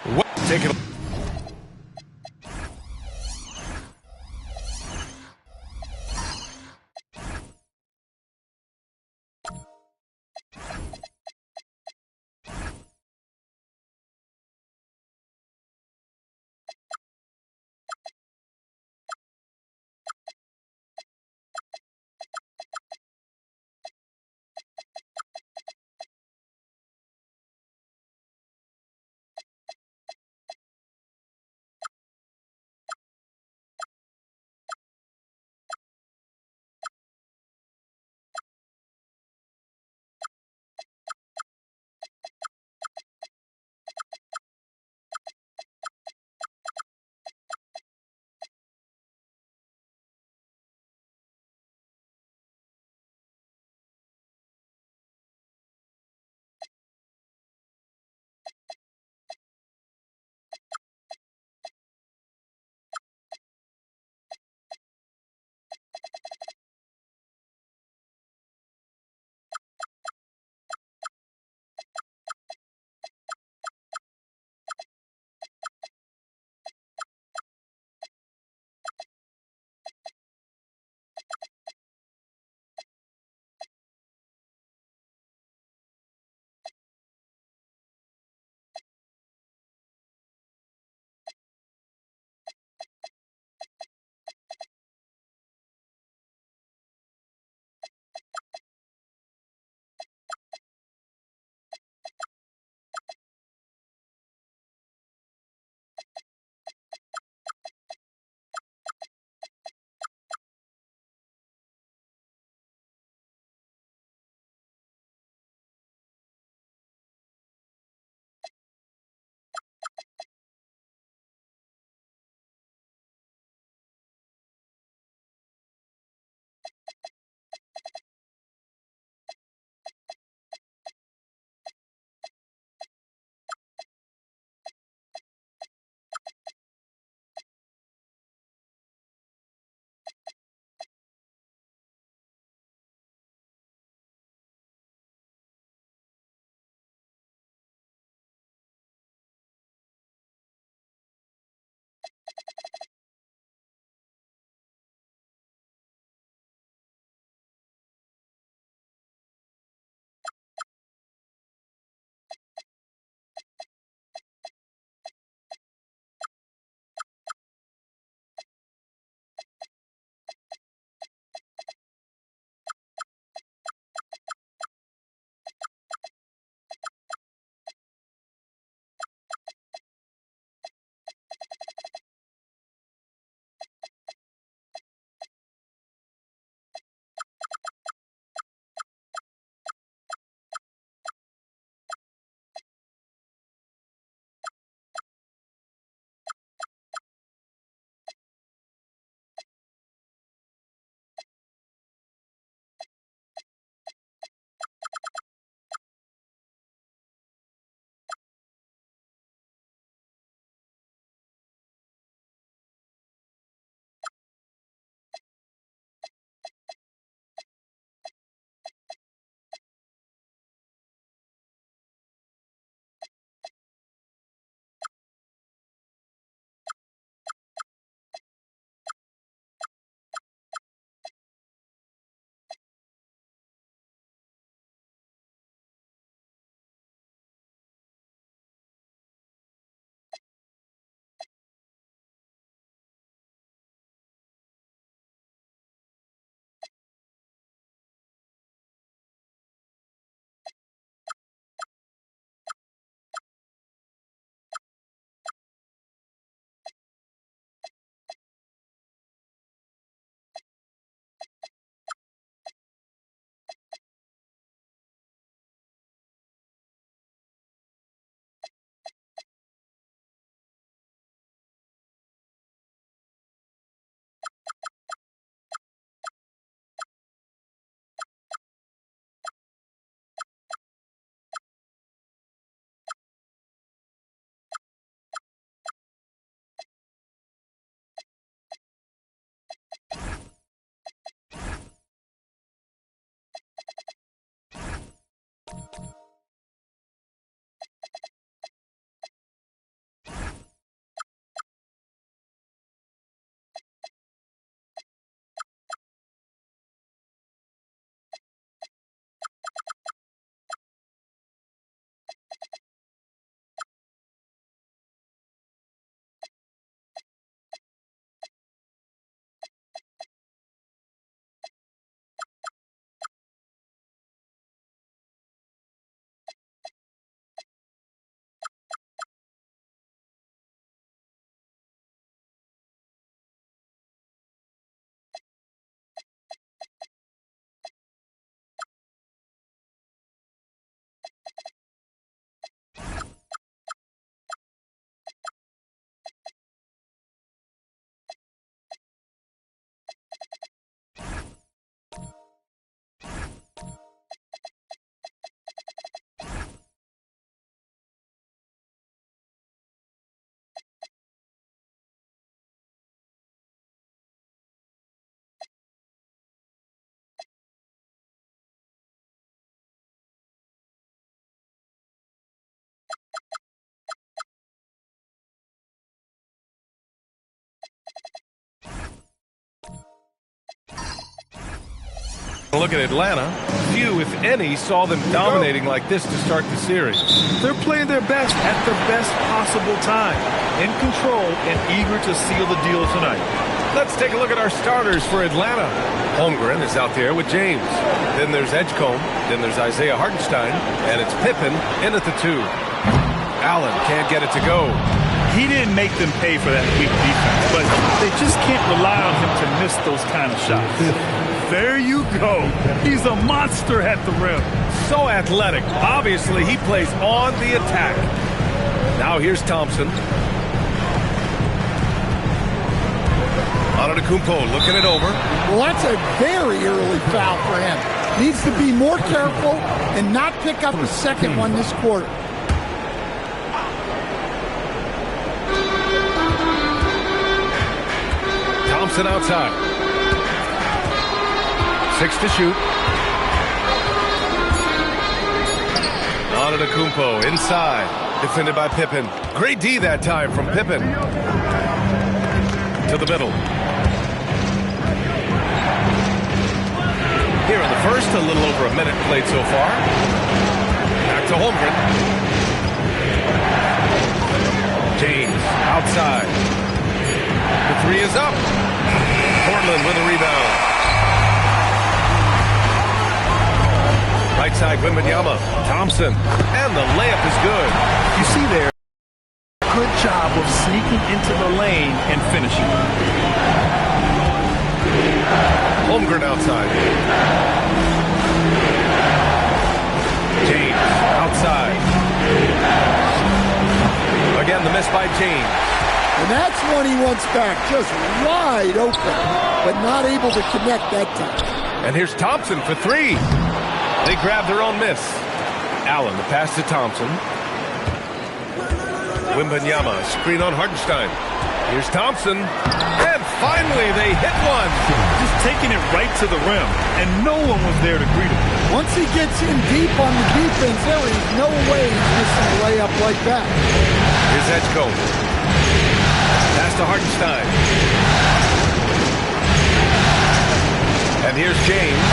What? Take it. Look at Atlanta. Few, if any, saw them dominating like this to start the series. They're playing their best at the best possible time. In control and eager to seal the deal tonight. Let's take a look at our starters for Atlanta. Holmgren is out there with James. Then there's Edgecombe. Then there's Isaiah Hartenstein. And it's Pippen in at the 2. Allen can't get it to go. He didn't make them pay for that weak defense, but they just can't rely on him to miss those kind of shots. There you go. He's a monster at the rim. So athletic. Obviously, he plays on the attack. Now here's Thompson. Antetokounmpo looking it over. Well, that's a very early foul for him. Needs to be more careful and not pick up a second one this quarter. Thompson outside. 6 to shoot. Antetokounmpo inside. Defended by Pippen. Great D that time from Pippen. To the middle. Here in the first, a little over a minute played so far. Back to Holmgren. James outside. The 3 is up. Portland with a rebound. Right side, Wembanyama. Thompson. And the layup is good. You see there, good job of sneaking into the lane and finishing. Holmgren outside. James outside. Again, the miss by James. And that's one he wants back, just wide open, but not able to connect that time. And here's Thompson for 3. They grab their own miss. Allen, the pass to Thompson. Wembanyama, screen on Hartenstein. Here's Thompson. And finally, they hit one. Just taking it right to the rim, and no one was there to greet him. Once he gets in deep on the defense, there is no way he's missing a layup like that. Here's Edgecombe. Pass to Hartenstein. And here's James.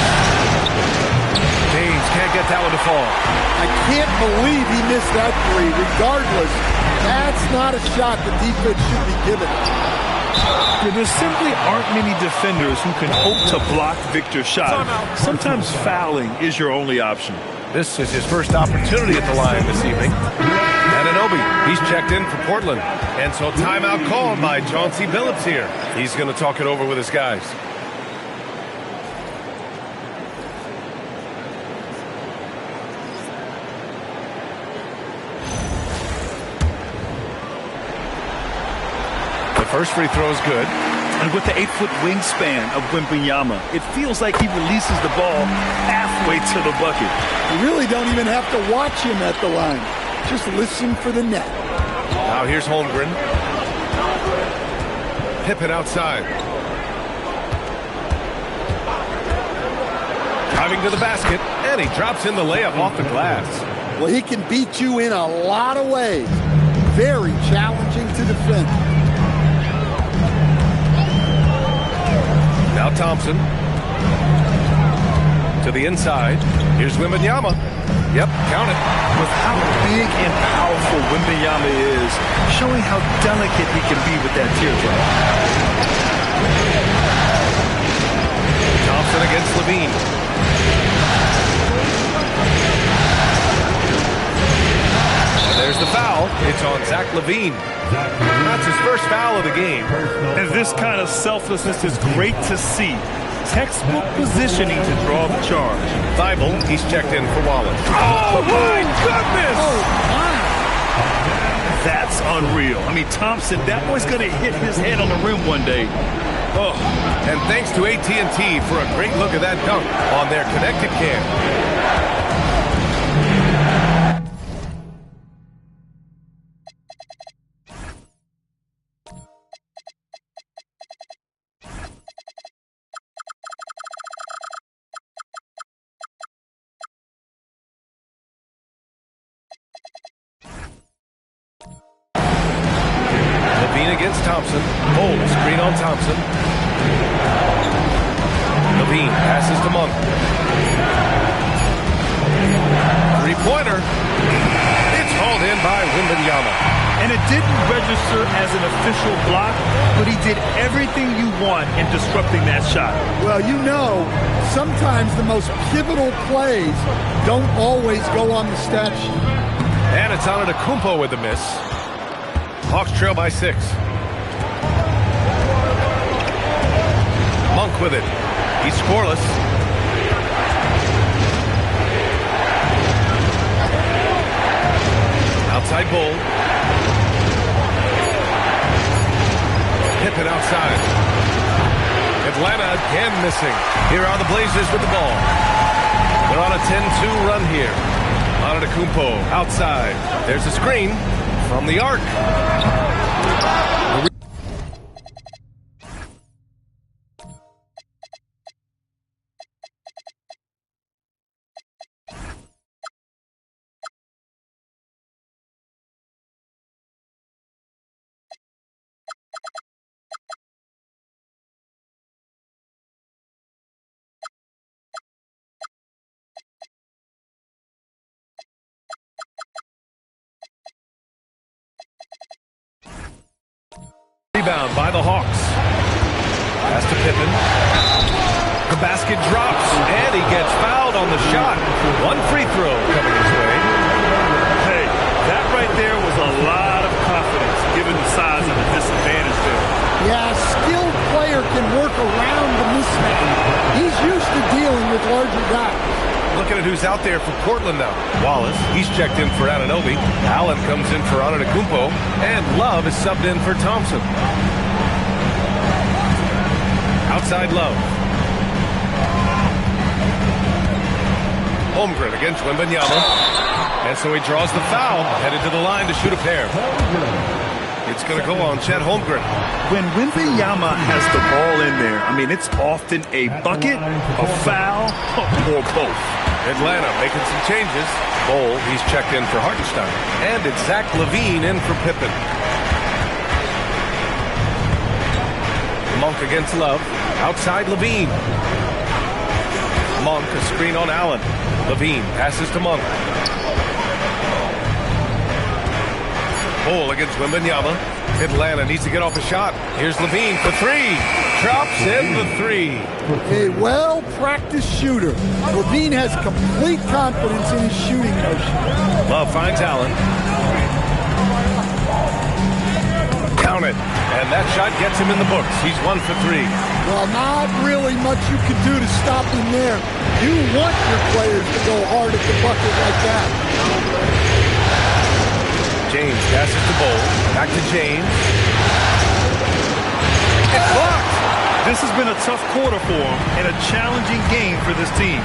James can't get that one to fall. I can't believe he missed that 3. Regardless, that's not a shot the defense should be given. There simply aren't many defenders who can hope to block Victor's shot. Sometimes fouling is your only option. This is his first opportunity at the line this evening. Anunoby, he's checked in for Portland. And so timeout called by Chauncey Billups here. He's going to talk it over with his guys. The first free throw is good. And with the 8-foot wingspan of Wembanyama, it feels like he releases the ball halfway to the bucket. You really don't even have to watch him at the line. Just listen for the net. Now here's Holmgren. Pippen outside. Driving to the basket, and he drops in the layup off the glass. Well, he can beat you in a lot of ways. Very challenging to defend. Now Thompson. To the inside. Here's Wembanyama. Yep, count it. With how big and powerful Wembanyama is, showing how delicate he can be with that teardrop. Thompson against Levine. And there's the foul. It's on Zach Levine. That's his first foul of the game. And this kind of selflessness is great to see. Textbook positioning to draw the charge. Thibault, he's checked in for Wallace. Oh, my goodness! Oh, my. That's unreal. I mean, Thompson, that boy's going to hit his head on the rim one day. Oh. And thanks to AT&T for a great look at that dunk on their connected cam. Levine against Thompson. Screen on Thompson. Levine passes to Monk. Three-pointer. It's hauled in by Wembanyama. And it didn't register as an official block, but he did everything you want in disrupting that shot. Well, you know, sometimes the most pivotal plays don't always go on the stat sheet. And it's Antetokounmpo with the miss. Hawks trail by 6. Monk with it. He's scoreless. Outside Bull. Pippen outside. Atlanta again missing. Here are the Blazers with the ball. They're on a 10-2 run here. Antetokounmpo outside. There's a screen from the arc. Rebound by the Hawks. Pass to Pippen. The basket drops, and he gets fouled on the shot. One free throw coming his way. Hey, that right there was a lot of confidence, given the size of the disadvantage there. Yeah, a skilled player can work around the mismatch. He's used to dealing with larger guys. Looking at who's out there for Portland now. Wallace, he's checked in for Anunoby. Allen comes in for Antetokounmpo. And Love is subbed in for Thompson. Outside Love. Holmgren against Wembanyama. And so he draws the foul, headed to the line to shoot a pair. It's going to go on Chet Holmgren. When Wembanyama has the ball in there, I mean, it's often a bucket, a foul, or both. Atlanta making some changes. Bol, he's checked in for Hartenstein. And it's Zach LaVine in for Pippen. Monk against Love. Outside LaVine. Monk, a screen on Allen. LaVine passes to Monk. Bol against Wembanyama. Atlanta needs to get off a shot. Here's LaVine for 3. Drops in the 3. A well-practiced shooter. LaVine has complete confidence in his shooting motion. Love finds Allen. Count it. And that shot gets him in the books. He's 1 for 3. Well, not really much you can do to stop him there. You want your players to go hard at the bucket like that. James passes to Bol. Back to James. It's blocked. This has been a tough quarter for him and a challenging game for this team.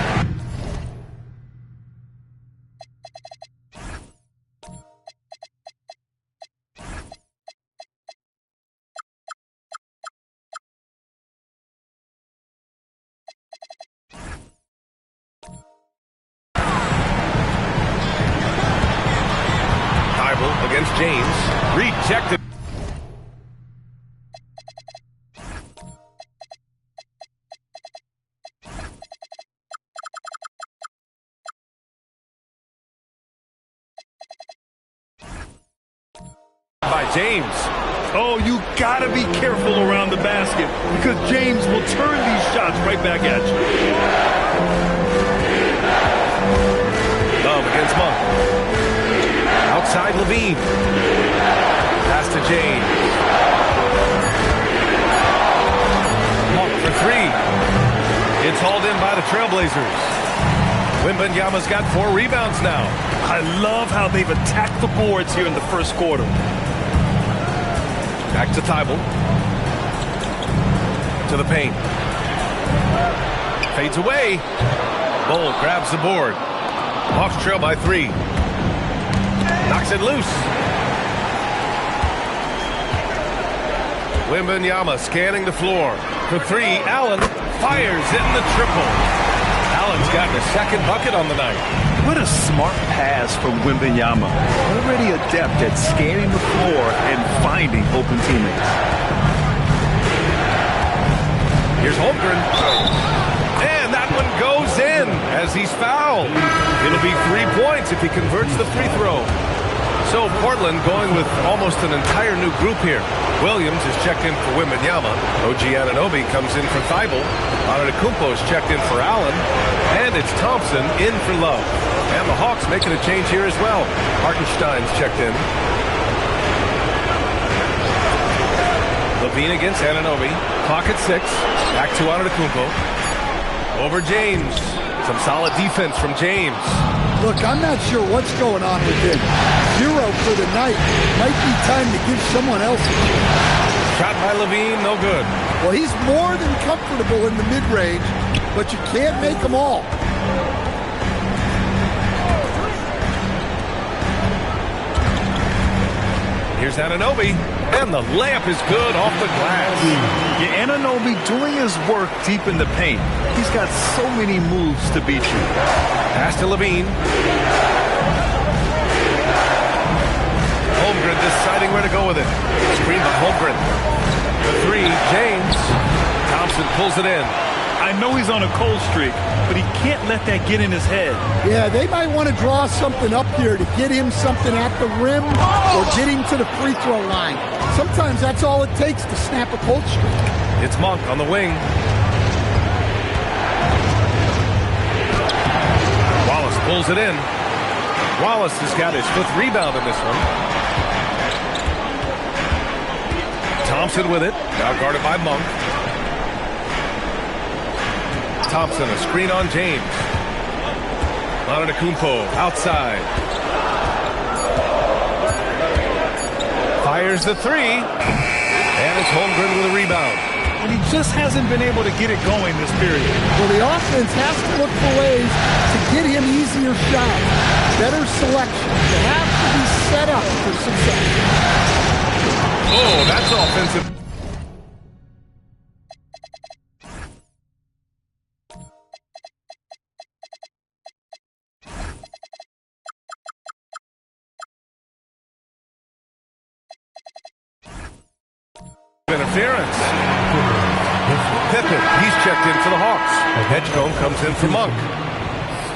Against James. Rejected. By James. Oh, you gotta be careful around the basket because James will turn these shots right back at you. Love against Monk. Outside LaVine. Pass to James. Monk for 3. It's hauled in by the Trailblazers. Wembanyama's got 4 rebounds now. I love how they've attacked the boards here in the first quarter. Back to Thibault. To the paint. Fades away. Bol grabs the board. Hawks trail by 3. Knocks it loose. Wembanyama scanning the floor. For 3, Allen fires in the triple. Allen's gotten a second bucket on the night. What a smart pass from Wembanyama. Already adept at scanning the floor and finding open teammates. Here's Holmgren. And that one says he's fouled. It'll be 3 points if he converts the free throw. So Portland going with almost an entire new group here. Williams is checked in for Wembanyama. OG Anunoby comes in for Thibault. Antetokounmpo is checked in for Allen. And it's Thompson in for Love. And the Hawks making a change here as well. Hartenstein's checked in. Levine against Anunoby. Clock at 6. Back to Antetokounmpo. Over James. Some solid defense from James. Look, I'm not sure what's going on with him. 0 for the night. Might be time to give someone else a chance. Shot by Levine, no good. Well, he's more than comfortable in the mid-range, but you can't make them all. Here's Anunoby, and the layup is good off the glass. Yeah, Anunoby doing his work deep in the paint. He's got so many moves to beat you. Pass to Levine. Holmgren deciding where to go with it. Screen by Holmgren. The 3, James. Thompson pulls it in. I know he's on a cold streak, but he can't let that get in his head. Yeah, they might want to draw something up here to get him something at the rim or get him to the free throw line. Sometimes that's all it takes to snap a cold streak. It's Monk on the wing. Wallace pulls it in. Wallace has got his 5th rebound in this one. Thompson with it. Now guarded by Monk. Thompson, a screen on James. Antetokounmpo outside. Fires the 3. And it's Holmgren with a rebound. And he just hasn't been able to get it going this period. Well, the offense has to look for ways to get him easier shots, better selection. They have to be set up for success. Oh, that's offensive. Interference. Pippen, he's checked in for the Hawks. Edgecombe comes in for Monk.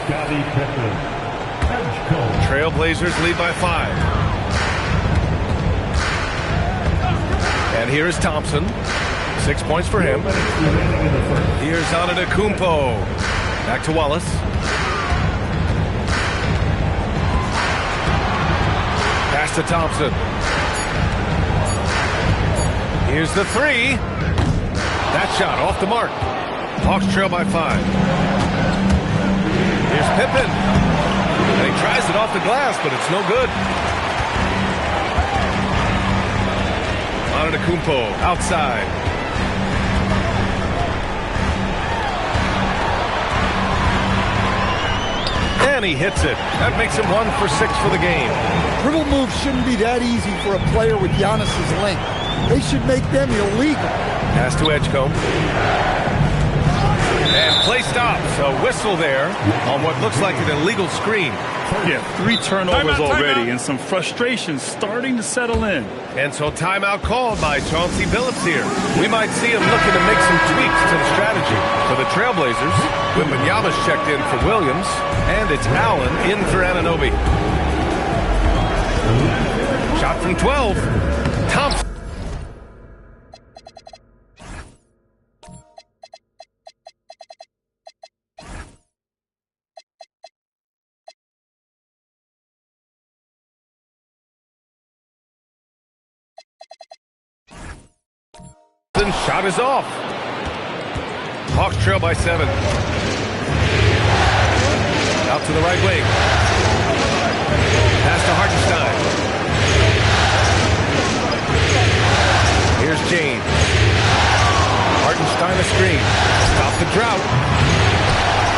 Scottie Pippen. Edgecombe. Trailblazers lead by 5. And here is Thompson. 6 points for him. Here's Antetokounmpo. Back to Wallace. Pass to Thompson. Here's the 3. That shot off the mark. Hawks trail by 5. Here's Pippen. And he tries it off the glass, but it's no good. Antetokounmpo outside. And he hits it. That makes him 1 for 6 for the game. Dribble moves shouldn't be that easy for a player with Giannis's length. They should make them illegal. Pass to Edgecombe. And play stops. A whistle there on what looks like an illegal screen. Yeah, 3 turnovers Timeout, already, timeout. and some frustration starting to settle in. And so timeout called by Chauncey Billups here. We might see him looking to make some tweaks to the strategy. For the Trailblazers, Wembanyama's checked in for Williams, and it's Allen in for Anunoby. Shot from 12. Thompson. Shot is off. Hawks trail by 7. Out to the right wing. Pass to Hartenstein. Here's James. Hartenstein a screen. Stop the drought.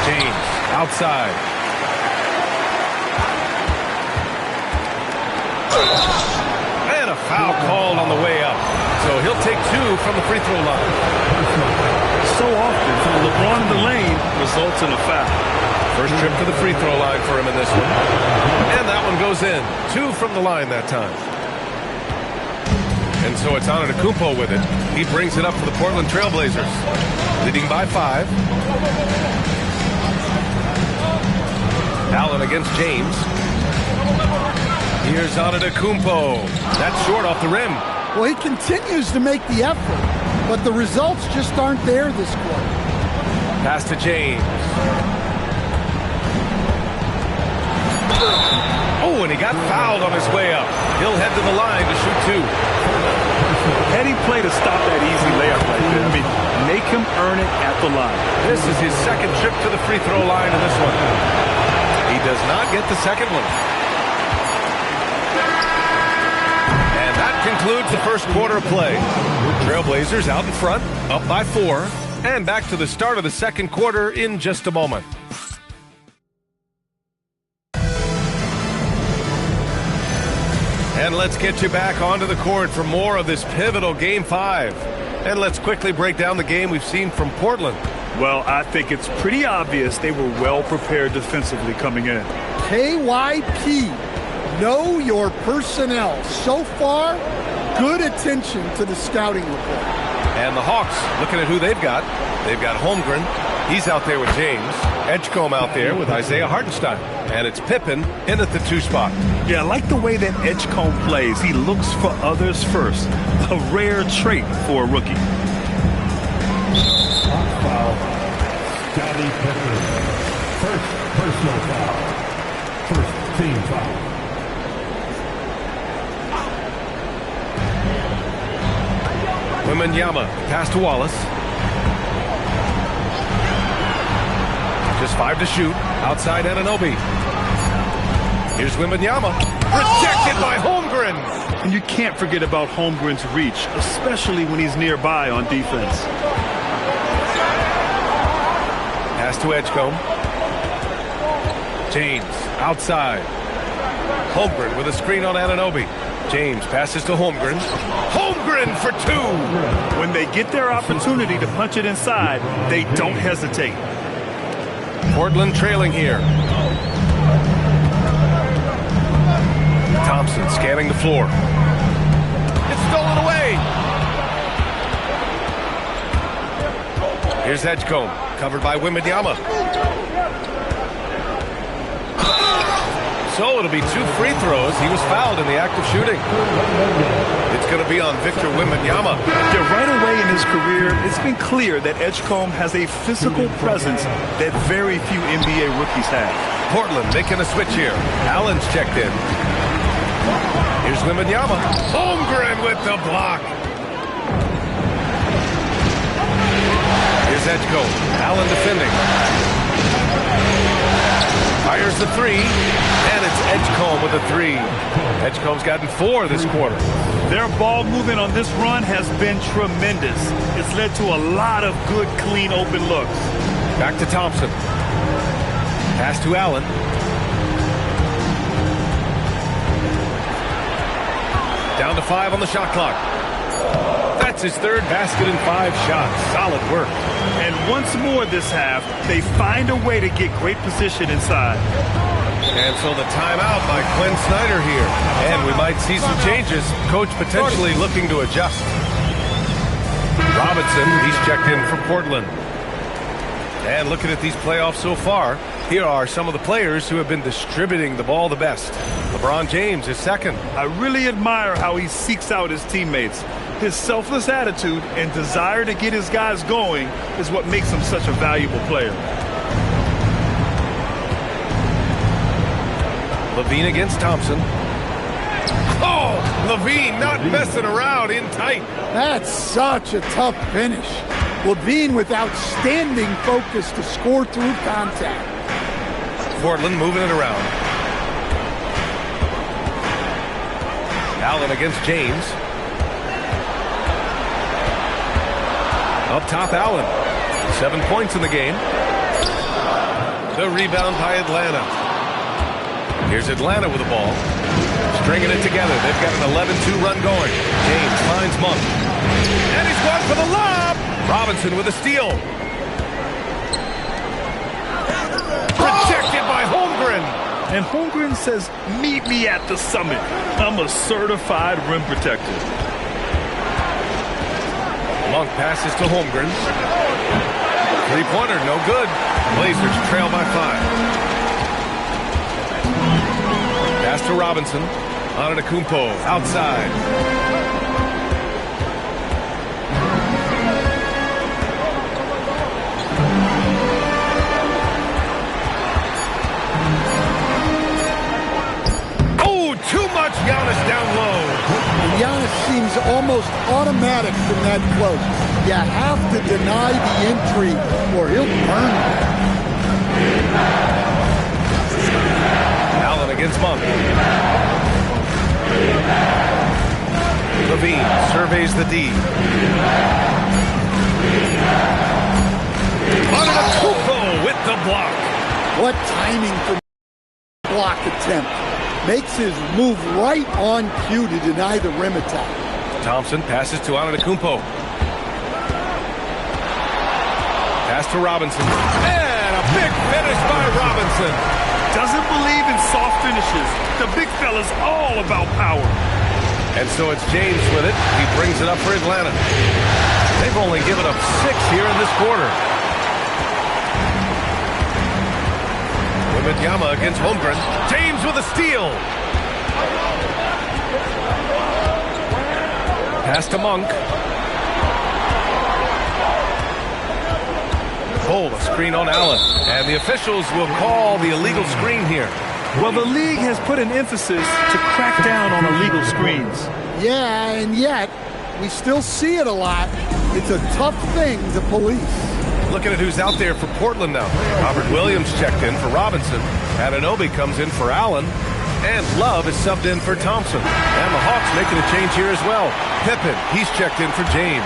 James outside. And a foul called on the way up. So he'll take 2 from the free throw line. So often, LeBron in the lane results in a foul. First trip to the free throw line for him in this one. And that one goes in. 2 from the line that time. And so it's Antetokounmpo with it. He brings it up for the Portland Trailblazers. Leading by 5. against James. Here's Antetokounmpo. That's short off the rim. Well, he continues to make the effort, but the results just aren't there this quarter. Pass to James. Oh, and he got fouled on his way up. He'll head to the line to shoot two. Heady play to stop that easy layup right there. I mean, make him earn it at the line. This is his second trip to the free throw line in this one. He does not get the second one. And that concludes the first quarter of play. Trailblazers out in front, up by 4, and back to the start of the second quarter in just a moment. And let's get you back onto the court for more of this pivotal Game 5. And let's quickly break down the game we've seen from Portland. Well, I think it's pretty obvious they were well prepared defensively coming in. KYP, know your personnel. So far, good attention to the scouting report. And the Hawks, looking at who they've got. They've got Holmgren. He's out there with James. Edgecombe out there with Isaiah Hartenstein. And it's Pippen in at the 2 spot. Yeah, I like the way that Edgecombe plays. He looks for others first. A rare trait for a rookie. Foul. Scottie Pippen. First personal foul. First team foul. Wembanyama, pass to Wallace. Just 5 to shoot. Outside Anunoby. Here's Wembanyama. Rejected by Holmgren. And you can't forget about Holmgren's reach, especially when he's nearby on defense. Pass to Edgecombe. James, outside. Holmgren with a screen on Anunoby. James passes to Holmgren. Holmgren for 2. When they get their opportunity to punch it inside, they don't hesitate. Portland trailing here. Thompson scanning the floor. It's stolen away. Here's Edgecombe, covered by Wembanyama. So it'll be 2 free throws. He was fouled in the act of shooting. It's going to be on Victor Wembanyama. Yeah, right away in his career, it's been clear that Edgecombe has a physical presence that very few NBA rookies have. Portland making a switch here. Allen's checked in. Here's Wembanyama. Holmgren with the block. Here's Edgecombe. Allen defending. Fires the 3, and it's Edgecombe with a 3. Edgecombe's gotten 4 this quarter. Their ball movement on this run has been tremendous. It's led to a lot of good, clean, open looks. Back to Thompson. Pass to Allen. Down to 5 on the shot clock. That's his 3rd basket in 5 shots. Solid work. And once more this half, they find a way to get great position inside. And so the timeout by Quinn Snyder here. And we might see some changes. Coach potentially looking to adjust. Robinson, he's checked in for Portland. And looking at these playoffs so far, here are some of the players who have been distributing the ball the best. LeBron James is 2nd. I really admire how he seeks out his teammates. His selfless attitude and desire to get his guys going is what makes him such a valuable player. LaVine against Thompson. Oh, LaVine not messing around in tight. That's such a tough finish. LaVine with outstanding focus to score through contact. Portland moving it around. Allen against James. Up top, Allen. 7 points in the game. The rebound by Atlanta. Here's Atlanta with the ball. Stringing it together. They've got an 11-2 run going. James finds Monk. And he's one for the lob. Robinson with a steal. Rejected by Holmgren. And Holmgren says, meet me at the summit. I'm a certified rim protector. Monk passes to Holmgren. 3-pointer, no good. Blazers trail by 5. Pass to Robinson. Antetokounmpo outside. Oh, too much Giannis down low. And Giannis seems almost automatic from that close. You have to deny the entry or he'll burn you. Allen against Monk. Levine surveys the D. Antetokounmpo with the block. What timing for block attempt. Makes his move right on cue to deny the rim attack. Thompson passes to Antetokounmpo. Pass to Robinson. And a big finish by Robinson. Doesn't believe in soft finishes. The big fella's all about power. And so it's James with it. He brings it up for Atlanta. They've only given up 6 here in this quarter. Wembanyama against Holmgren. James with a steal. Pass to Monk. Cole, a screen on Allen. And the officials will call the illegal screen here. Well, the league has put an emphasis to crack down on illegal screens. Yeah, and yet, we still see it a lot. It's a tough thing to police. Looking at who's out there for Portland now. Robert Williams checked in for Robinson. Anunoby comes in for Allen. And Love is subbed in for Thompson. And the Hawks making a change here as well. Pippen, he's checked in for James.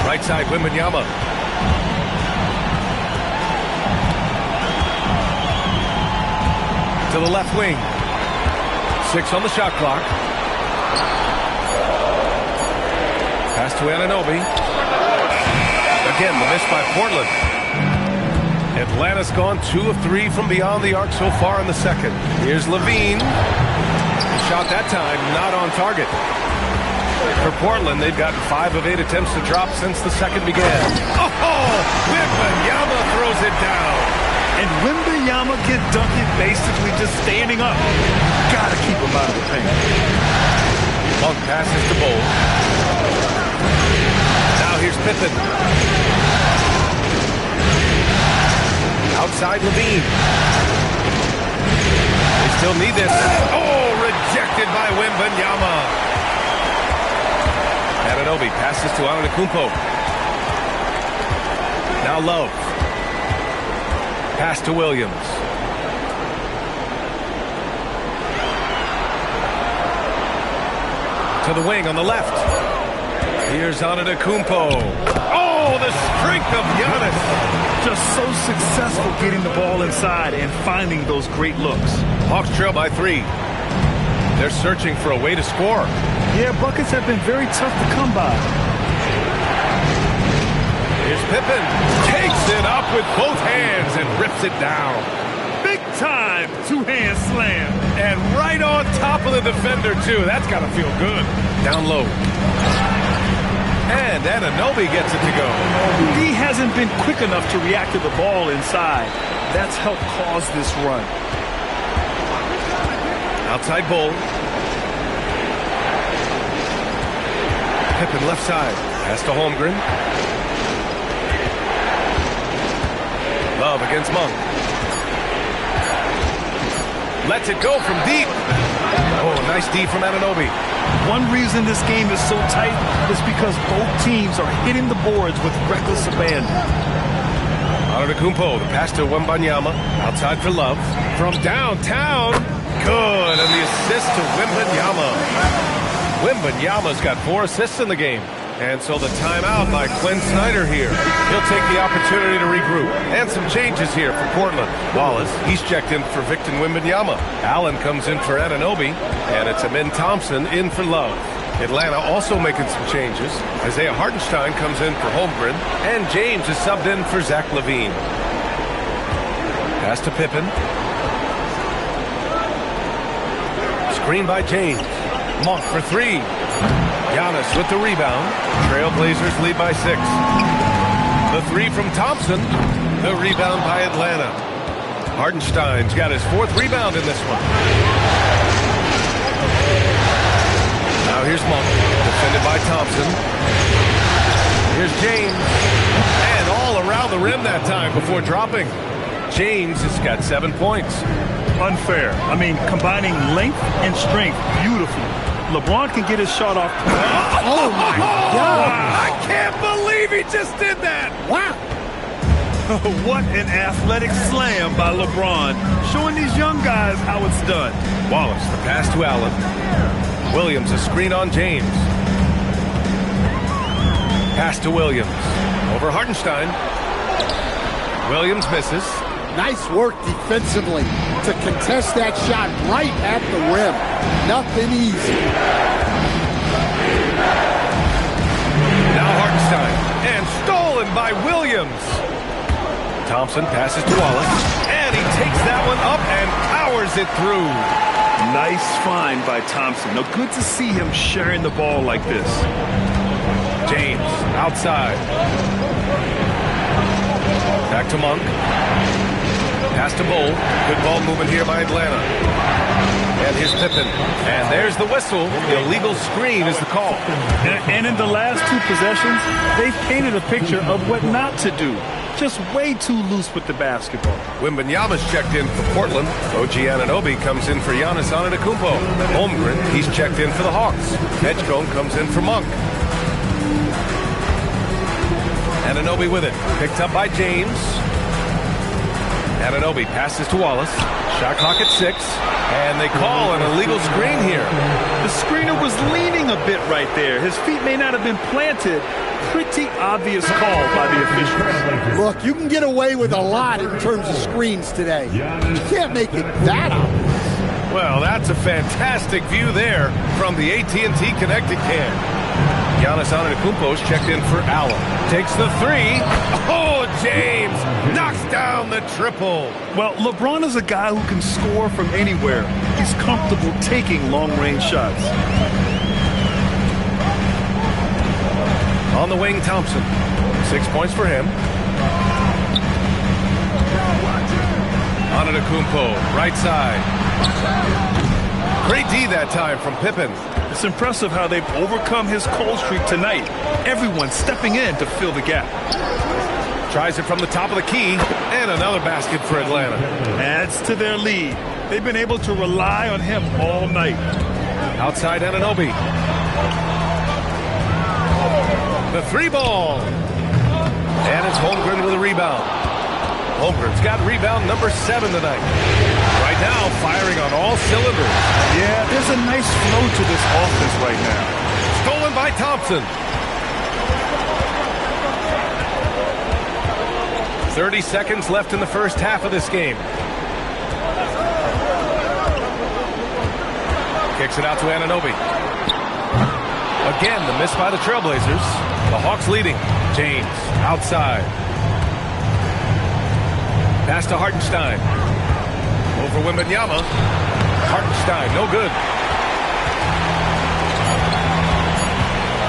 Right side, Wembanyama. To the left wing. 6 on the shot clock. Pass to Anunoby. Again, the miss by Portland. Atlanta's gone 2 of 3 from beyond the arc so far in the second. Here's Levine. Shot that time, not on target. For Portland, they've gotten 5 of 8 attempts to drop since the second began. Oh, Wembanyama throws it down. And Wembanyama can dunk it basically just standing up. Gotta keep him out of the paint. Monk passes to Bol. Now here's Pippen. Outside Levine. They still need this. Oh, rejected by Wembanyama. Anunoby passes to Antetokounmpo. Now Love. Pass to Williams. To the wing on the left. Here's Antetokounmpo. Oh, the strength of Giannis. Just so successful getting the ball inside and finding those great looks. Hawks trail by 3. They're searching for a way to score. Yeah, buckets have been very tough to come by. Here's Pippen. Takes it up with both hands and rips it down. Big time two-hand slam. And right on top of the defender, too. That's got to feel good. Down low. And Anunoby gets it to go. He hasn't been quick enough to react to the ball inside. That's helped cause this run. Outside Bol. Pippen left side. Pass to Holmgren. Love against Monk. Lets it go from deep. Oh, nice D from Anunoby. One reason this game is so tight is because both teams are hitting the boards with reckless abandon. Antetokounmpo, the pass to Wembanyama. Outside for Love. From downtown. Good. And the assist to Wembanyama. Wembanyama's got 4 assists in the game. And so the timeout by Quinn Snyder here. He'll take the opportunity to regroup. And some changes here for Portland. Wallace, he's checked in for Victor Wembanyama. Allen comes in for Anunoby. And it's Amin Thompson in for Love. Atlanta also making some changes. Isaiah Hartenstein comes in for Holmgren. And James is subbed in for Zach LaVine. Pass to Pippen. Screen by James. Monk for 3. Giannis with the rebound. Trailblazers lead by 6. The three from Thompson. The rebound by Atlanta. Hartenstein's got his 4th rebound in this one. Now here's Monk, defended by Thompson. Here's James. And all around the rim that time before dropping. James has got 7 points. Unfair. I mean, combining length and strength beautifully. LeBron can get his shot off. Oh, my God. I can't believe he just did that. Wow. What an athletic slam by LeBron, showing these young guys how it's done. Wallace, the pass to Allen. Williams, a screen on James. Pass to Williams. Over Hartenstein. Williams misses. Nice work defensively to contest that shot right at the rim. Nothing easy. Now Hartenstein. And stolen by Williams. Thompson passes to Wallace. And he takes that one up and powers it through. Nice find by Thompson. Now, good to see him sharing the ball like this. James, outside. Back to Monk. Pass to Bull. Good ball movement here by Atlanta. And here's Pippen. And there's the whistle. The illegal screen is the call. And in the last 2 possessions, they've painted a picture of what not to do. Just way too loose with the basketball. Wembanyama's checked in for Portland. OG Anunoby comes in for Giannis Antetokounmpo. Holmgren, he's checked in for the Hawks. Edgecombe comes in for Monk. Anunoby with it. Picked up by James. Anunoby passes to Wallace. Shot clock at 6. And they call an illegal screen here. The screener was leaning a bit right there. His feet may not have been planted. Pretty obvious call by the officials. Look, you can get away with a lot in terms of screens today. You can't make it that obvious. Well, that's a fantastic view there from the AT&T Connected Cam. Giannis Antetokounmpo's checked in for Allen. Takes the 3. Oh, James knocks down the triple. Well, LeBron is a guy who can score from anywhere. He's comfortable taking long-range shots. On the wing, Thompson. 6 points for him. Antetokounmpo, right side. Great D that time from Pippen. It's impressive how they've overcome his cold streak tonight. Everyone stepping in to fill the gap. Tries it from the top of the key, and another basket for Atlanta. Adds to their lead. They've been able to rely on him all night. Outside Anunoby. The 3 ball. And it's Holmgren with a rebound. Holmgren's got rebound number 7 tonight. Right now, firing on all cylinders. Yeah, there's a nice flow to this offense right now. Stolen by Thompson. 30 seconds left in the first half of this game. Kicks it out to Anunoby. Again, the miss by the Trailblazers. The Hawks leading. James outside. Pass to Hartenstein. Over Wembanyama. Hartenstein, no good.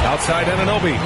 Outside Anunoby.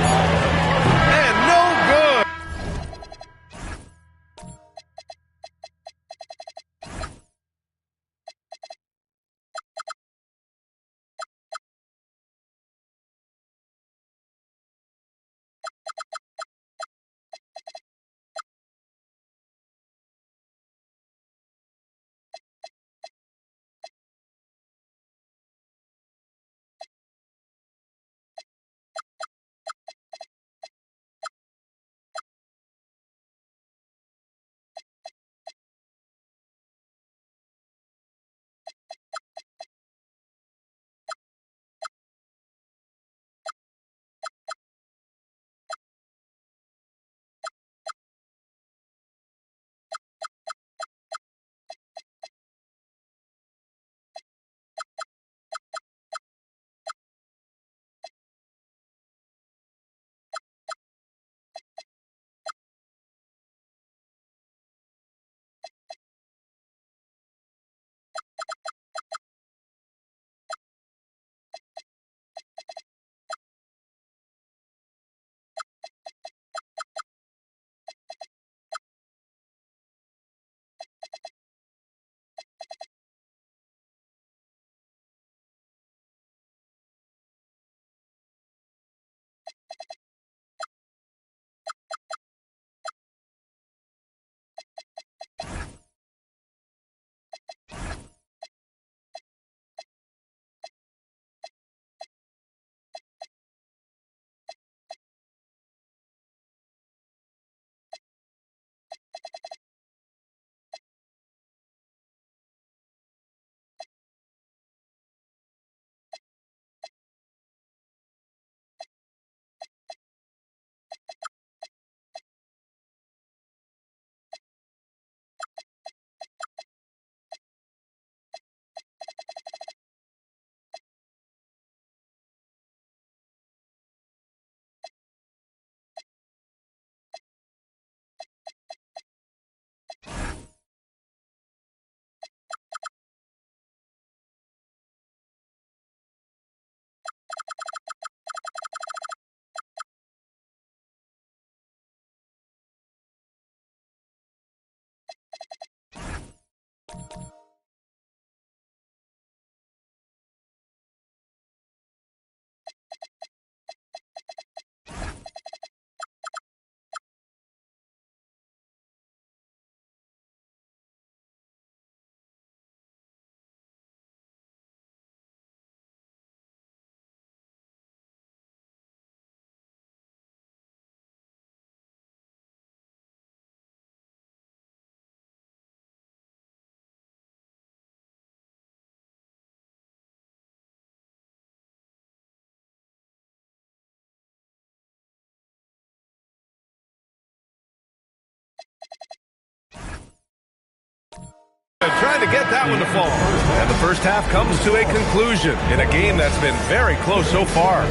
Trying to get that one to fall. And the first half comes to a conclusion in a game that's been very close so far.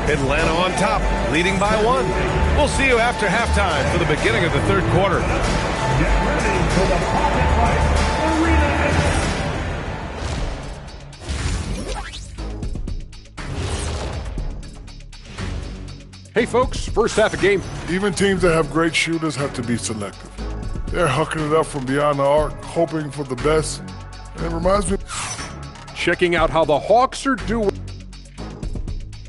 Atlanta on top, leading by 1. We'll see you after halftime for the beginning of the third quarter. Get ready for the Pocket Fight Arena. Hey folks, first half of game. Even teams that have great shooters have to be selective. They're hucking it up from beyond the arc, hoping for the best. And it reminds me. Checking out how the Hawks are doing.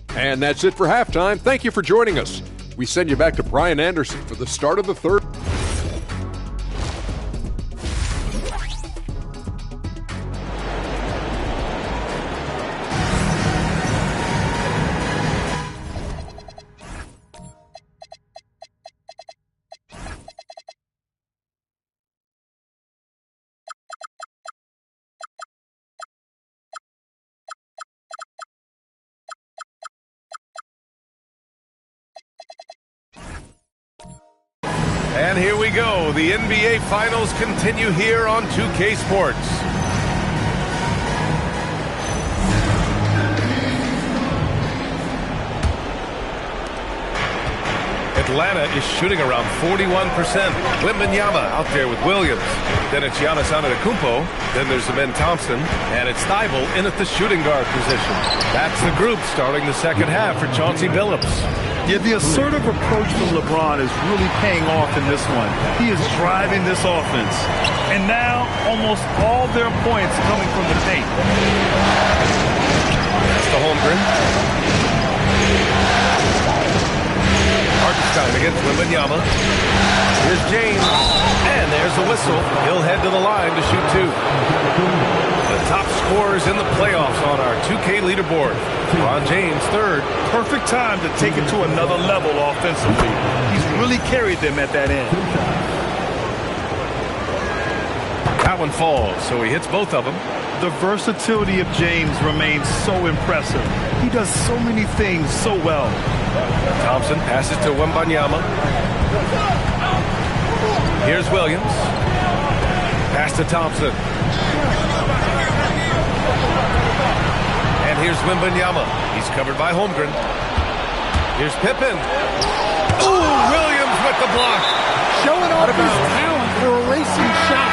And that's it for halftime. Thank you for joining us. We send you back to Brian Anderson for the start of the third. And here we go. The NBA Finals continue here on 2K Sports. Atlanta is shooting around 41%. Wembanyama out there with Williams. Then it's Giannis Antetokounmpo. Then there's Ben Thompson. And it's Thybulle in at the shooting guard position. That's the group starting the second half for Chauncey Billups. Yeah, the assertive approach from LeBron is really paying off in this one. He is driving this offense. And now, almost all their points coming from the paint. That's the Holmgren. Hartenstein against Wembanyama. Here's James. And there's the whistle. He'll head to the line to shoot 2. The top scorers in the playoffs on our 2K leaderboard. LeBron James, 3rd. Perfect time to take it to another level offensively. He's really carried them at that end. That one falls, so he hits both of them. The versatility of James remains so impressive. He does so many things so well. Thompson passes to Wembanyama. Here's Williams. Pass to Thompson. And here's Wembanyama. He's covered by Holmgren. Here's Pippen. Ooh, Williams with the block. Showing off his talent for a racing shot.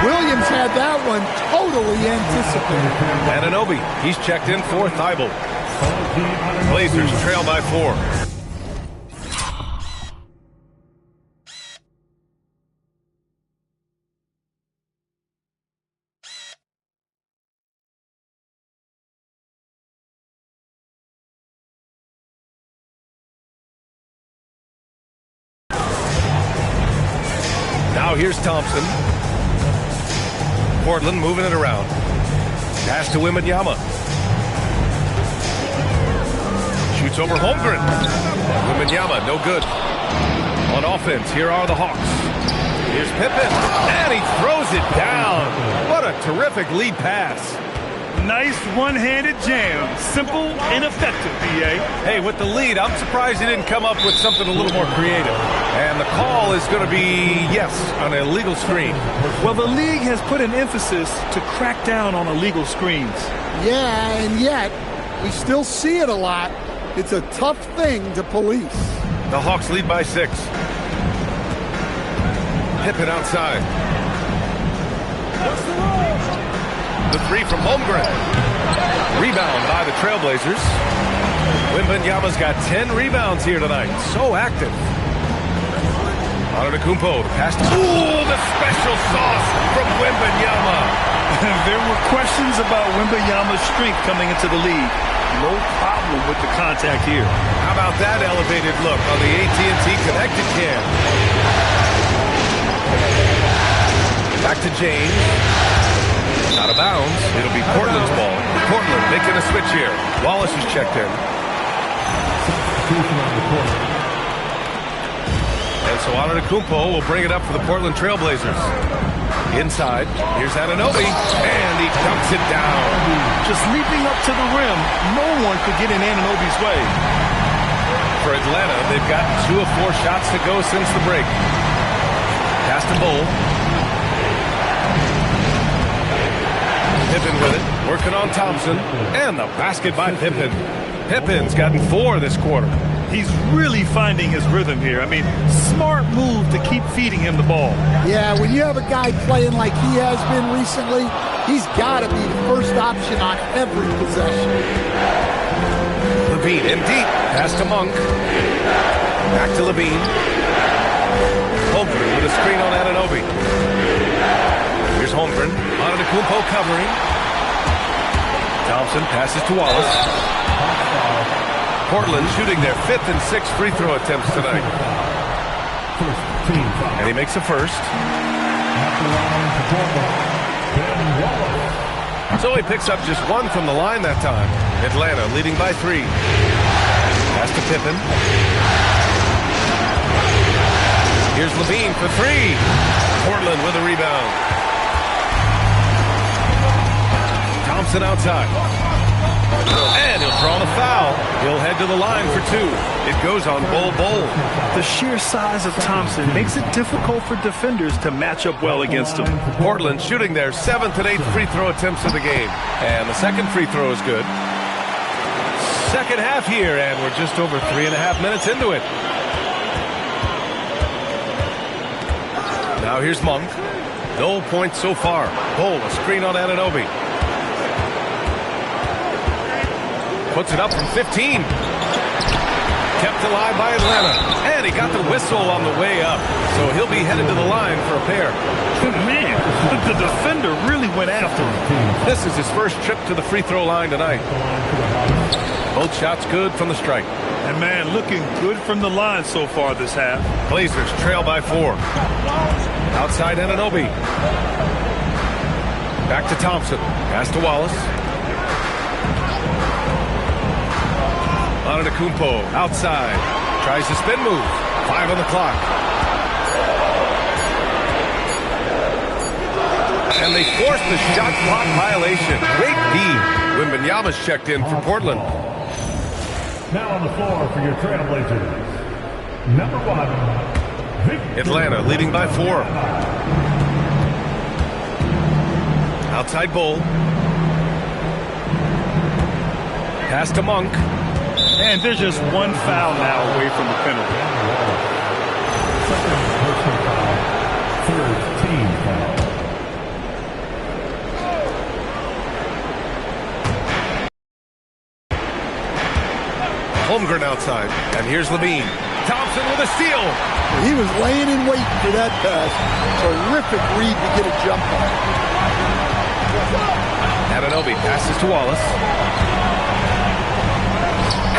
Williams had that one totally anticipated. Anunoby, he's checked in for Thybulle. Blazers trail by 4. Now here's Thompson. Portland moving it around. Pass to Wembanyama. Shoots over Holmgren. Wembanyama, no good. On offense, here are the Hawks. Here's Pippen. And he throws it down. What a terrific lead pass. Nice one-handed jam. Simple and effective, B.A. Hey, with the lead, I'm surprised he didn't come up with something a little more creative. And the call is going to be, yes, on an illegal screen. Well, the league has put an emphasis to crack down on illegal screens. Yeah, and yet, we still see it a lot. It's a tough thing to police. The Hawks lead by 6. Pippen outside. The 3 from Holmgren. Rebound by the Trailblazers. Wembanyama's got 10 rebounds here tonight. So active. Antetokounmpo, the pass to... Ooh, the special sauce from Wembanyama. There were questions about Wembanyama's strength coming into the league. No problem with the contact here. How about that elevated look on the AT&T connected cam? Back to James. Out of bounds. It'll be Portland's ball. Portland making a switch here. Wallace is checked in. And so Antetokounmpo will bring it up for the Portland Trailblazers. Inside, here's Anunoby, and he dumps it down. Just leaping up to the rim, no one could get in Anunoby's way. For Atlanta, they've gotten 2 of 4 shots to go since the break. Pass to Bull. Pippen with it, working on Thompson, and the basket by Pippen. Pippin's gotten 4 this quarter. He's really finding his rhythm here. I mean, smart move to keep feeding him the ball. Yeah, when you have a guy playing like he has been recently, he's got to be the first option on every possession. Levine in deep, pass to Monk. Back to Levine. Holmgren with a screen on Anunoby. Here's Holmgren. Antetokounmpo covering. Thompson passes to Wallace. Portland shooting their 5th and 6th free throw attempts tonight. And he makes a first. So he picks up just 1 from the line that time. Atlanta leading by 3. Pass to Pippen. Here's Levine for 3. Portland with a rebound. Thompson outside. And he'll draw the foul. He'll head to the line for 2. It goes on Bol. The sheer size of Thompson makes it difficult for defenders to match up well against him. Portland shooting their 7th and 8th free throw attempts of the game. And the second free throw is good. Second half here, and we're just over 3.5 minutes into it. Now here's Monk. No points so far. Bol, a screen on Anunoby. Puts it up from 15. Kept alive by Atlanta. And he got the whistle on the way up. So he'll be headed to the line for a pair. Man, the defender really went after him. This is his first trip to the free throw line tonight. Both shots good from the stripe. And man, looking good from the line so far this half. Blazers trail by 4. Outside Anunoby. Back to Thompson. Pass to Wallace. Antetokounmpo outside. Tries the spin move. 5 on the clock. And they force the shot clock violation. Great D. Wembanyama's checked in for Portland. Now on the floor for your Trailblazers. Number 1. Atlanta leading by 4. Outside Bol. Pass to Monk. And there's just 1 foul now away from the penalty. Second personal foul. Third team foul. Holmgren outside. And here's Levine. Thompson with a steal. He was laying in wait for that pass. Terrific read to get a jump on. Anunoby passes to Wallace.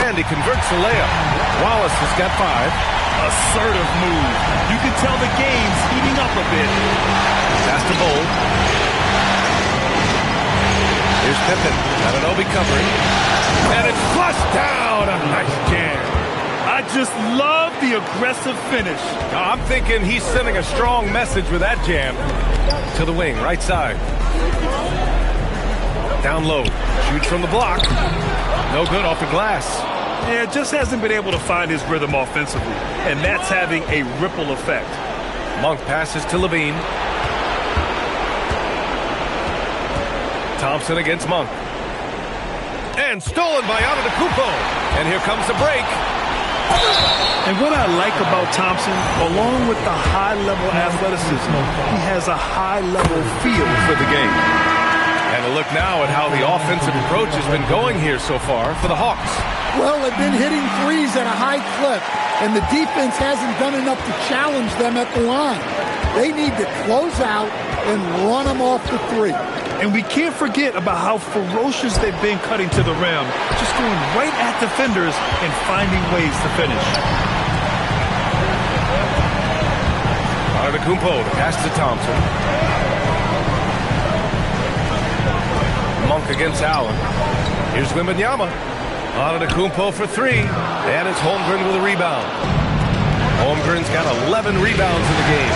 And he converts the layup. Wallace has got 5. Assertive move. You can tell the game's heating up a bit. Pass to Bol. Here's Pippen. Anunoby covering. And it's flushed down. A nice jam. I just love the aggressive finish. I'm thinking he's sending a strong message with that jam. To the wing, right side. Down low. Shoots from the block. No good off the glass. Yeah, just hasn't been able to find his rhythm offensively. And that's having a ripple effect. Monk passes to Levine. Thompson against Monk. And stolen by Antetokounmpo. And here comes the break. And what I like about Thompson, along with the high-level athleticism, he has a high-level feel for the game. And a look now at how the offensive approach has been going here so far for the Hawks. Well, they've been hitting threes at a high clip, and the defense hasn't done enough to challenge them at the line. They need to close out and run them off the 3. And we can't forget about how ferocious they've been cutting to the rim, just going right at defenders and finding ways to finish. Antetokounmpo to pass to Thompson. Monk against Allen. Here's Wembanyama. Antetokounmpo for 3. And it's Holmgren with a rebound. Holmgren's got 11 rebounds in the game.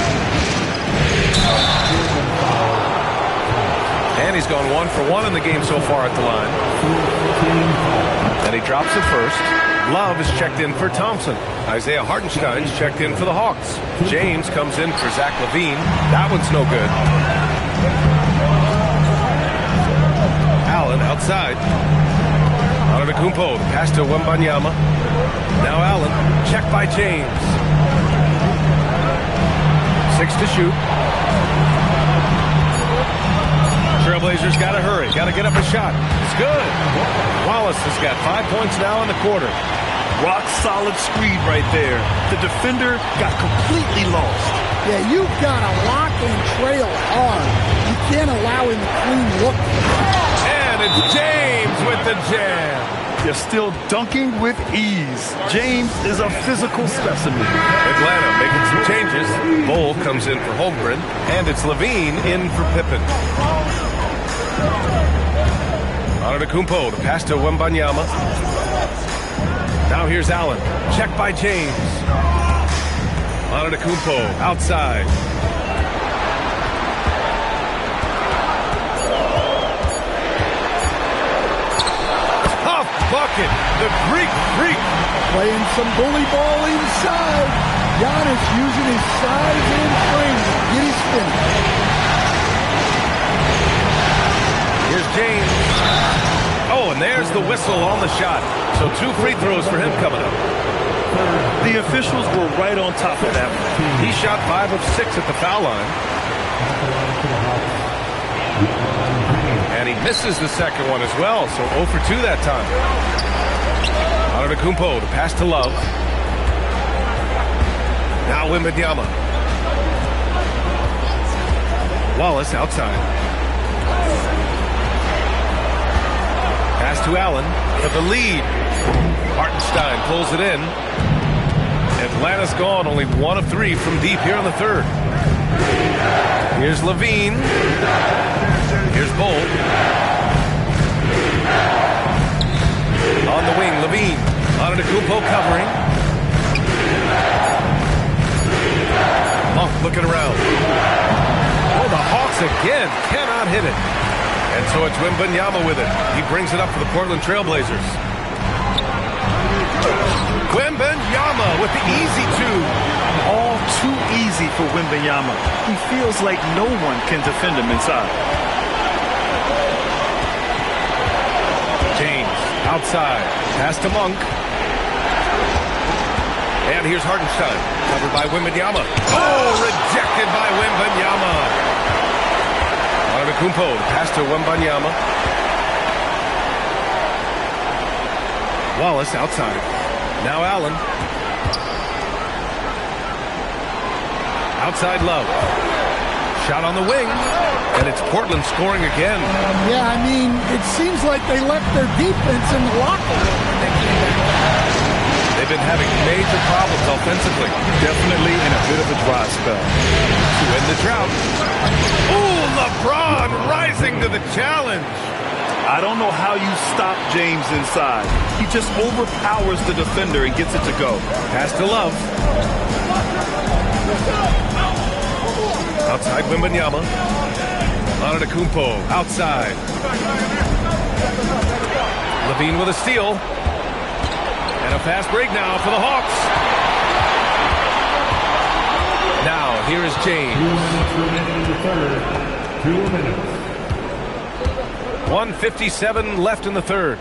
And he's gone 1 for 1 in the game so far at the line. And he drops it first. Love is checked in for Thompson. Isaiah Hartenstein's checked in for the Hawks. James comes in for Zach LaVine. That one's no good. Allen outside. Antetokounmpo, pass to Wembanyama. Now Allen, checked by James. 6 to shoot. Trailblazers got to hurry, got to get up a shot. It's good. Wallace has got 5 points now in the quarter. Rock solid screen right there. The defender got completely lost. Yeah, you've got to lock and trail hard. You can't allow him to clean look. And it's James with the jam. They're still dunking with ease. James is a physical specimen. Atlanta making some changes. Bol comes in for Holmgren, and it's Levine in for Pippen. Antetokounmpo to pass to Wembanyama. Now here's Allen. Checked by James. Antetokounmpo outside. Tough bucket. The Greek freak. Playing some bully ball inside. Giannis using his size and frame to get his finish. Here's James. Oh, and there's the whistle on the shot. So 2 free throws for him coming up. The officials were right on top of that one. He shot 5 of 6 at the foul line. And he misses the second one as well, so 0 for 2 that time. Antetokounmpo to pass to Love. Now Wembanyama. Wallace outside. Pass to Allen for the lead. Hartenstein pulls it in. Atlanta's gone only 1 of 3 from deep here in the third. Here's Levine. Here's Bol. On the wing, Levine. Antetokounmpo covering. Monk looking around. Oh, the Hawks again cannot hit it. And so it's Wembanyama with it. He brings it up for the Portland Trailblazers. Wembanyama with the easy 2. All too easy for Wembanyama. He feels like no one can defend him inside. James outside. Pass to Monk. And here's Hartenstein. Covered by Wembanyama. Oh, rejected by Wembanyama. Antetokounmpo pass to Wembanyama. Wallace outside. Now Allen. Outside Love. Shot on the wing. And it's Portland scoring again. Yeah, I mean, it seems like they left their defense in the locker room when they came back. They've been having major problems offensively. Definitely in a bit of a dry spell. To end the drought. Ooh, LeBron rising to the challenge. I don't know how you stop James inside. He just overpowers the defender and gets it to go. Pass to Love. Outside Wembanyama. Antetokounmpo outside. Levine with a steal. And a fast break now for the Hawks. Now, here is James. 2 minutes. 1:57 left in the third.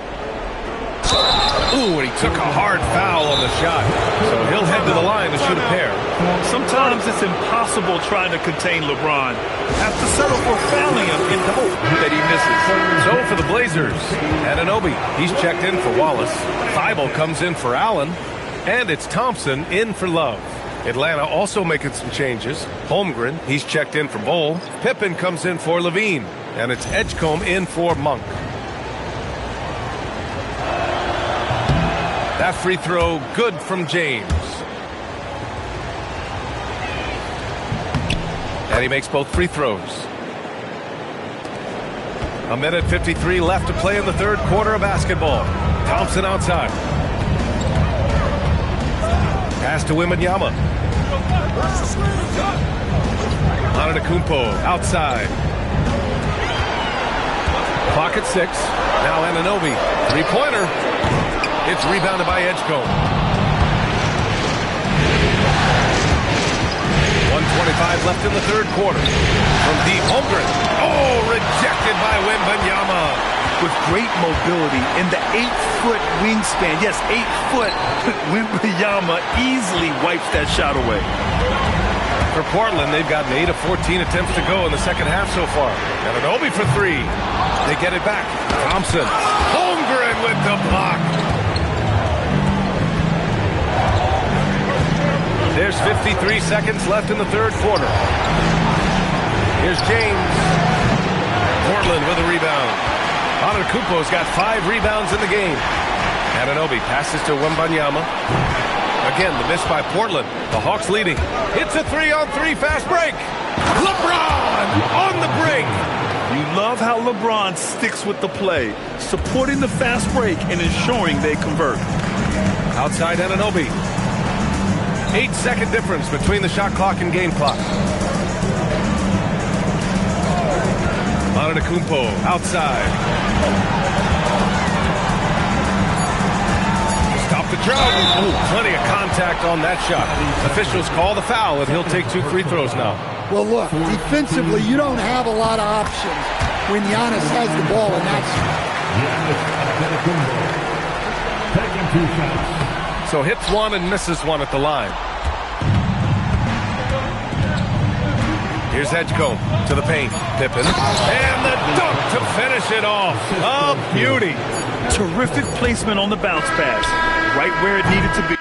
Ooh, and he took a hard foul on the shot. So he'll head to the line to shoot a pair. Sometimes it's impossible trying to contain LeBron. Have to settle for fouling him in hope that he misses. So for the Blazers, Anunoby, he's checked in for Wallace. Thibault comes in for Allen. And it's Thompson in for Love. Atlanta also making some changes. Holmgren, he's checked in for Bol. Pippen comes in for Levine. And it's Edgecombe in for Monk. That free throw good from James. And he makes both free throws. 1:53 left to play in the third quarter of basketball. Thompson outside. Pass to Wembanyama. Antetokounmpo outside. Clock at 6. Now Anunoby. Three-pointer. It's rebounded by Edgecombe. 1:25 left in the third quarter. From deep, Holmgren. Oh, rejected by Wembanyama. with great mobility in the 8-foot wingspan. Yes, 8 foot. Wembanyama easily wipes that shot away. For Portland, they've gotten 8 of 14 attempts to go in the second half so far. Anunoby for 3. They get it back. Thompson. Holmgren with the block. There's 53 seconds left in the third quarter. Here's James. Portland with a rebound. Antetokounmpo's got 5 rebounds in the game. Anunoby passes to Wembanyama. Again, the miss by Portland. The Hawks leading. It's a 3-on-3 fast break. LeBron on the break. You love how LeBron sticks with the play, supporting the fast break and ensuring they convert. Outside Anunoby. 8-second difference between the shot clock and game clock. Antetokounmpo outside. Stop the drought. Oh, plenty of contact on that shot. Officials call the foul, and he'll take 2 free throws now. Well, look, defensively, you don't have a lot of options when Giannis has the ball, and that's... Taking 2 shots. So hits 1 and misses 1 at the line. Here's Edgecombe to the paint. Pippen. And the dunk to finish it off. A beauty. Terrific placement on the bounce pass. Right where it needed to be.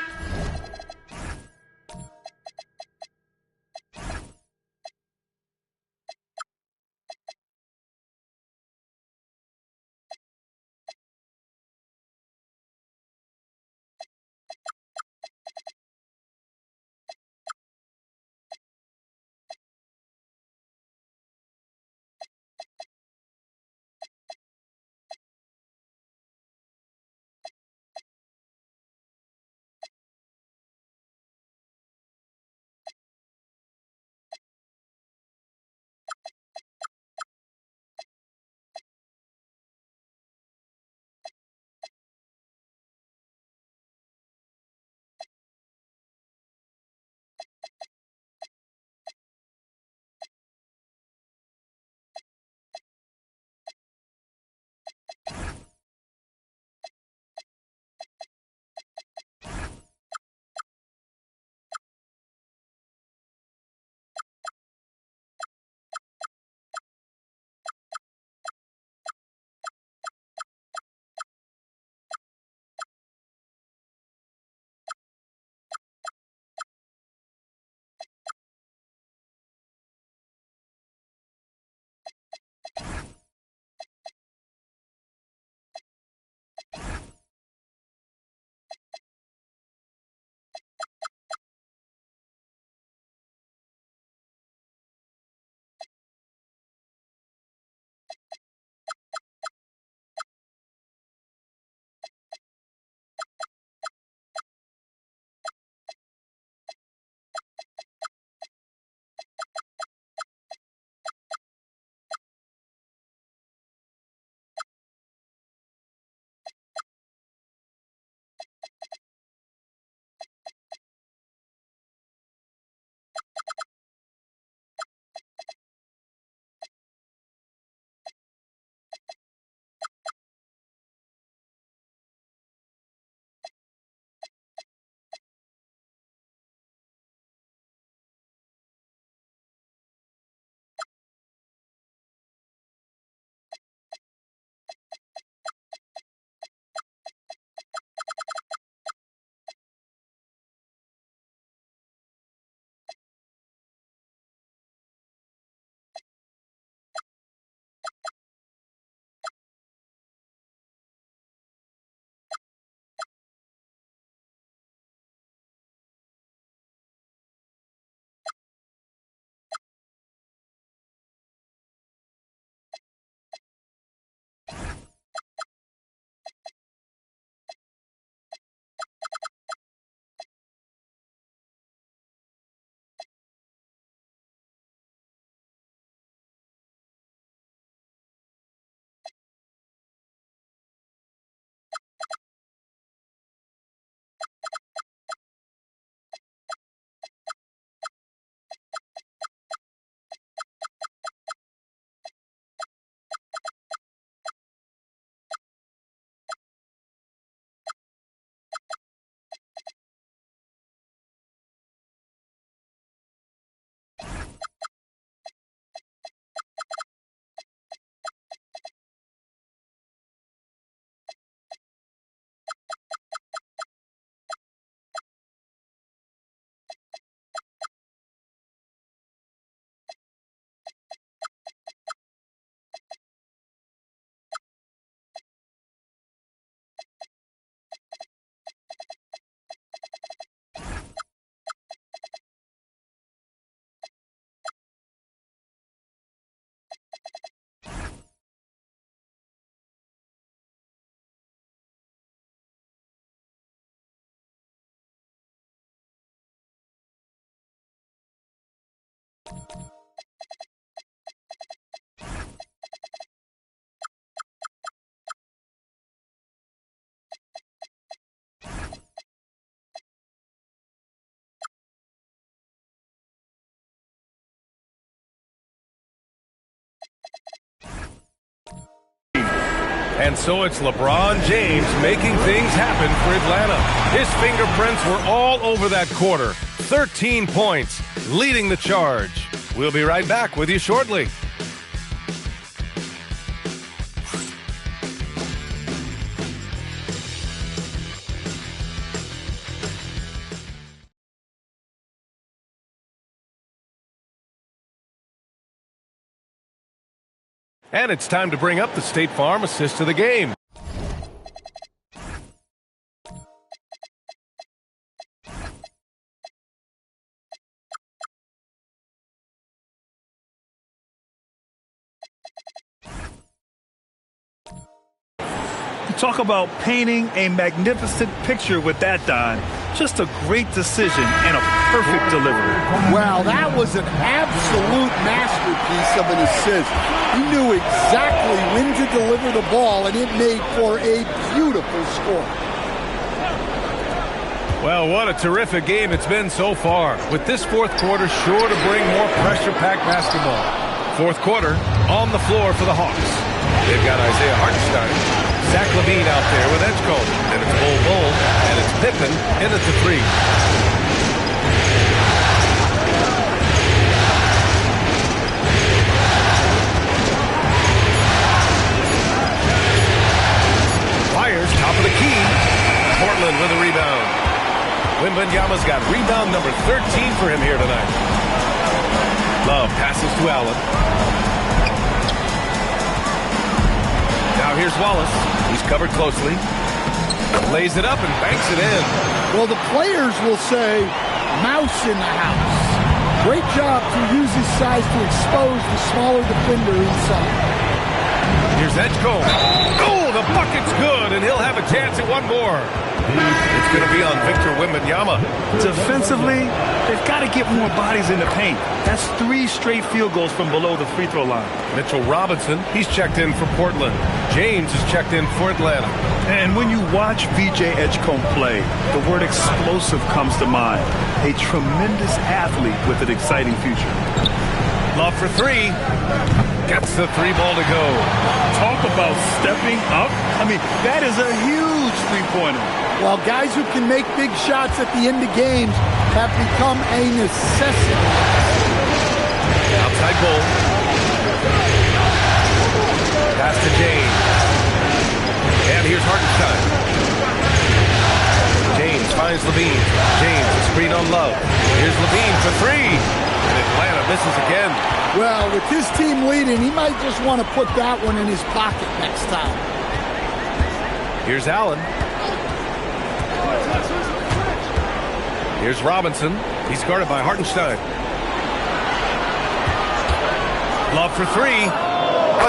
And so it's LeBron James making things happen for Atlanta. His fingerprints were all over that quarter. 13 points, leading the charge. We'll be right back with you shortly. And it's time to bring up the State Farm assist to the game. Talk about painting a magnificent picture with that, Don. Just a great decision and a perfect delivery. Well, that was an absolute masterpiece of an assist. He knew exactly when to deliver the ball, and it made for a beautiful score. Well, what a terrific game it's been so far, with this fourth quarter sure to bring more pressure-packed basketball. Fourth quarter on the floor for the Hawks. They've got Isaiah Hartenstein, Zach LaVine out there with Edgecombe, and it's Bol, and it's Pippen in at the three. Fires, top of the key. Portland with a rebound. Wembanyama's got rebound number 13 for him here tonight. Love passes to Allen. Now here's Wallace. He's covered closely. Lays it up and banks it in. Well, the players will say, mouse in the house. Great job to use his size to expose the smaller defender inside. Here's Edgecombe. Oh, the bucket's good, and he'll have a chance at one more. It's going to be on Victor Wembanyama. Defensively, they've got to get more bodies in the paint. That's 3 straight field goals from below the free throw line. Mitchell Robinson, he's checked in for Portland. James is checked in for Atlanta. And when you watch VJ Edgecombe play, the word explosive comes to mind. A tremendous athlete with an exciting future. Love for three. Gets the three ball to go. Talk about stepping up. I mean, that is a huge three-pointer. Well, guys who can make big shots at the end of games have become a necessity. Outside goal. Pass to James. And here's Hartenstein. James finds LaVine. James, a screen on Love. Here's LaVine for three. And Atlanta misses again. Well, with his team leading, he might just want to put that one in his pocket next time. Here's Allen. Here's Robinson. He's guarded by Hartenstein. Love for three.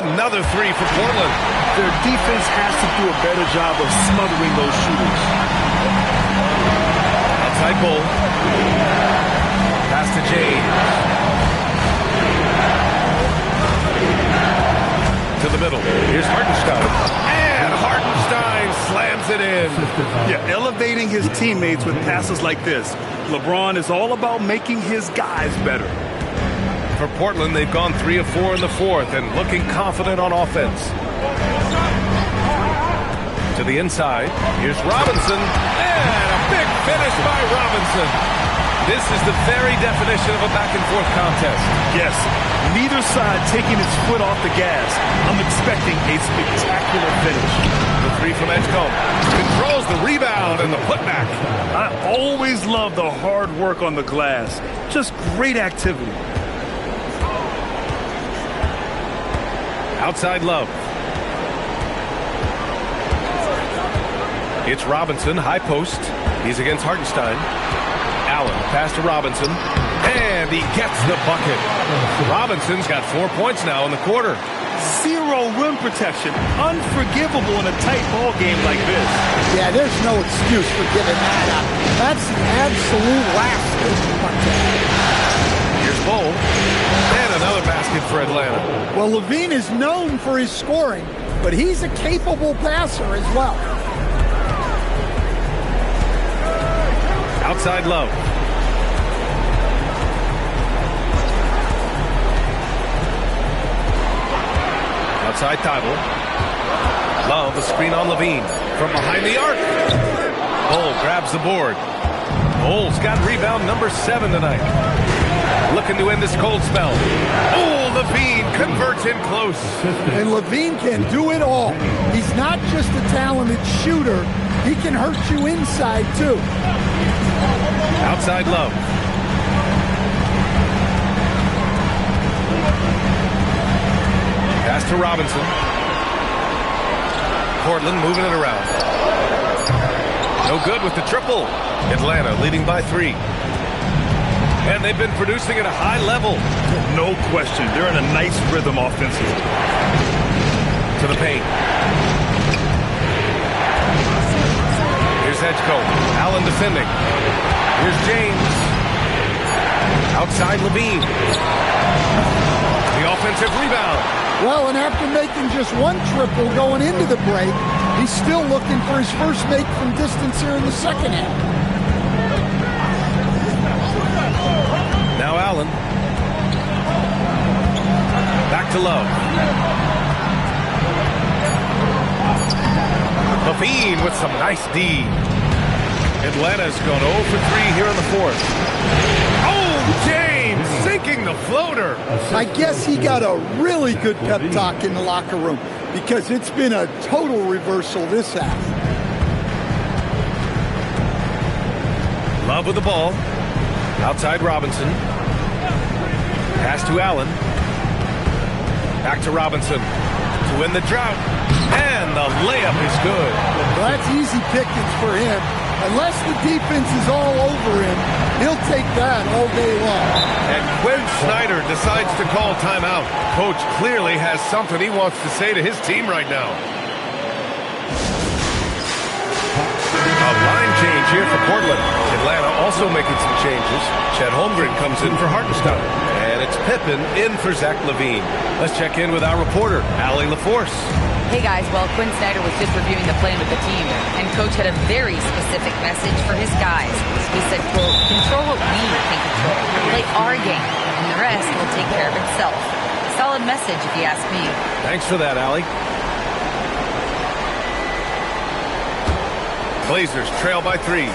Another three for Portland. Their defense has to do a better job of smothering those shooters. Outside goal. Pass to James. To the middle. Here's Hartenstein. And Hartenstein slams it in. Yeah, elevating his teammates with passes like this. LeBron is all about making his guys better. For Portland, they've gone 3 of 4 in the fourth and looking confident on offense. To the inside. Here's Robinson. And a big finish by Robinson. This is the very definition of a back-and-forth contest. Yes, neither side taking its foot off the gas. I'm expecting a spectacular finish. The three from Edgecombe. Controls the rebound and the putback. I always love the hard work on the glass. Just great activity. Outside Love. It's Robinson, high post. He's against Hartenstein. Allen, pass to Robinson. And he gets the bucket. Robinson's got 4 points now in the quarter. Zero rim protection. Unforgivable in a tight ball game like this. Yeah, there's no excuse for giving that up. That's an absolute last. Here's Bol. And another basket for Atlanta. Well, Levine is known for his scoring, but he's a capable passer as well. Outside Love. Outside Thibault. Love, a screen on Levine. From behind the arc. Bol grabs the board. Bol's got rebound number 7 tonight. Looking to end this cold spell. Oh, Levine converts in close. And Levine can do it all. He's not just a talented shooter. He can hurt you inside, too. Outside Love. Pass to Robinson. Portland moving it around. No good with the triple. Atlanta leading by 3. And they've been producing at a high level. No question. They're in a nice rhythm offensively. To the paint. Here's Edgecombe. Allen defending. Here's James. Outside Levine. The offensive rebound. Well, and after making just one triple going into the break, he's still looking for his first make from distance here in the second half. Now Allen. Back to Love. Levine with some nice D. Atlanta's gone 0 for 3 here in the fourth. Oh, James sinking the floater. I guess he got a really good pep talk in the locker room because it's been a total reversal this half. Love with the ball. Outside Robinson. Pass to Allen. Back to Robinson to win the drought. And the layup is good. Well, that's easy pickings for him. Unless the defense is all over him, he'll take that all day long. And Quinn Snyder decides to call timeout. Coach clearly has something he wants to say to his team right now. A line change here for Portland. Atlanta also making some changes. Chet Holmgren comes in for Hartenstein. And it's Pippen in for Zach LaVine. Let's check in with our reporter, Allie LaForce. Hey guys, well, Quinn Snyder was just reviewing the plan with the team, and Coach had a very specific message for his guys. He said, quote, control what we can control, play our game, and the rest will take care of itself. Solid message if you ask me. Thanks for that, Allie. Blazers trail by 3.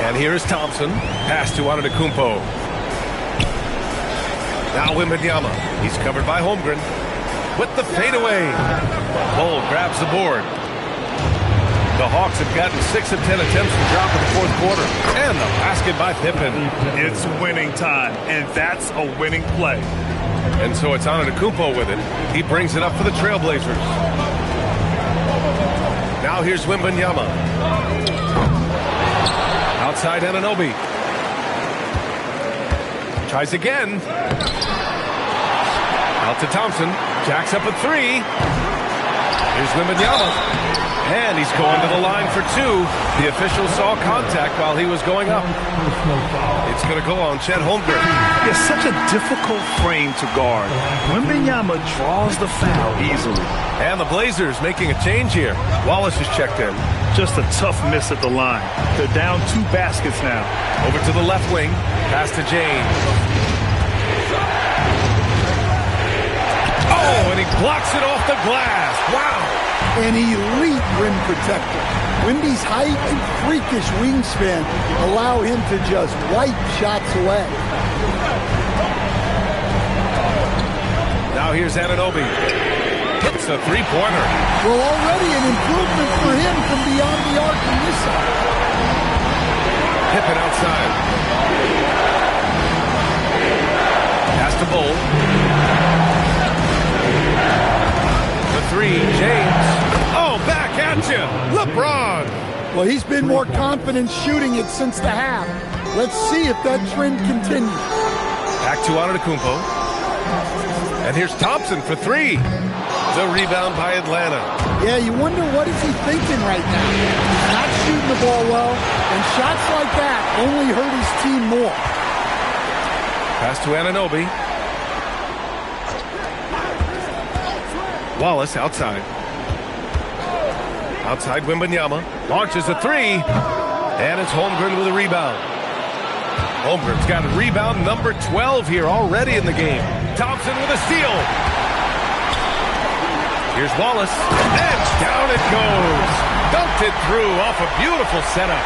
And here is Thompson. Pass to Antetokounmpo. Now Wembanyama. He's covered by Holmgren. With the fadeaway. Bol grabs the board. The Hawks have gotten 6 of 10 attempts to drop in the fourth quarter. And the basket by Pippen. It's winning time, and that's a winning play. And so it's Antetokounmpo with it. He brings it up for the Trailblazers. Now here's Wembanyama. Outside Anunoby. Tries again. Out to Thompson. Jacks up a 3. Here's Wembanyama. And he's going to the line for 2. The official saw contact while he was going up. It's going to go on Chet Holmgren. It's such a difficult frame to guard. Wembanyama draws the foul easily. And the Blazers making a change here. Wallace is checked in. Just a tough miss at the line. They're down 2 baskets now. Over to the left wing. Pass to James. Oh, and he blocks it off the glass. Wow. An elite rim protector. Wemby's height and freakish wingspan allow him to just wipe shots away. Now here's Anunoby. Hits a three-pointer. Well, already an improvement for him from beyond the arc on this side. Pippen outside. Pass to Bol. The 3, James. Oh, back at you. LeBron. Well, he's been more confident shooting it since the half. Let's see if that trend continues. Back to Antetokounmpo. And here's Thompson for 3. The rebound by Atlanta. Yeah, you wonder what is he thinking right now. He's not shooting the ball well, And shots like that only hurt his team more. Pass to Anunoby. Wallace outside. Outside Wembanyama. Launches a three. And it's Holmgren with a rebound. Holmgren's got a rebound number 12 here already in the game. Thompson with a steal. Here's Wallace. And down it goes. Dumped it through off a beautiful setup.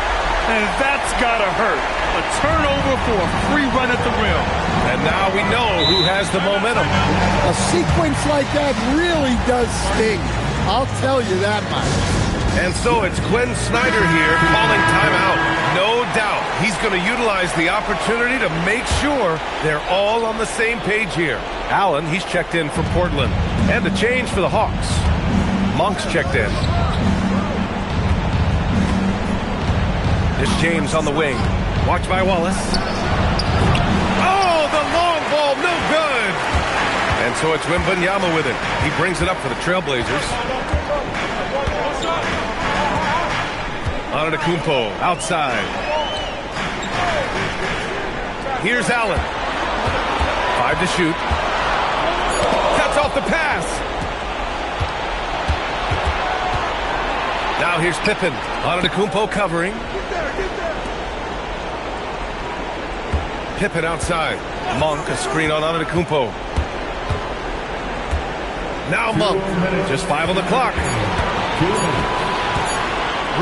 And that's got to hurt. A turnover for a free run at the rim. And now we know who has the momentum. A sequence like that really does sting. I'll tell you that much. And so it's Quinn Snyder here calling timeout. No doubt he's going to utilize the opportunity to make sure they're all on the same page here. Allen, he's checked in for Portland. And a change for the Hawks. Monk's checked in. It's James on the wing. Watched by Wallace. Oh, the long ball, no good. And so it's Wembanyama with it. He brings it up for the Trailblazers. Antetokounmpo outside. Here's Allen. 5 to shoot. Cuts off the pass. Now here's Pippen. Antetokounmpo covering. Pippen outside. Monk, a screen on Antetokounmpo. Now Monk. Just 5 on the clock.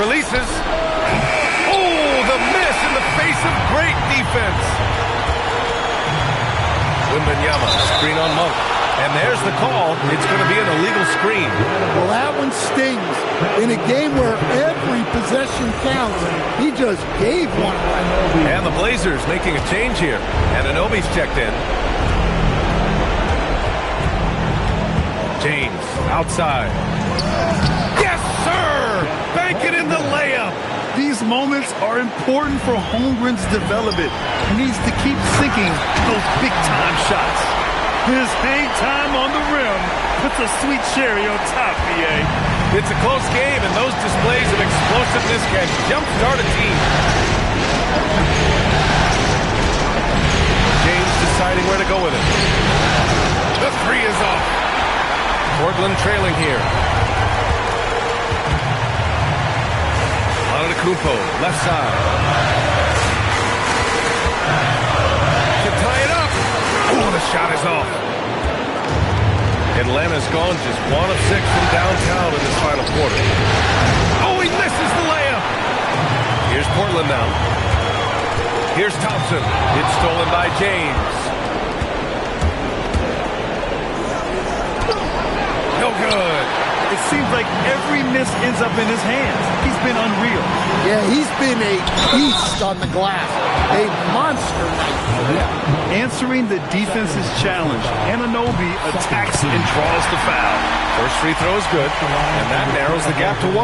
Releases. Oh, the miss in the face of great defense. Wembanyama, screen on Monk. And there's the call. It's going to be an illegal screen. Well, that one stings. In a game where every possession counts, he just gave one away. And the Blazers making a change here. And Anunoby's checked in. James outside. Yes, sir! Bank it in the layup. These moments are important for Holmgren's development. He needs to keep sinking those big-time shots. His hang time on the rim puts a sweet cherry on top, PA. It's a close game, and those displays of explosiveness can jumpstart a team. James deciding where to go with it. The three is off. Portland trailing here. Antetokounmpo, left side. To tie it up. Oh, the shot is off. Atlanta's gone just 1 of 6 from downtown in this final quarter. Oh, he misses the layup. Here's Portland now. Here's Thompson. It's stolen by James. No good. It seems like every miss ends up in his hands. He's been unreal. Yeah, he's been a beast on the glass. A monster night. Answering the defense's challenge, Anunoby attacks and draws the foul. First free throw is good, and that narrows the gap to 1.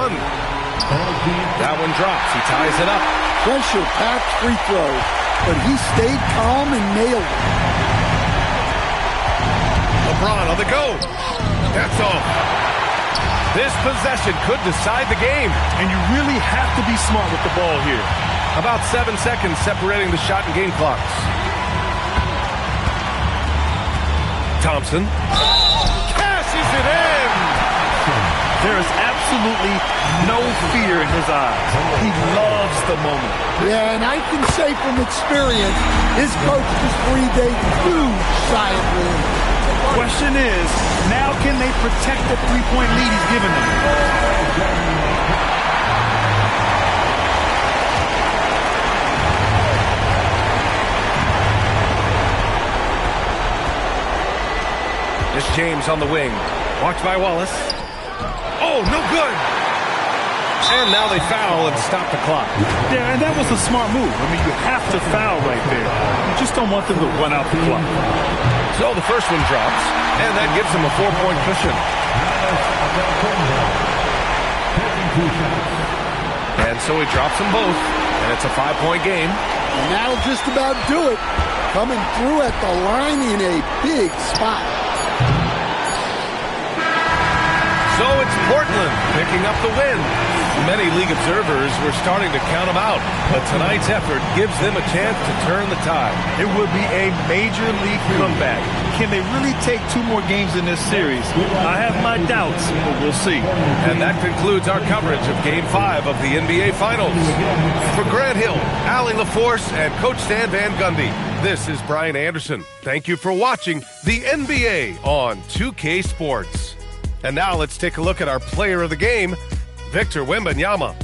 That one drops. He ties it up. Pressure-packed free throws, but he stayed calm and nailed it. LeBron on the go. That's all. This possession could decide the game. And you really have to be smart with the ball here. About 7 seconds separating the shot and game clocks. Thompson cashes it in. There is absolutely no fear in his eyes. He loves the moment. Yeah, and I can say from experience, his coach just breathed a huge sigh of relief. Question is, now can they protect the three-point lead he's given them? This James on the wing. Watched by Wallace. Oh, no good. And now they foul and stop the clock. Yeah, and that was a smart move. I mean, you have to foul right there. You just don't want them to run out the clock. So the first one drops, and that gives them a 4-point cushion. And so he drops them both, and it's a 5-point game. And that'll just about do it. Coming through at the line in a big spot. So it's Portland picking up the win. Many league observers were starting to count them out, but tonight's effort gives them a chance to turn the tide. It would be a major league comeback. Can they really take 2 more games in this series? I have my doubts, but we'll see. And that concludes our coverage of Game 5 of the NBA Finals. For Grant Hill, Allie LaForce, and Coach Stan Van Gundy, this is Brian Anderson. Thank you for watching the NBA on 2K Sports. And now let's take a look at our player of the game, Victor Wembanyama.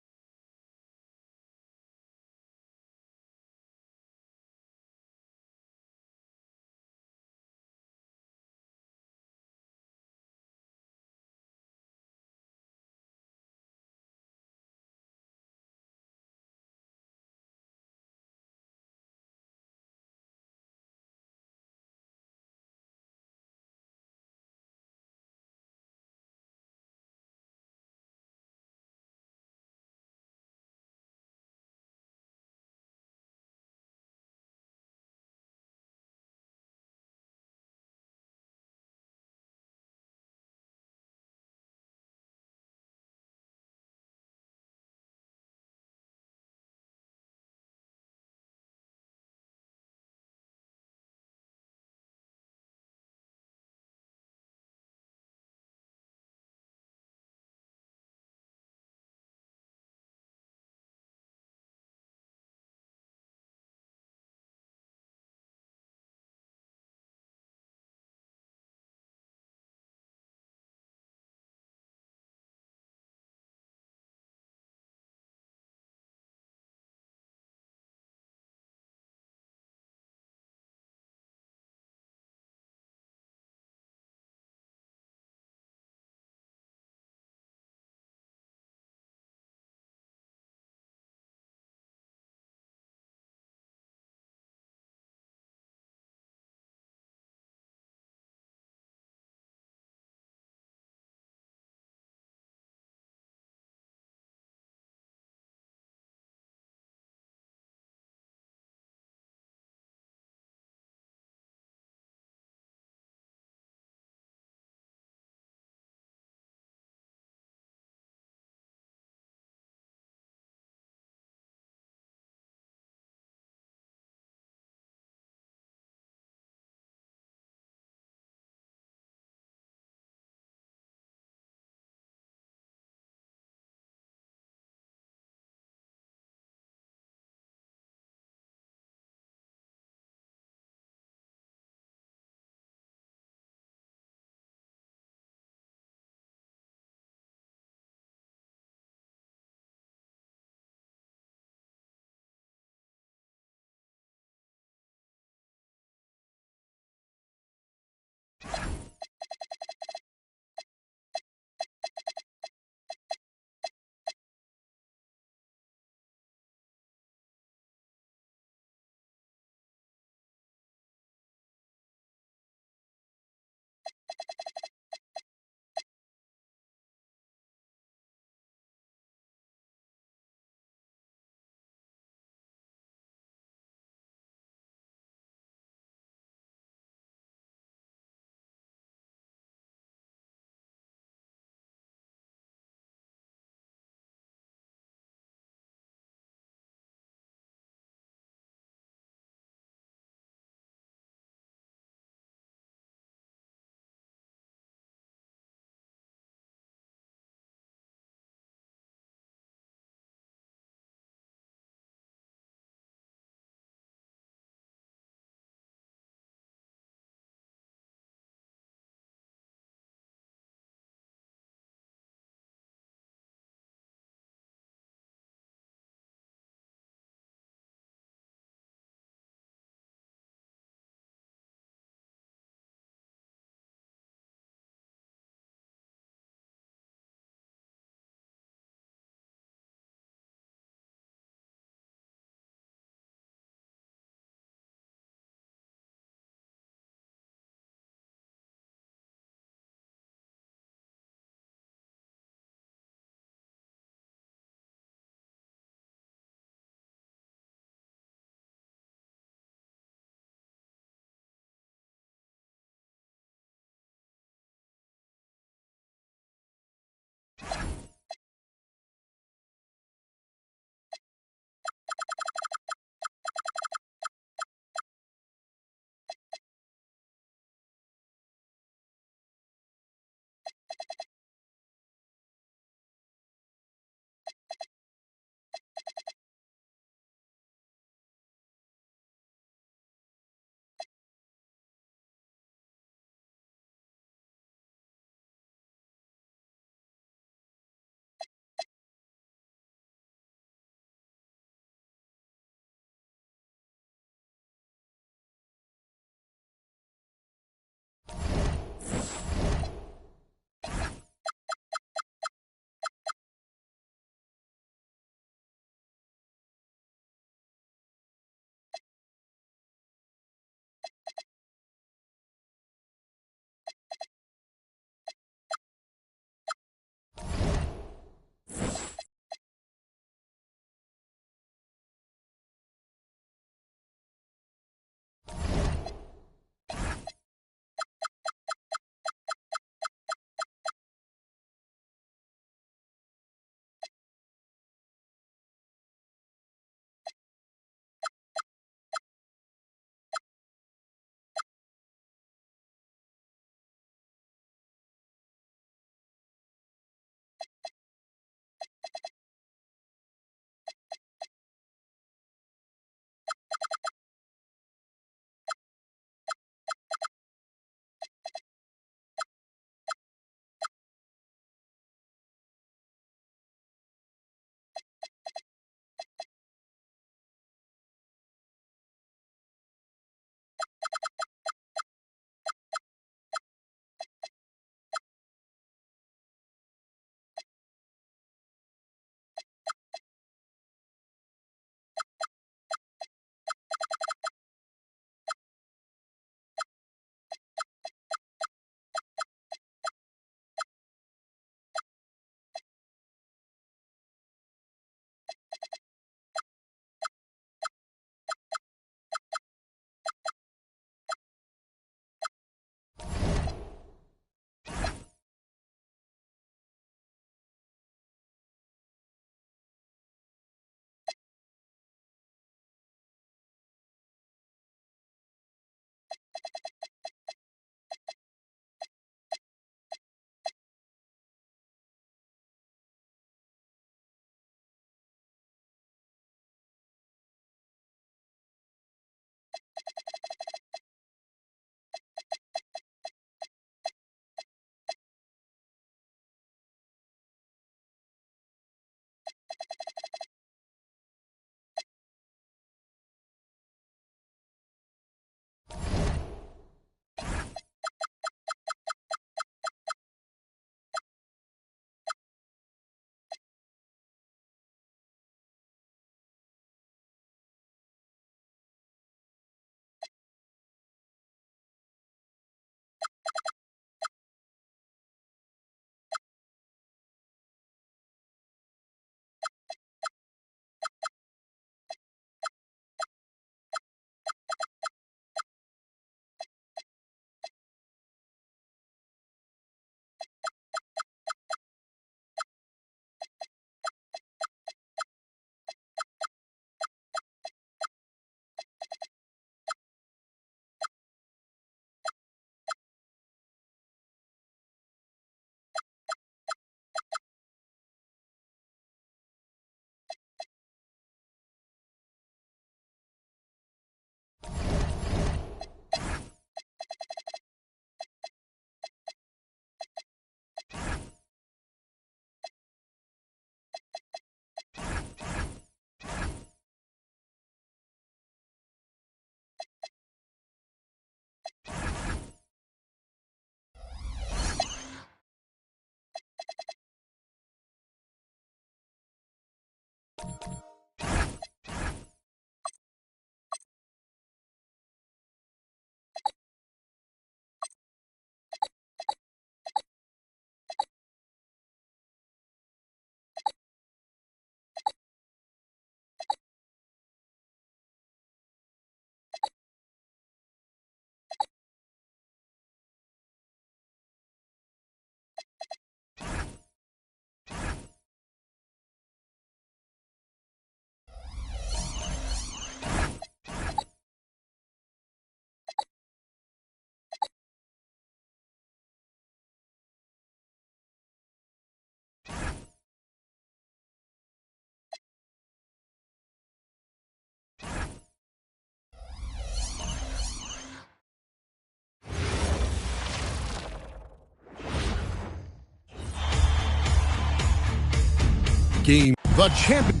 game. The champion.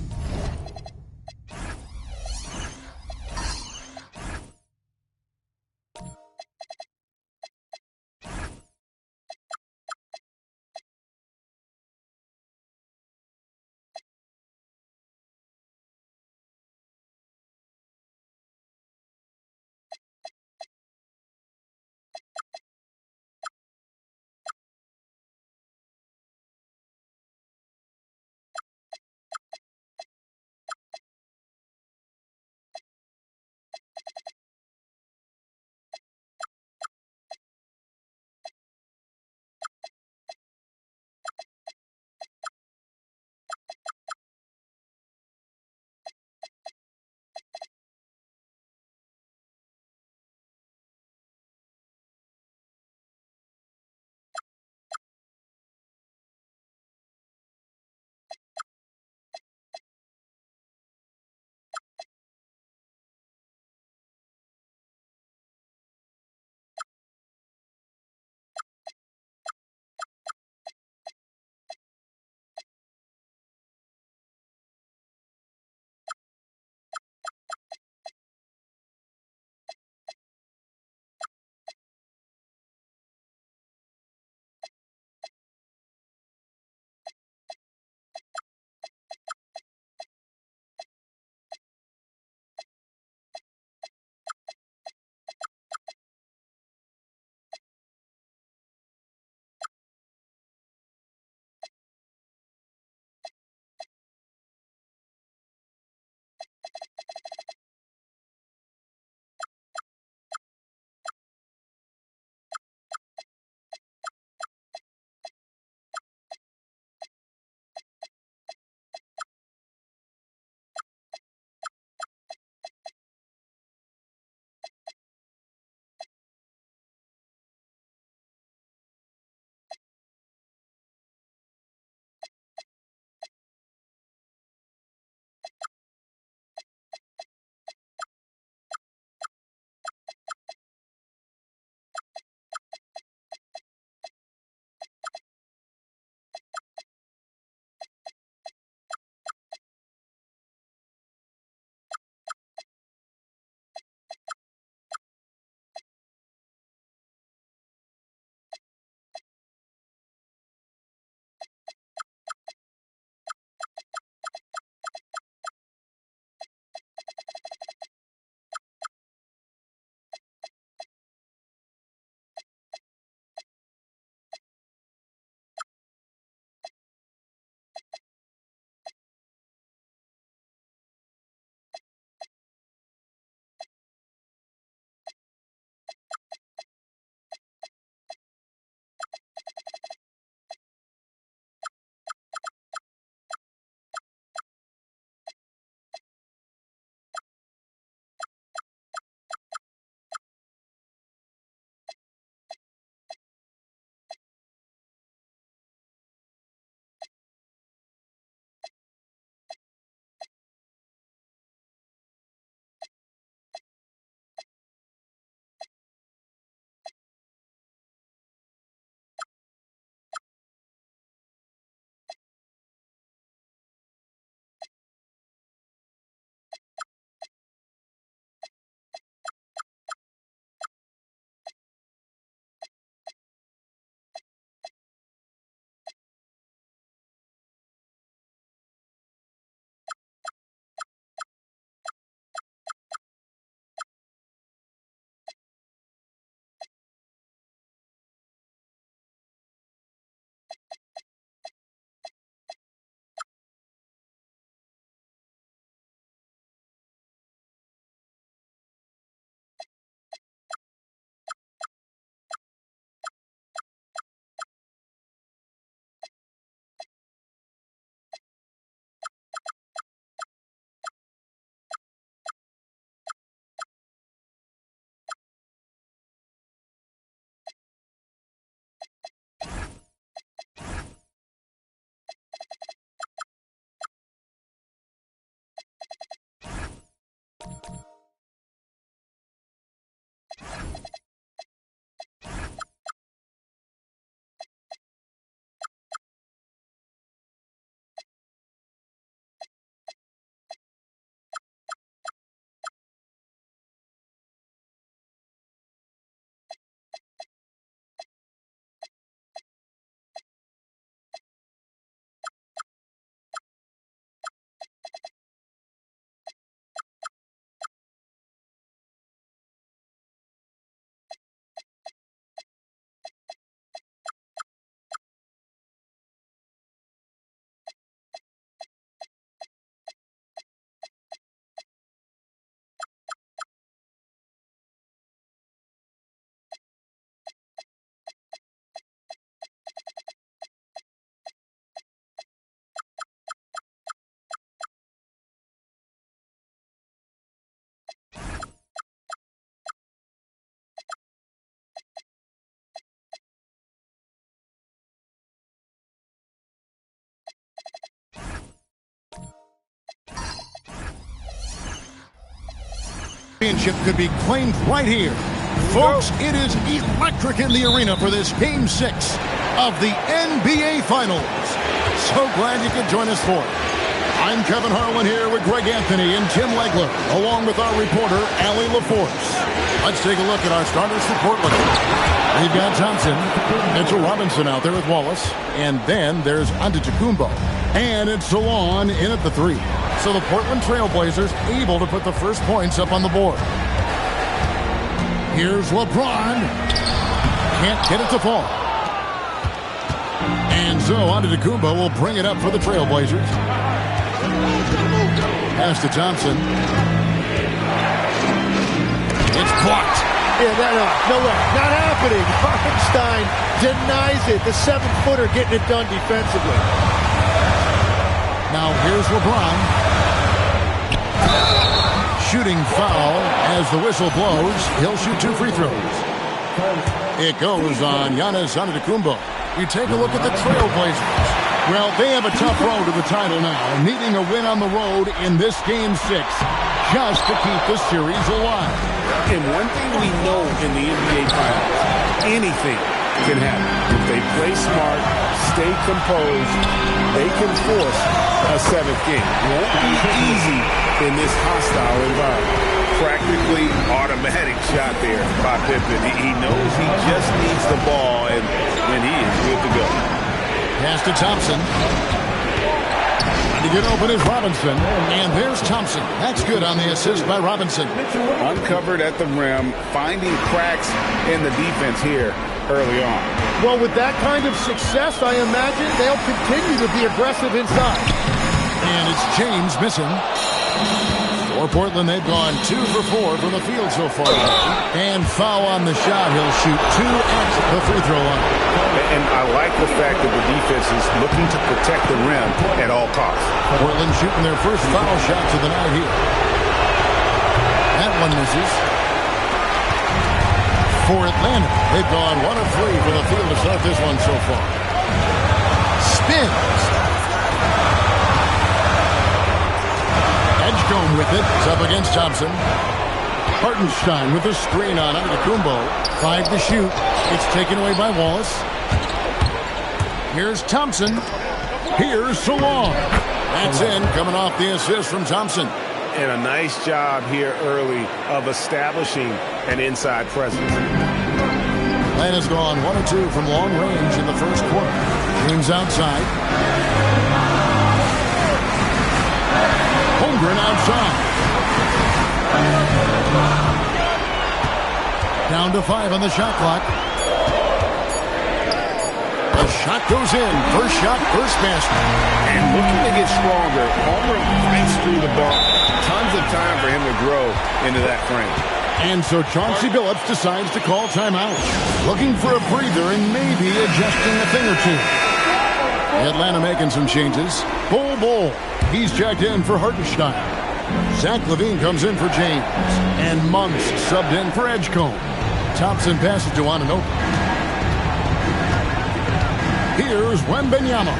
Championship could be claimed right here. Folks, it is electric in the arena for this Game 6 of the NBA Finals. So glad you could join us for it. I'm Kevin Harlan here with Greg Anthony and Tim Legler, along with our reporter, Allie LaForce. Let's take a look at our starters for Portland. We've got Thompson, Mitchell Robinson out there with Wallace, and then there's Antetokounmpo. And it's Salon in at the 3. So the Portland Trailblazers able to put the first points up on the board. Here's LeBron. Can't get it to fall. And so Antetokounmpo will bring it up for the Trailblazers. Pass to Thompson. It's blocked. Yeah, no way. Not happening. Hartenstein denies it. The 7-footer getting it done defensively. Now here's LeBron. Shooting foul as the whistle blows. He'll shoot 2 free throws. It goes on Giannis Antetokounmpo. We take a look at the Trailblazers. Well, they have a tough road to the title now, needing a win on the road in this Game 6 just to keep the series alive. And one thing we know in the NBA Finals, anything can happen. If they play smart, stay composed, they can force a 7th game. It won't be easy in this hostile environment. Practically automatic shot there by Pippen. He knows he just needs the ball, and he is good to go. Pass to Thompson. To get open is Robinson, and there's Thompson. That's good on the assist by Robinson. Uncovered at the rim, finding cracks in the defense here early on. Well, with that kind of success, I imagine they'll continue to be aggressive inside. And it's James missing. For Portland, they've gone 2 for 4 from the field so far. And foul on the shot. He'll shoot 2 at the free throw line. And I like the fact that the defense is looking to protect the rim at all costs. Portland shooting their first foul shots of the night here. That one misses. For Atlanta, they've gone 1 of 3 from the field to start this one so far. Spins. Edgecombe with it. It's up against Thompson. Hartenstein with a screen on Antetokounmpo. 5 to shoot. It's taken away by Wallace. Here's Thompson. Here's Salon. That's in, coming off the assist from Thompson. And a nice job here early of establishing an inside presence. Atlanta's gone 1 of 2 from long range in the first quarter. James outside. Holmgren outside. Down to 5 on the shot clock. The shot goes in. First shot, first basket. And looking to get stronger. Holmgren fights through the bump. Tons of time for him to grow into that frame. And so Chauncey Billups decides to call timeout. Looking for a breather and maybe adjusting a thing or two. Atlanta making some changes. Bull. He's checked in for Hartenstein. Zach LaVine comes in for James. And Monks subbed in for Edgecombe. Thompson passes to Anunoby. Here's Wembanyama.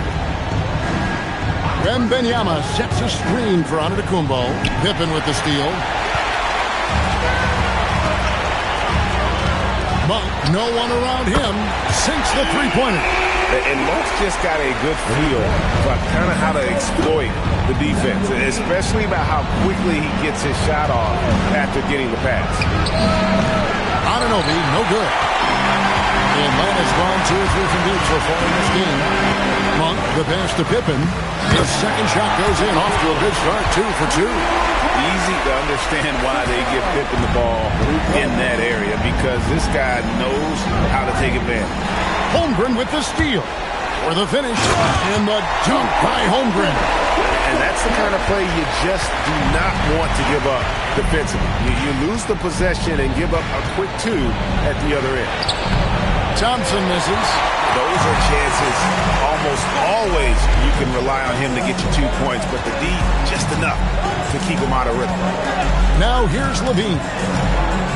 Wembanyama sets a screen for Antetokounmpo. Pippen with the steal. Monk, no one around him, sinks the three-pointer. And Monk's just got a good feel for kind of how to exploit the defense, especially about how quickly he gets his shot off after getting the pass. Anunoby, no good. Atlanta's gone 2 or 3 from deep so far in this game. Monk, the pass to Pippen. His second shot goes in, off to a good start, 2 for 2. Easy to understand why they give Pippen the ball in that area, because this guy knows how to take advantage. Holmgren with the steal. For the finish, and the dunk by Holmgren. And that's the kind of play you just do not want to give up defensively. You lose the possession and give up a quick 2 at the other end. Thompson misses. Those are chances almost always you can rely on him to get you 2 points, but the D just enough to keep him out of rhythm. Now here's LaVine.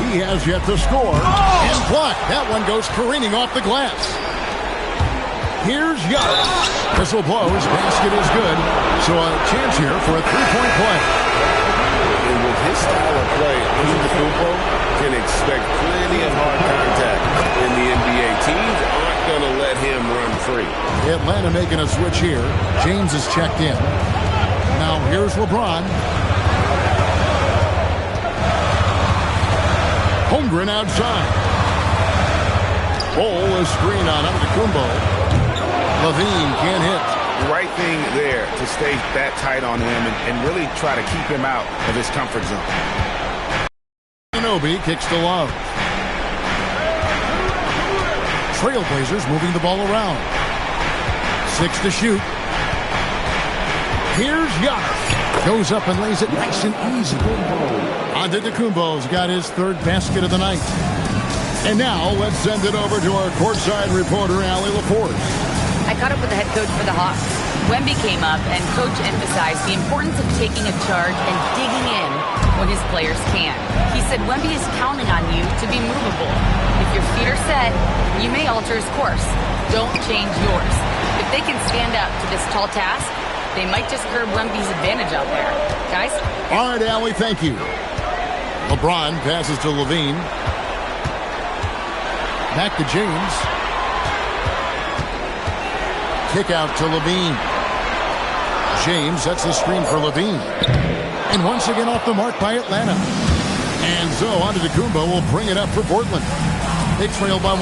He has yet to score. And blocked. That one goes careening off the glass. Here's Giannis. Whistle blows. Basket is good. So a chance here for a 3-point play. And with his this style of play, Antetokounmpo can expect plenty of hard contact in the NBA. Teams aren't going to let him run free. Atlanta making a switch here. James is checked in. Now here's LeBron. Holmgren outside. Ball is screen on Antetokounmpo. Levine can't hit. Right thing there to stay that tight on him and really try to keep him out of his comfort zone. Anunoby kicks to Love. Trailblazers moving the ball around. 6 to shoot. Here's Giannis. Goes up and lays it nice and easy. Antetokounmpo's got his third basket of the night. And now let's send it over to our courtside reporter, Allie LaForce. I caught up with the head coach for the Hawks. Wemby came up, and Coach emphasized the importance of taking a charge and digging in when his players can. He said Wemby is counting on you to be movable. If your feet are set, you may alter his course. Don't change yours. If they can stand up to this tall task, they might just curb Wemby's advantage out there. Guys? All right, Allie, thank you. LeBron passes to Levine. Back to James. Kick out to Levine. James sets the screen for Levine. And once again off the mark by Atlanta. And so Antetokounmpo will bring it up for Portland. They trail by 1.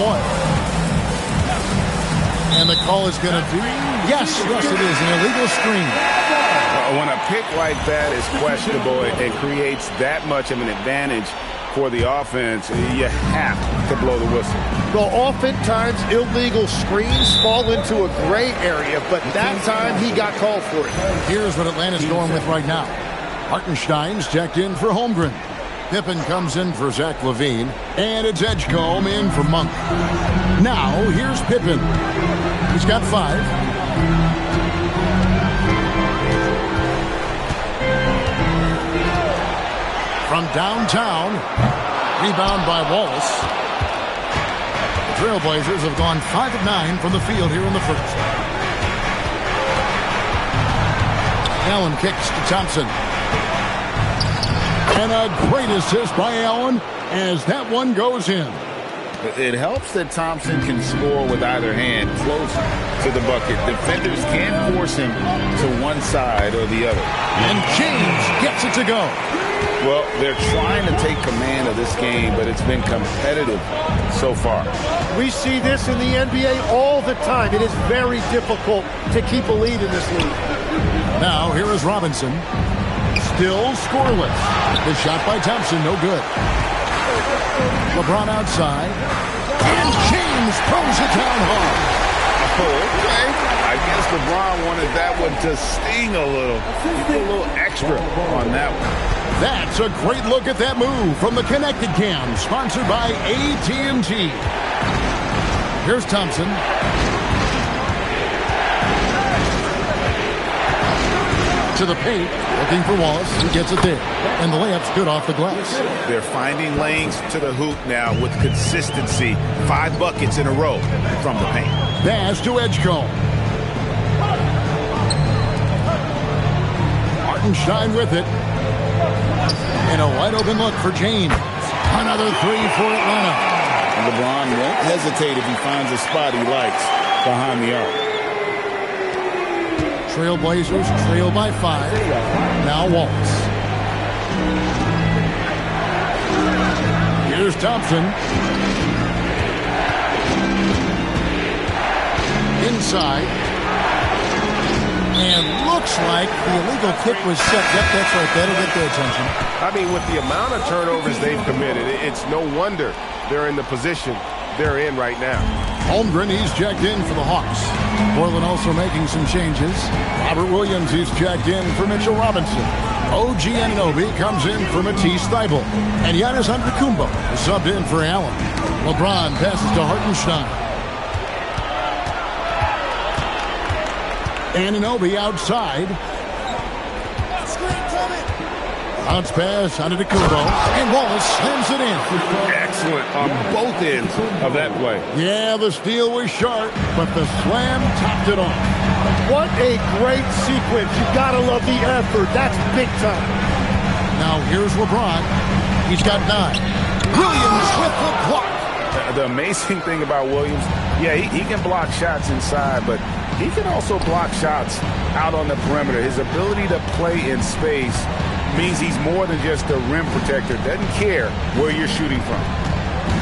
And the call is going to be, yes, it is, an illegal screen. When a pick like that is questionable, it creates that much of an advantage for the offense. You have to blow the whistle. Well, oftentimes illegal screens fall into a gray area, but that time he got called for it. Here's what Atlanta's going with right now. Hartenstein's checked in for Holmgren. Pippen comes in for Zach LaVine. And it's Edgecombe in for Monk. Now, here's Pippen. He's got 5. From downtown, rebound by Wallace. The Trailblazers have gone 5 of 9 from the field here in the first. Allen kicks to Thompson. And a great assist by Allen as that one goes in. It helps that Thompson can score with either hand close to the bucket. Defenders can't force him to one side or the other. And James gets it to go. Well, they're trying to take command of this game, but it's been competitive so far. We see this in the NBA all the time. It is very difficult to keep a lead in this league. Now, here is Robinson. Still scoreless. The shot by Thompson, no good. LeBron outside. And James throws it down hard. Okay. I guess LeBron wanted that one to sting a little. Give a little extra on that one. That's a great look at that move from the Connected Cam, sponsored by AT&T. Here's Thompson. To the paint, looking for Wallace. He gets it there. And the layup's good off the glass. They're finding lanes to the hoop now with consistency. 5 buckets in a row from the paint. Pass to Edgecombe. Hartenstein with it. And a wide open look for James. Another 3 for Atlanta. LeBron won't hesitate if he finds a spot he likes behind the arc. Trailblazers trail by 5. Now Wallace. Here's Thompson. Inside. And looks like the illegal kick was set. Yep, that's right. That'll get their attention. I mean, with the amount of turnovers they've committed, it's no wonder they're in the position they're in right now. Holmgren, he's checked in for the Hawks. Portland also making some changes. Robert Williams, he's checked in for Mitchell Robinson. OG Anunoby comes in for Matisse Thybulle. And Giannis Antetokounmpo is subbed in for Allen. LeBron passes to Hartenstein. Anunoby outside. Bounce pass onto Antetokounmpo. And Wallace slams it in. Excellent on both ends of that play. Yeah, the steal was sharp, but the slam topped it off. What a great sequence. You gotta love the effort. That's big time. Now here's LeBron. He's got 9. Williams with the block. The amazing thing about Williams, yeah, he can block shots inside, but he can also block shots out on the perimeter. His ability to play in space means he's more than just a rim protector. Doesn't care where you're shooting from.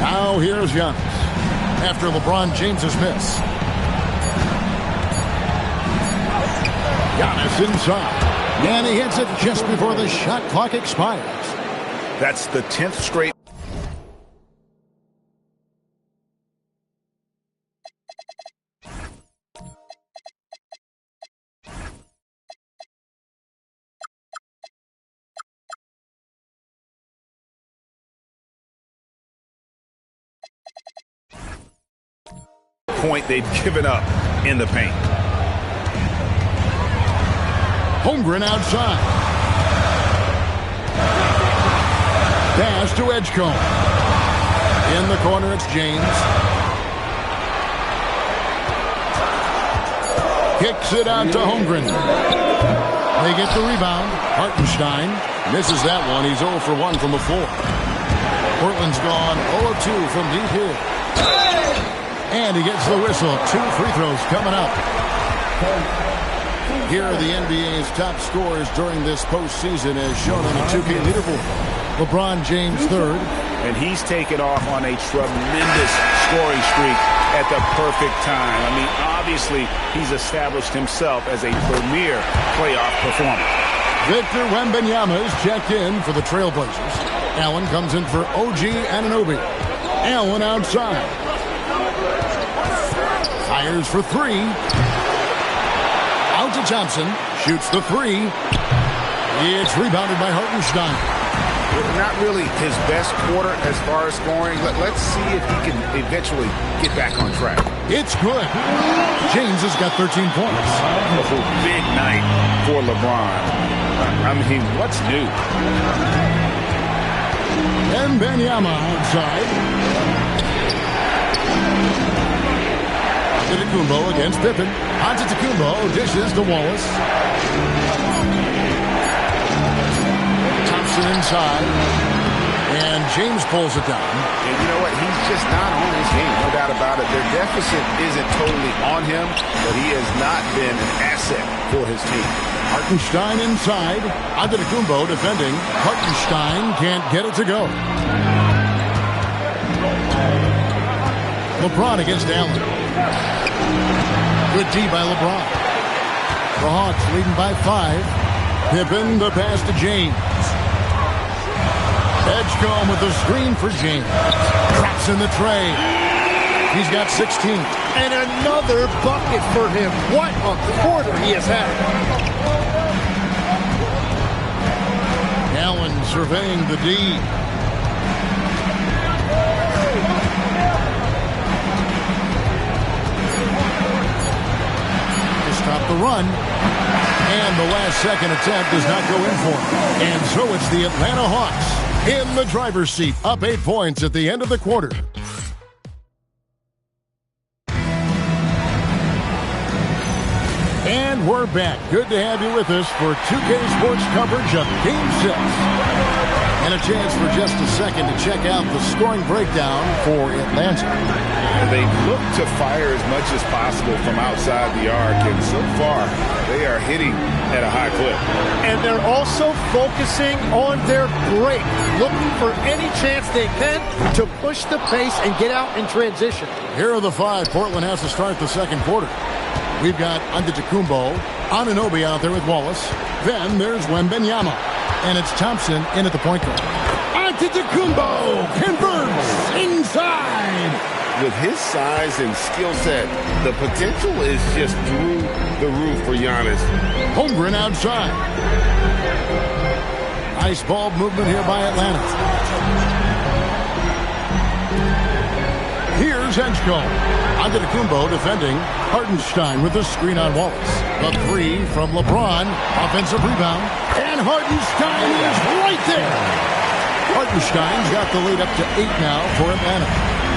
Now here's Giannis after LeBron James's miss. Giannis inside. And he hits it just before the shot clock expires. That's the 10th straight. Point they've given up in the paint. Holmgren outside. Pass to Edgecombe. In the corner, it's James. Kicks it out to Holmgren. They get the rebound. Hartenstein misses that one. He's 0 for 1 from the floor. Portland's gone 0 of 2 from deep here. And he gets the whistle. 2 free throws coming up. Here are the NBA's top scorers during this postseason as shown on the 2K leaderboard. LeBron James 3rd. And he's taken off on a tremendous scoring streak at the perfect time. I mean, obviously, he's established himself as a premier playoff performer. Victor Wembanyama is checked in for the Trailblazers. Allen comes in for OG Anunoby. Allen outside. Fires for 3. Out to Thompson. Shoots the 3. It's rebounded by Hartenstein. Not really his best quarter as far as scoring. Let's see if he can eventually get back on track. It's good. James has got 13 points. A big night for LeBron. I mean, what's new? Wembanyama outside. Antetokounmpo against Pippen. Antetokounmpo dishes to Wallace. Thompson inside. And James pulls it down. And you know what? He's just not on his game, no doubt about it. Their deficit isn't totally on him, but he has not been an asset for his team. Hartenstein inside. Antetokounmpo defending. Hartenstein can't get it to go. LeBron against Allen. Good D by LeBron. The Hawks leading by 5. Pippen, the pass to James. Edgecombe with the screen for James. Drops in the tray. He's got 16. And another bucket for him. What a quarter he has had. Allen surveying the D. Stop the run. And the last-second attempt does not go in for him. And so it's the Atlanta Hawks in the driver's seat, up 8 points at the end of the quarter. And we're back. Good to have you with us for 2K Sports coverage of Game 6. And a chance for just a second to check out the scoring breakdown for Atlanta. They look to fire as much as possible from outside the arc, and so far they are hitting at a high clip. And they're also focusing on their break, looking for any chance they can to push the pace and get out in transition. Here are the 5 Portland has to start the second quarter. We've got Antetokounmpo, Anunoby out there with Wallace. Then there's Wembanyama. And it's Thompson in at the point guard. Antetokounmpo converts inside. With his size and skill set, the potential is just through the roof for Giannis. Holmgren outside. Nice ball movement here by Atlanta. Here's Edgecombe. Antetokounmpo defending. Hartenstein with the screen on Wallace. The 3 from LeBron. Offensive rebound. And Hartenstein is right there. Hartenstein's got the lead up to 8 now for Atlanta.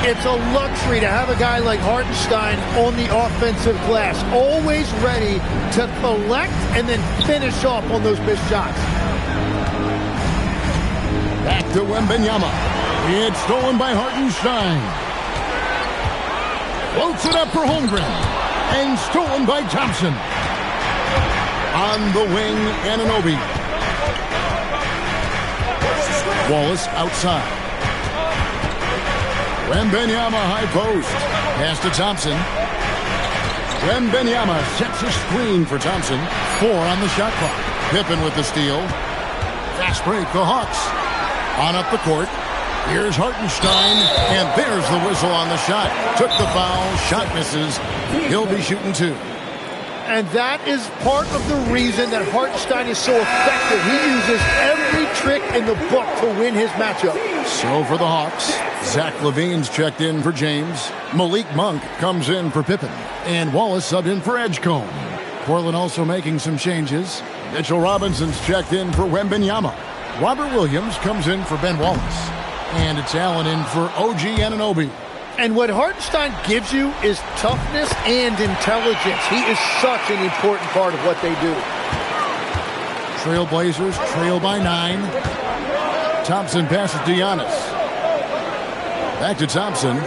It's a luxury to have a guy like Hartenstein on the offensive glass. Always ready to collect and then finish off on those missed shots. Back to Wembanyama. It's stolen by Hartenstein. Floats it up for Holmgren. And stolen by Thompson. On the wing, Anunoby. Wallace outside. Wembanyama high post. Pass to Thompson. Wembanyama sets a screen for Thompson. 4 on the shot clock. Pippen with the steal. Fast break, the Hawks. On up the court. Here's Hartenstein, and there's the whistle on the shot. Took the foul, shot misses. He'll be shooting 2. And that is part of the reason that Hartenstein is so effective. He uses every trick in the book to win his matchup. So for the Hawks, Zach LaVine's checked in for James. Malik Monk comes in for Pippen. And Wallace subbed in for Edgecombe. Portland also making some changes. Mitchell Robinson's checked in for Wembanyama. Robert Williams comes in for Ben Wallace. And it's Allen in for OG Anunoby. And what Hartenstein gives you is toughness and intelligence. He is such an important part of what they do. Trailblazers trail by 9. Thompson passes to Giannis. Back to Thompson.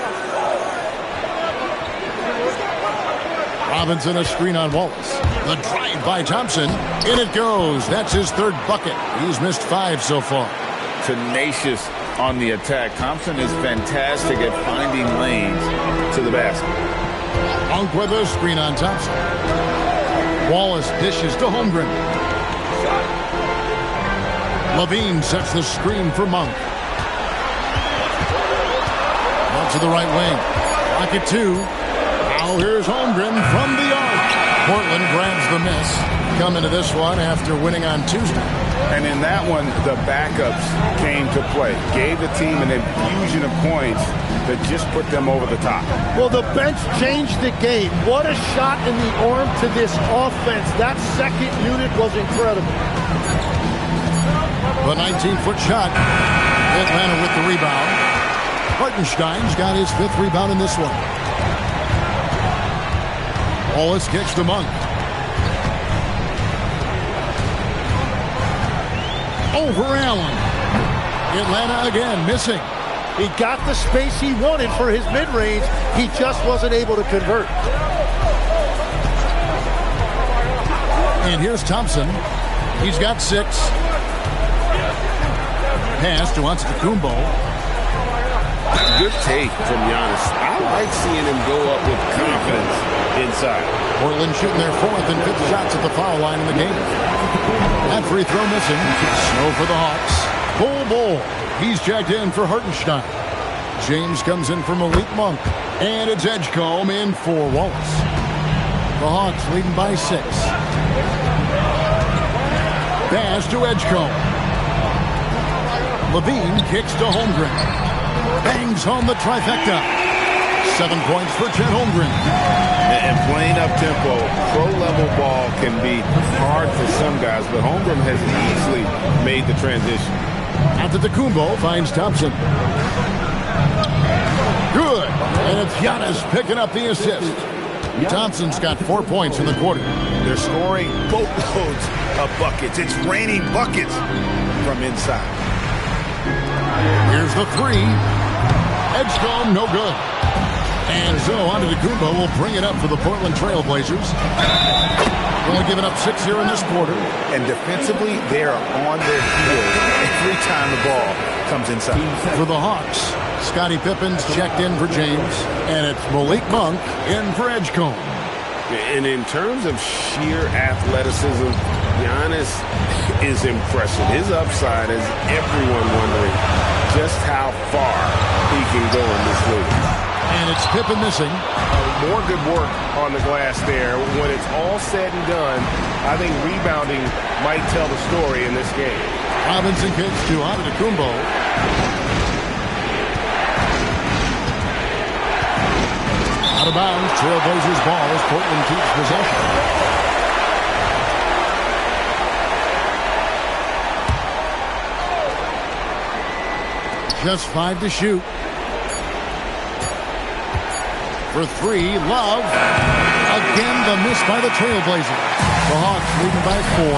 Robinson a screen on Wallace. The drive by Thompson. In it goes. That's his 3rd bucket. He's missed 5 so far. Tenacious on the attack. Thompson is fantastic at finding lanes to the basket. Monk with a screen on Thompson. Wallace dishes to Holmgren. LaVine sets the screen for Monk. Out to the right wing. Pocket 2. Now here's Holmgren from the arc. Portland grabs the miss. Come into this one after winning on Tuesday. And in that one, the backups came to play. Gave the team an infusion of points that just put them over the top. Well, the bench changed the game. What a shot in the arm to this offense. That second unit was incredible. The 19-foot shot. Atlanta with the rebound. Hartenstein's got his 5th rebound in this one. Wallace kicks to Monk. Over Allen. Atlanta again missing. He got the space he wanted for his mid-range. He just wasn't able to convert. And here's Thompson. He's got 6. Pass to Antetokounmpo. Good take from Giannis. I like seeing him go up with confidence inside. Portland shooting their 4th and 5th shots at the foul line in the game. That free throw missing. So for the Hawks. Bull. He's checked in for Hartenstein. James comes in for Malik Monk. And it's Edgecombe in for Wallace. The Hawks leading by 6. Pass to Edgecombe. LaVine kicks to Holmgren. Bangs home the trifecta. 7 points for Chet Holmgren. And playing up-tempo, pro-level ball can be hard for some guys, but Holmgren has easily made the transition. Antetokounmpo finds Thompson. Good. And it's Giannis picking up the assist. Thompson's got 4 points in the quarter. They're scoring boatloads of buckets. It's raining buckets from inside. Here's the 3. Edgecombe, no good. And so Antetokounmpo will bring it up for the Portland Trailblazers. Only giving up 6 here in this quarter. And defensively, they are on their heels every time the ball comes inside. For the Hawks, Scottie Pippen's checked in for James. And it's Malik Monk in for Edgecombe. And in terms of sheer athleticism, Giannis is impressive. His upside has everyone wondering just how far he can go in this league. And it's Pippen missing. More good work on the glass there. When it's all said and done, I think rebounding might tell the story in this game. Robinson kicks to Antetokounmpo. Out of bounds, Trailblazers ball as Portland keeps possession. Just 5 to shoot. For 3, Love. Again, the miss by the Trailblazers. The Hawks leading by 4.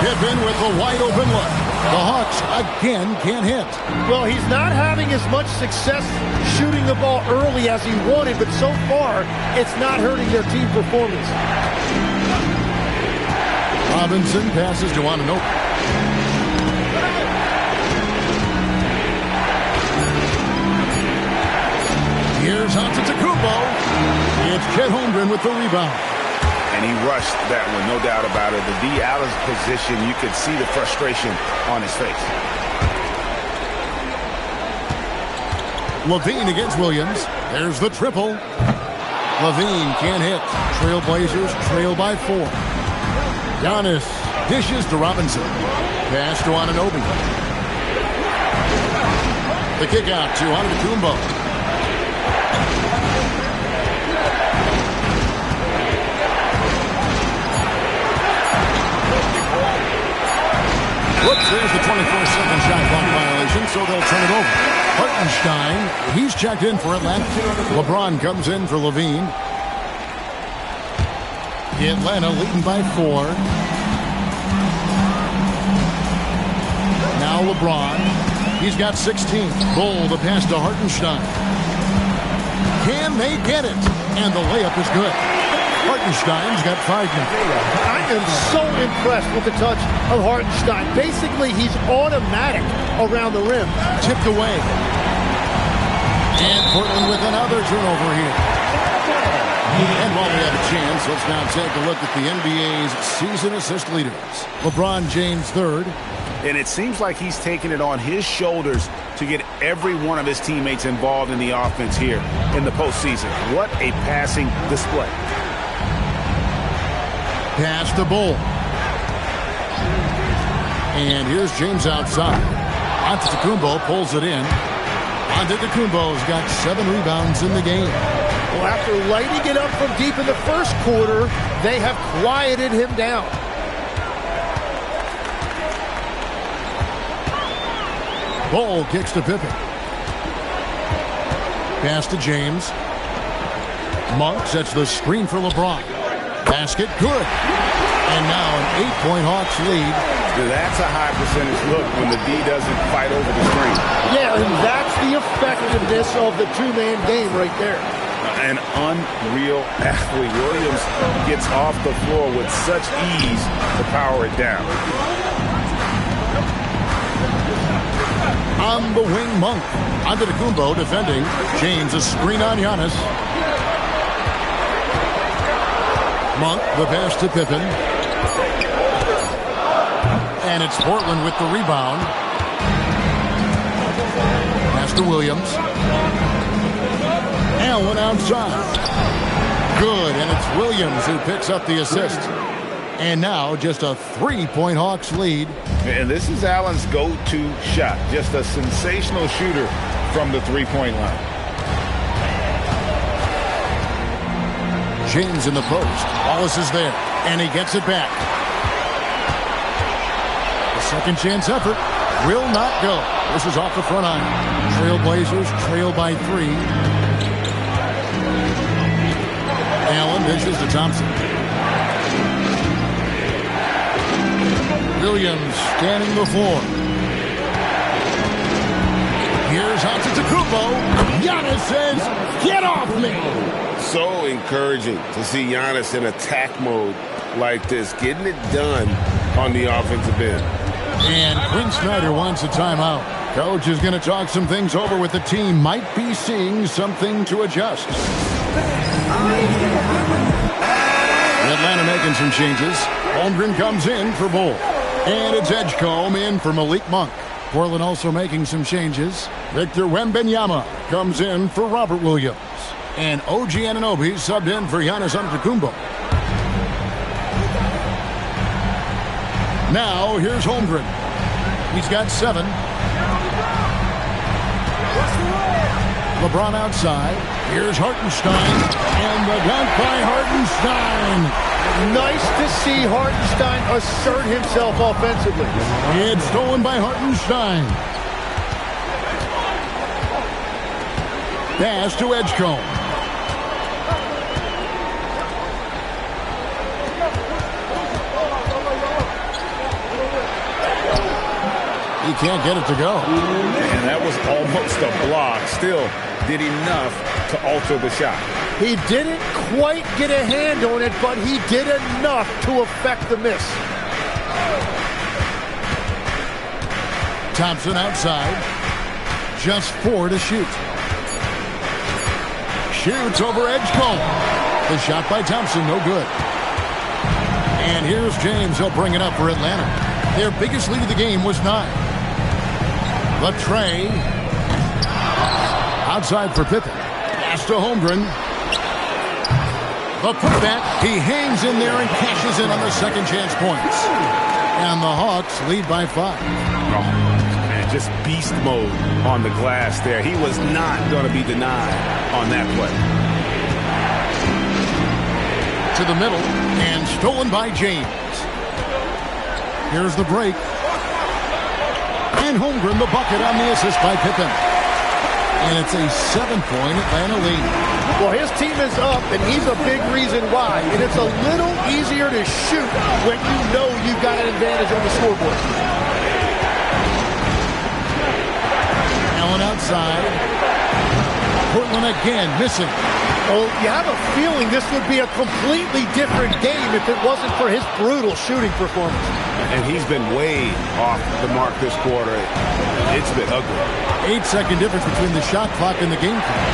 Pippen with the wide open look. The Hawks again can't hit. Well, he's not having as much success shooting the ball early as he wanted, but so far, it's not hurting their team performance. Robinson passes to Anunoby. Here's Antetokounmpo. It's Chet Holmgren with the rebound. And he rushed that one, no doubt about it. The D out of position, you could see the frustration on his face. LaVine against Williams. There's the triple. LaVine can't hit. Trailblazers trail by 4. Giannis dishes to Robinson. Pass to Anunoby. The kick out to Antetokounmpo. Whoops, there's the 24-second shot clock violation, so they'll turn it over. Hartenstein, he's checked in for Atlanta. LeBron comes in for LaVine. Atlanta leading by 4. Now LeBron, he's got 16. Bull, the pass to Hartenstein. Can they get it? And the layup is good. Hartenstein's got 5 now. I am so impressed with the touch of Hartenstein. Basically, he's automatic around the rim. Tipped away. And Portland with another turnover here. And while we have a chance, let's now take a look at the NBA's season assist leaders. LeBron James third. And it seems like he's taking it on his shoulders to get every one of his teammates involved in the offense here in the postseason. What a passing display. Pass to Bull. And here's James outside. Antetokounmpo pulls it in. Antetokounmpo's got 7 rebounds in the game. Well, after lighting it up from deep in the first quarter, they have quieted him down. Bull kicks to Pippen. Pass to James. Monk sets the screen for LeBron. Basket good. And now an 8-point Hawks lead. That's a high percentage look when the D doesn't fight over the screen. Yeah, and that's the effectiveness of the two-man game right there. An unreal athlete. Williams gets off the floor with such ease to power it down. On the wing, Monk. Antetokounmpo defending. James a screen on Giannis. Monk, the pass to Pippen. And it's Portland with the rebound. Pass to Williams. Allen outside. Good, and it's Williams who picks up the assist. And now just a 3-point Hawks lead. And this is Allen's go-to shot. Just a sensational shooter from the three-point line. James in the post. Wallace is there, and he gets it back. The second chance effort will not go. This is off the front iron. Trailblazers trail by 3. Allen dishes to Thompson. Williams scanning the floor. Here's Antetokounmpo. Giannis says, "Get off me!" So encouraging to see Giannis in attack mode like this, getting it done on the offensive end. And Quinn Snyder wants a timeout. Coach is going to talk some things over with the team. Might be seeing something to adjust. Atlanta making some changes. Holmgren comes in for Bull. And it's Edgecombe in for Malik Monk. Portland also making some changes. Victor Wembanyama comes in for Robert Williams. And OG Anunoby subbed in for Giannis Antetokounmpo. Now here's Holmgren. He's got 7. LeBron outside. Here's Hartenstein. And the dunk by Hartenstein. Nice to see Hartenstein assert himself offensively. It's stolen by Hartenstein. Pass to Edgecombe. He can't get it to go. And that was almost a block. Still did enough to alter the shot. He didn't quite get a hand on it, but he did enough to affect the miss. Thompson outside. Just 4 to shoot. Shoots over Edgecombe. The shot by Thompson, no good. And here's James. He'll bring it up for Atlanta. Their biggest lead of the game was 9. The tray. Outside for Pippen. Pass to Holmgren. The putback. He hangs in there and cashes in on the second chance points. And the Hawks lead by 5. Man, just beast mode on the glass there. He was not going to be denied on that play. To the middle and stolen by James. Here's the break. And Holmgren the bucket on the assist by Pippen. And it's a 7-point Atlanta lead. Well, his team is up, and he's a big reason why. And it's a little easier to shoot when you know you've got an advantage on the scoreboard. Allen outside. Portland again missing. Oh, you have a feeling this would be a completely different game if it wasn't for his brutal shooting performance. And he's been way off the mark this quarter. It's been ugly. 8-second difference between the shot clock and the game clock.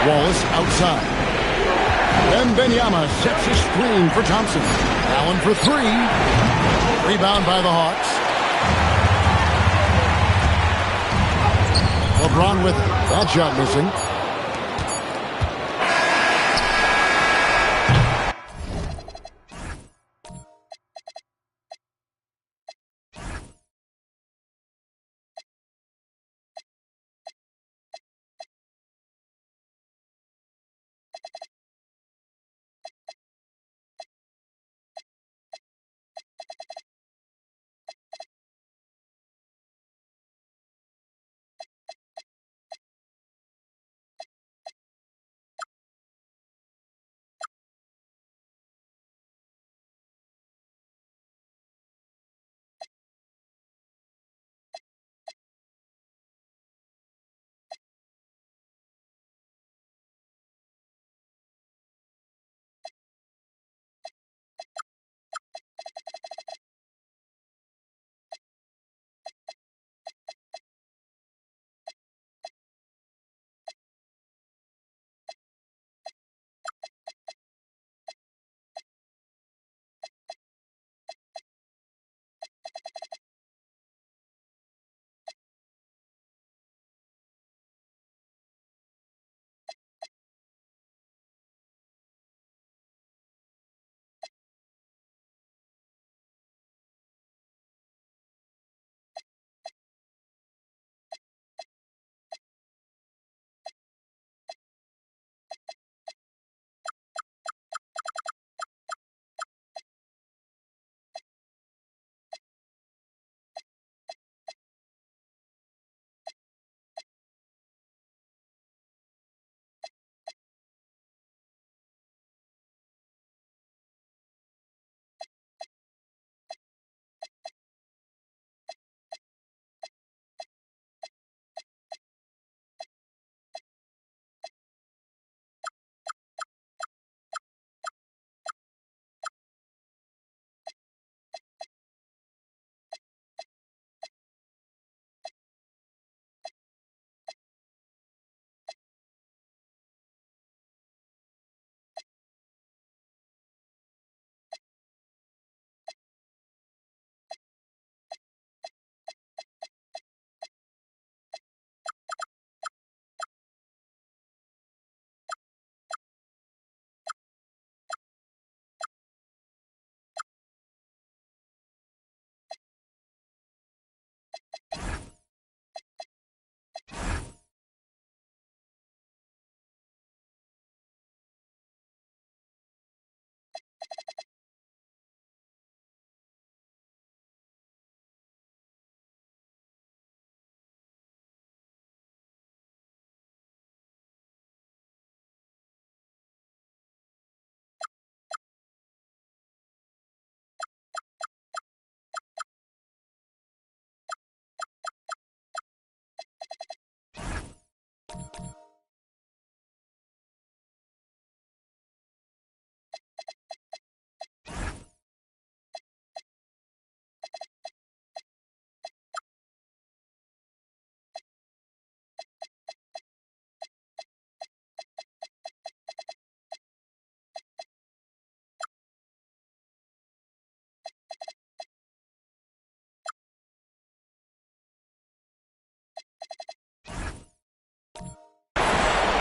Wallace outside. Then Benyama sets a screen for Thompson. Allen for 3. Rebound by the Hawks. LeBron with it. That shot missing.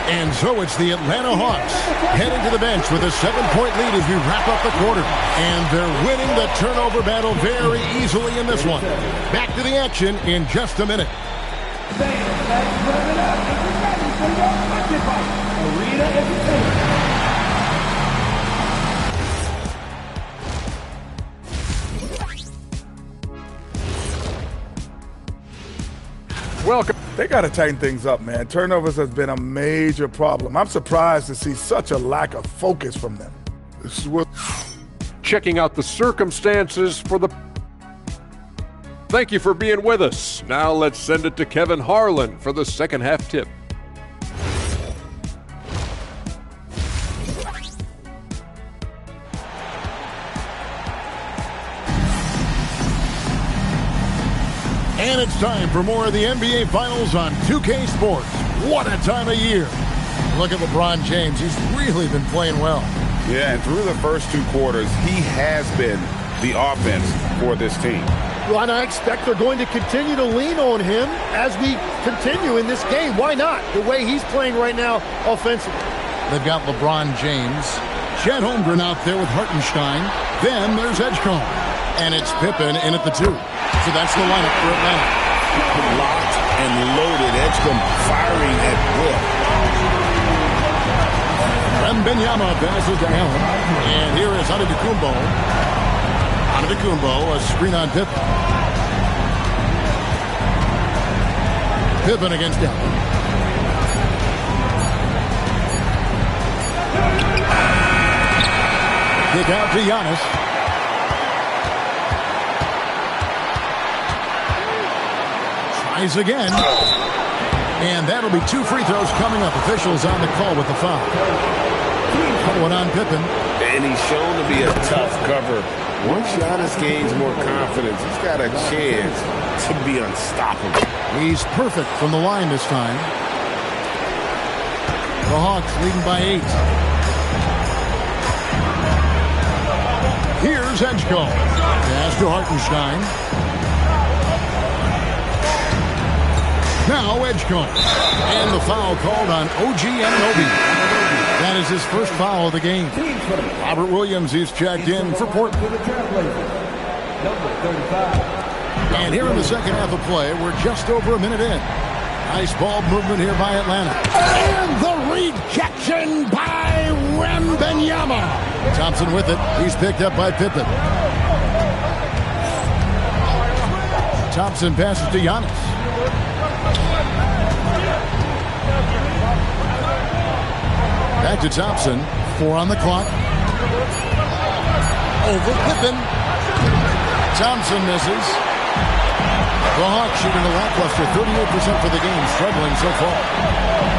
And so it's the Atlanta Hawks heading to the bench with a 7-point lead as we wrap up the quarter. And they're winning the turnover battle very easily in this one. Back to the action in just a minute. Welcome. They got to tighten things up, man. Turnovers has been a major problem. I'm surprised to see such a lack of focus from them. This is what... Checking out the circumstances for the... Thank you for being with us. Now let's send it to Kevin Harlan for the second half tip. And it's time for more of the NBA Finals on 2K Sports. What a time of year. Look at LeBron James. He's really been playing well. Yeah, and through the first 2 quarters, he has been the offense for this team. Well, and I expect they're going to continue to lean on him as we continue in this game. Why not? The way he's playing right now offensively. They've got LeBron James. Chet Holmgren out there with Hartenstein. Then there's Edgecombe. And it's Pippen in at the 2. So that's the lineup for Atlanta. Locked and loaded. Edgecombe firing at will. Wembanyama passes to Allen. And here is Antetokounmpo. Antetokounmpo, a screen on Pippen. Pippen against Allen. Kick out to Giannis. Tries again. And that'll be 2 free throws coming up. Officials on the call with the foul. One on Pippen. And he's shown to be a tough cover. Once Giannis gains more confidence, he's got a chance to be unstoppable. He's perfect from the line this time. The Hawks leading by 8. Here's Edgecombe. Pass to Hartenstein. Now Edgecombe. And the foul called on OG Anunoby. That is his first foul of the game. Robert Williams, he's checked in for Portland. And here in the second half of play, we're just over a minute in. Nice ball movement here by Atlanta. And the rejection by Wembanyama. Thompson with it. He's picked up by Pippen. Thompson passes to Giannis. Back to Thompson. 4 on the clock. Over Pippen. Thompson misses. The Hawks shooting a lackluster 38% for the game, struggling so far.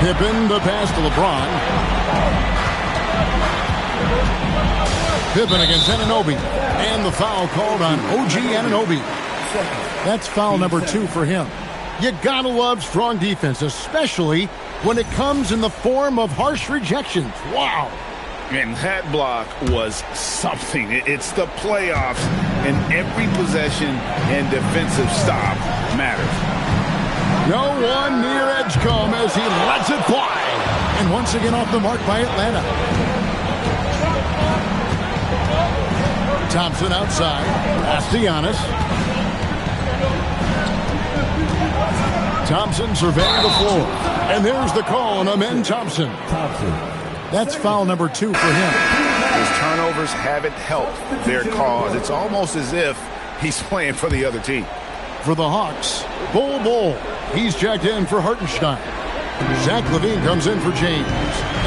Pippen, the pass to LeBron. Pippen against Anunoby. And the foul called on OG Anunoby. That's foul number 2 for him. You gotta love strong defense, especially when it comes in the form of harsh rejections. Wow. And that block was something. It's the playoffs, and every possession and defensive stop matters. No one near Edgecombe as he lets it fly. And once again off the mark by Atlanta. Thompson outside. Pass to Giannis. Thompson surveying the floor. And there's the call on Amen Thompson. That's foul number 2 for him. His turnovers haven't helped their cause. It's almost as if he's playing for the other team. For the Hawks, Bol. He's checked in for Hartenstein. Zach LaVine comes in for James.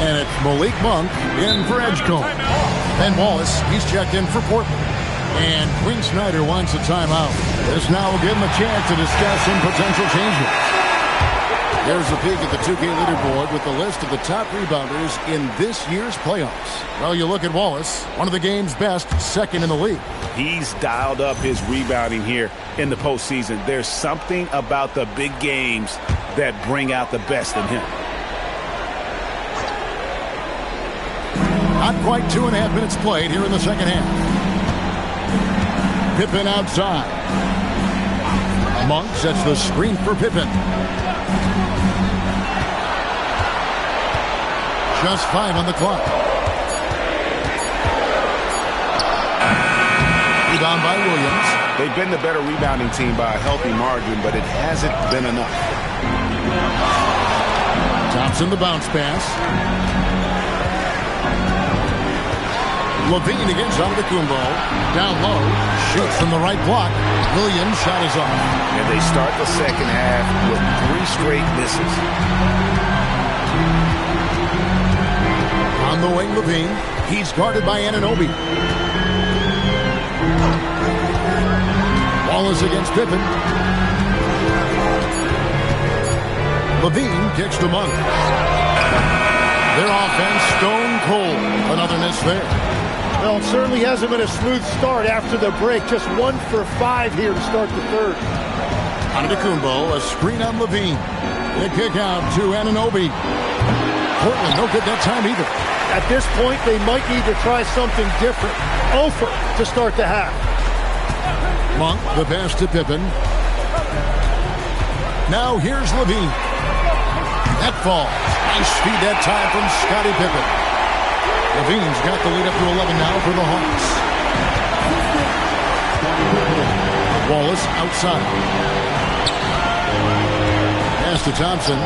And it's Malik Monk in for Edgecombe. Ben Wallace, he's checked in for Portland. And Quinn Snyder wants a timeout. This now will give him a chance to discuss some potential changes. There's a peek at the 2K leaderboard with the list of the top rebounders in this year's playoffs. Well, you look at Wallace, one of the game's best, second in the league. He's dialed up his rebounding here in the postseason. There's something about the big games that bring out the best in him. Not quite 2.5 minutes played here in the second half. Pippen outside. Monk sets the screen for Pippen. Just 5 on the clock. Rebound by Williams. They've been the better rebounding team by a healthy margin, but it hasn't been enough. Thompson the bounce pass. Levine against Antetokounmpo. Down low. Shoots from the right block. Williams' shot is off. And they start the second half with 3 straight misses. On the wing, Levine. He's guarded by Anunoby. Wallace against Pippen. Levine kicks to Monk. Their offense stone cold. Another miss there. Well, it certainly hasn't been a smooth start after the break. Just 1 for 5 here to start the third. Antetokounmpo, a screen on Levine. The kick out to Anunoby. Portland, no good that time either. At this point, they might need to try something different. Over to start the half. Monk, the pass to Pippen. Now here's Levine. That falls. Nice speed that time from Scottie Pippen. Levine's got the lead up to 11 now for the Hawks. Wallace outside. Pass to Thompson.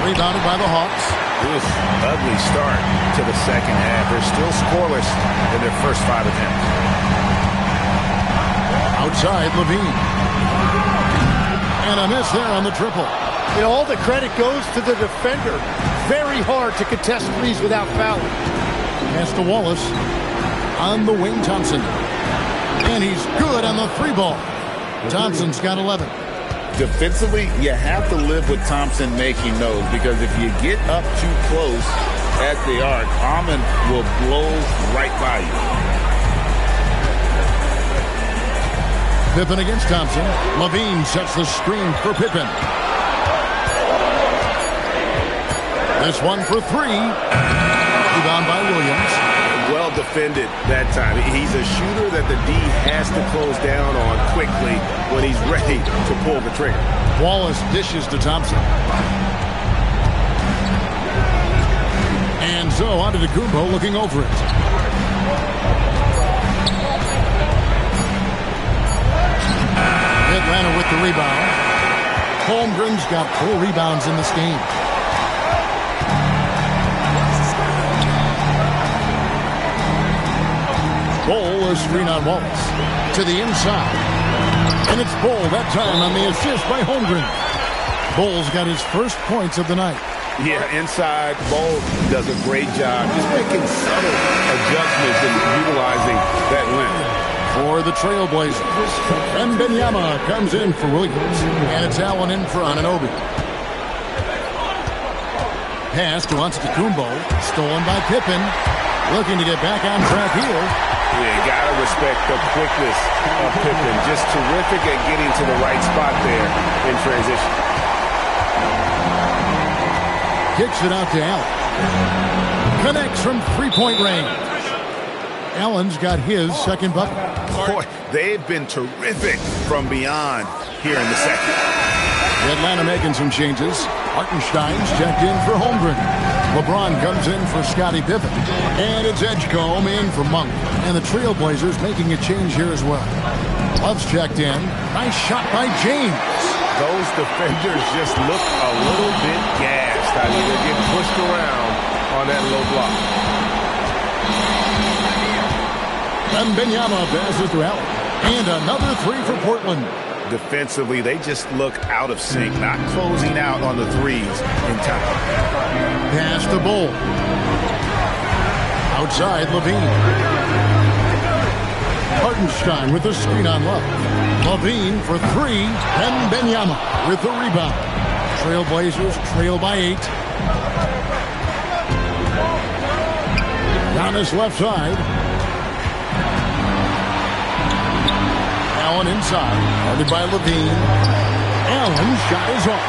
Rebounded by the Hawks. Ugly start to the second half. They're still scoreless in their first 5 attempts. Outside, Levine. And a miss there on the triple. You know, all the credit goes to the defender. Very hard to contest threes without fouling. Pass to Wallace. On the wing, Thompson. And he's good on the 3 ball. Thompson's got 11. Defensively, you have to live with Thompson making those, because if you get up too close at the arc, Almond will blow right by you. Pippen against Thompson. Levine sets the screen for Pippen. This one for 3. Rebound by Williams. Well defended that time. He's a shooter that the D has to close down on quickly when he's ready to pull the trigger. Wallace dishes to Thompson. And so Antetokounmpo looking over it. Atlanta with the rebound. Holmgren's got 4 rebounds in this game. Bol, a screen on Wallace. To the inside. And it's Bol that time on the assist by Holmgren. Bol's got his first points of the night. Yeah, inside, Bol does a great job just making subtle adjustments and utilizing that length. For the Trailblazers, Wembanyama comes in for Williams. And it's Allen in for Anunoby. Pass to Antetokounmpo. Stolen by Pippen. Looking to get back on track here. You gotta respect the quickness of Pippen. Just terrific at getting to the right spot there in transition. Kicks it out to Allen. Connects from 3-point range. Allen's got his second bucket. Boy, they've been terrific from beyond here in the second. Atlanta making some changes. Hartenstein's checked in for Holmgren. LeBron comes in for Scottie Pippen. And it's Edgecombe in for Monk. And the Trailblazers making a change here as well. Love's checked in. Nice shot by James. Those defenders just look a little bit gassed. I mean, they get pushed around on that low block. Wembanyama passes to Allen. And another 3 for Portland. Defensively, they just look out of sync, not closing out on the threes in time. Pass to Bol. Outside, Levine. Hartenstein with the screen on Love. Levine for 3. Wembanyama with the rebound. Trailblazers trail by 8. Down his left side. Allen inside. Guarded by Levine. Allen's shot is off.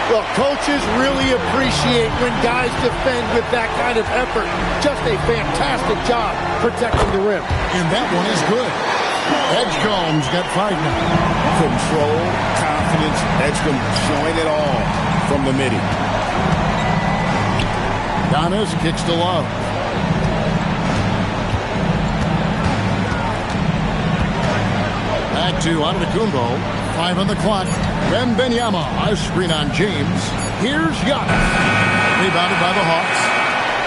Well, coaches really appreciate when guys defend with that kind of effort. Just a fantastic job protecting the rim. And that one is good. Edgecombe's got 5 now. Control, confidence, Edgecombe showing it all from the midi. Giannis kicks to Love. Back to Antetokounmpo. 5 on the clock. Wembanyama. A screen on James. Here's Giannis. Rebounded by the Hawks.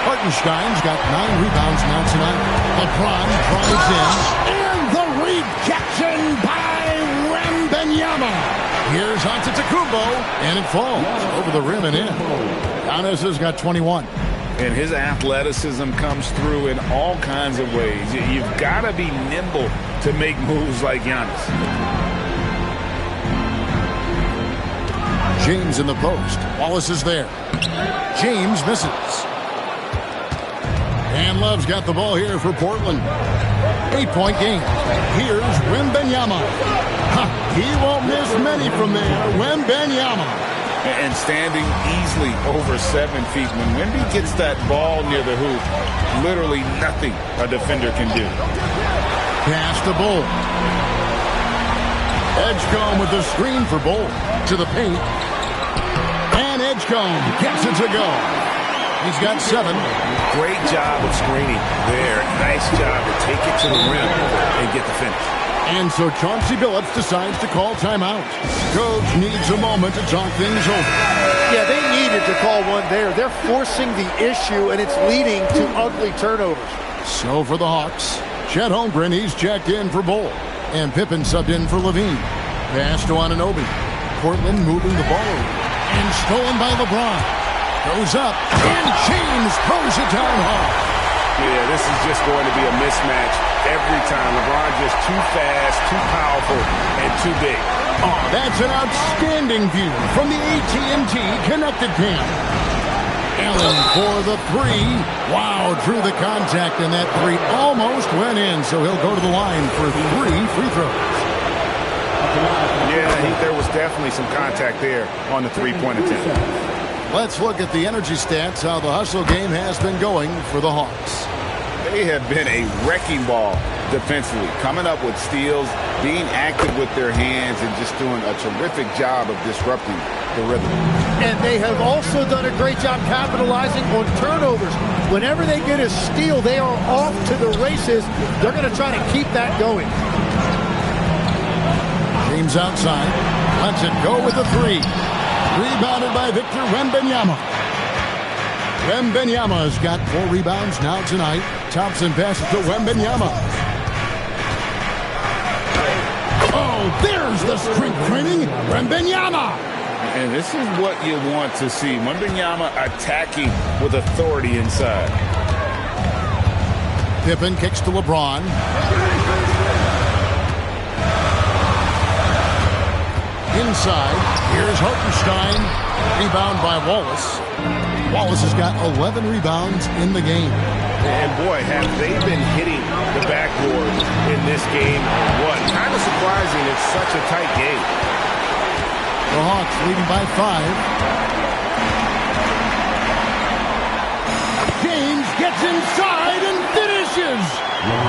Hartenstein's got 9 rebounds now tonight. LeBron drives in. And the rejection by Wembanyama. Here's Antetokounmpo. And it falls over the rim and in. Giannis has got 21. And his athleticism comes through in all kinds of ways. You've got to be nimble to make moves like Giannis. James in the post. Wallace is there. James misses. And Love's got the ball here for Portland. 8-point game. Here's Wembanyama. He won't miss many from there. Wembanyama. And standing easily over 7 feet. When Wemby gets that ball near the hoop, literally nothing a defender can do. Pass to Bull. Edgecombe with the screen for Bull. To the paint. And Edgecombe gets it to go. He's got 7. Great job of screening there. Nice job to take it to the rim and get the finish. And so Chauncey Billups decides to call timeout. Coach needs a moment to talk things over. Yeah, they needed to call one there. They're forcing the issue, and it's leading to ugly turnovers. So for the Hawks, Chet Holmgren, he's checked in for Bull. And Pippen subbed in for Levine. Pass to Anunoby. Portland moving the ball over. And stolen by LeBron. Goes up, and James throws it down hard. Yeah, this is just going to be a mismatch every time. LeBron just too fast, too powerful, and too big. Oh, that's an outstanding view from the AT&T Connected Cam. Allen for the 3. Wow, drew the contact, and that 3 almost went in, so he'll go to the line for 3 free throws. Yeah, I think there was definitely some contact there on the three-point attempt. Let's look at the energy stats, how the hustle game has been going for the Hawks. They have been a wrecking ball defensively, coming up with steals, being active with their hands, and just doing a terrific job of disrupting the rhythm. And they have also done a great job capitalizing on turnovers. Whenever they get a steal, they are off to the races. They're going to try to keep that going. James outside. Lets it go with the 3. Rebounded by Victor Wembanyama. Wembanyama's got 4 rebounds now tonight. Thompson passes to Wembanyama. Oh, there's the strength training. Wembanyama. And this is what you want to see. Wembanyama attacking with authority inside. Pippen kicks to LeBron. Inside, here's Hartenstein. Rebound by Wallace. Wallace has got 11 rebounds in the game. And boy, have they been hitting the backboard in this game or what? Kind of surprising. It's such a tight game. The Hawks leading by 5. James gets inside and finishes.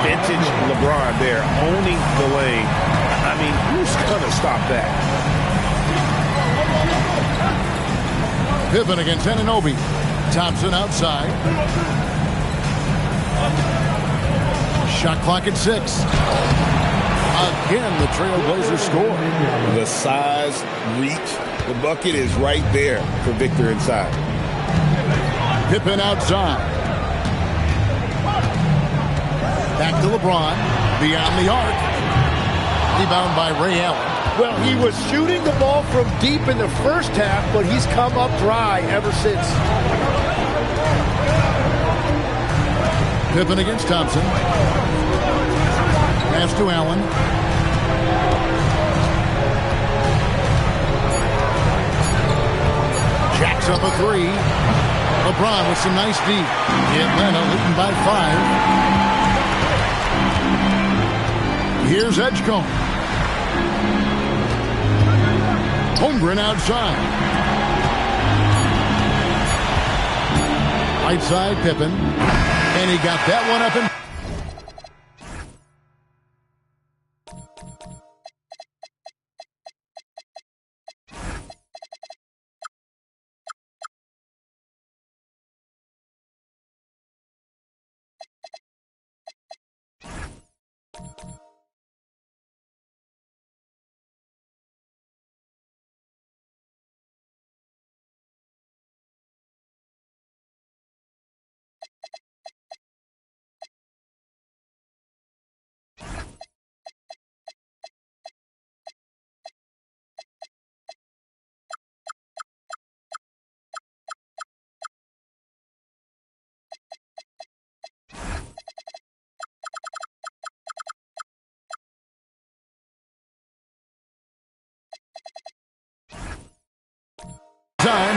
Vintage LeBron there, owning the lane. I mean, who's going to stop that? Pippen against Anunoby. Thompson outside. Shot clock at 6. Again, the Trailblazers score. The size, reach, the bucket is right there for Victor inside. Pippen outside. Back to LeBron. Beyond the arc. Rebound by Ray Allen. Well, he was shooting the ball from deep in the first half, but he's come up dry ever since. Pippen against Thompson. Pass to Allen. Jacks up a 3. LeBron with some nice D. Atlanta leading by 5. Here's Edgecombe. Holmgren outside. Right side, Pippen. And he got that one up in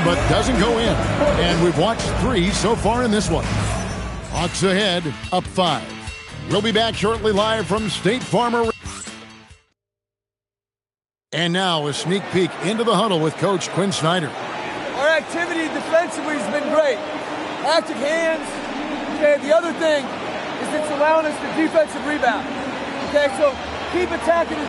but doesn't go in. And we've watched 3 so far in this one. Hawks ahead, up 5. We'll be back shortly live from State Farm Arena. And now a sneak peek into the huddle with Coach Quinn Snyder. Our activity defensively has been great. Active hands. Okay, the other thing is it's allowing us the defensive rebound. Okay, so keep attacking.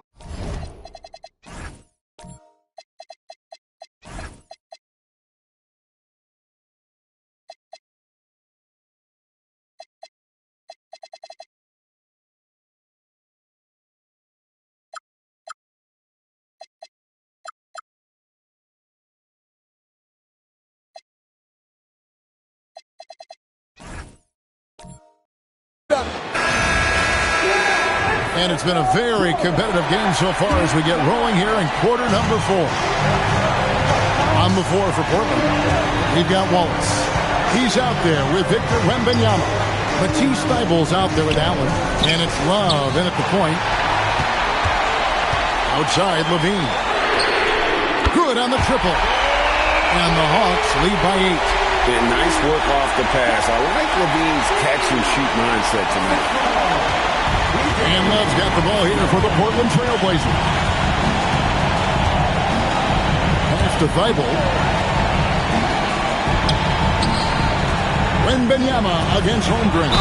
And it's been a very competitive game so far as we get rolling here in quarter number 4. On the floor for Portland, we've got Wallace. He's out there with Victor Wembanyama. Matisse Thybulle's out there with Allen. And it's Love in at the point. Outside, Levine. Good on the triple. And the Hawks lead by 8. And nice work off the pass. I like Levine's catch-and-shoot mindset tonight. And Love's got the ball here for the Portland Trail Blazers. Pass to Thybulle. Wembanyama against Holmgren.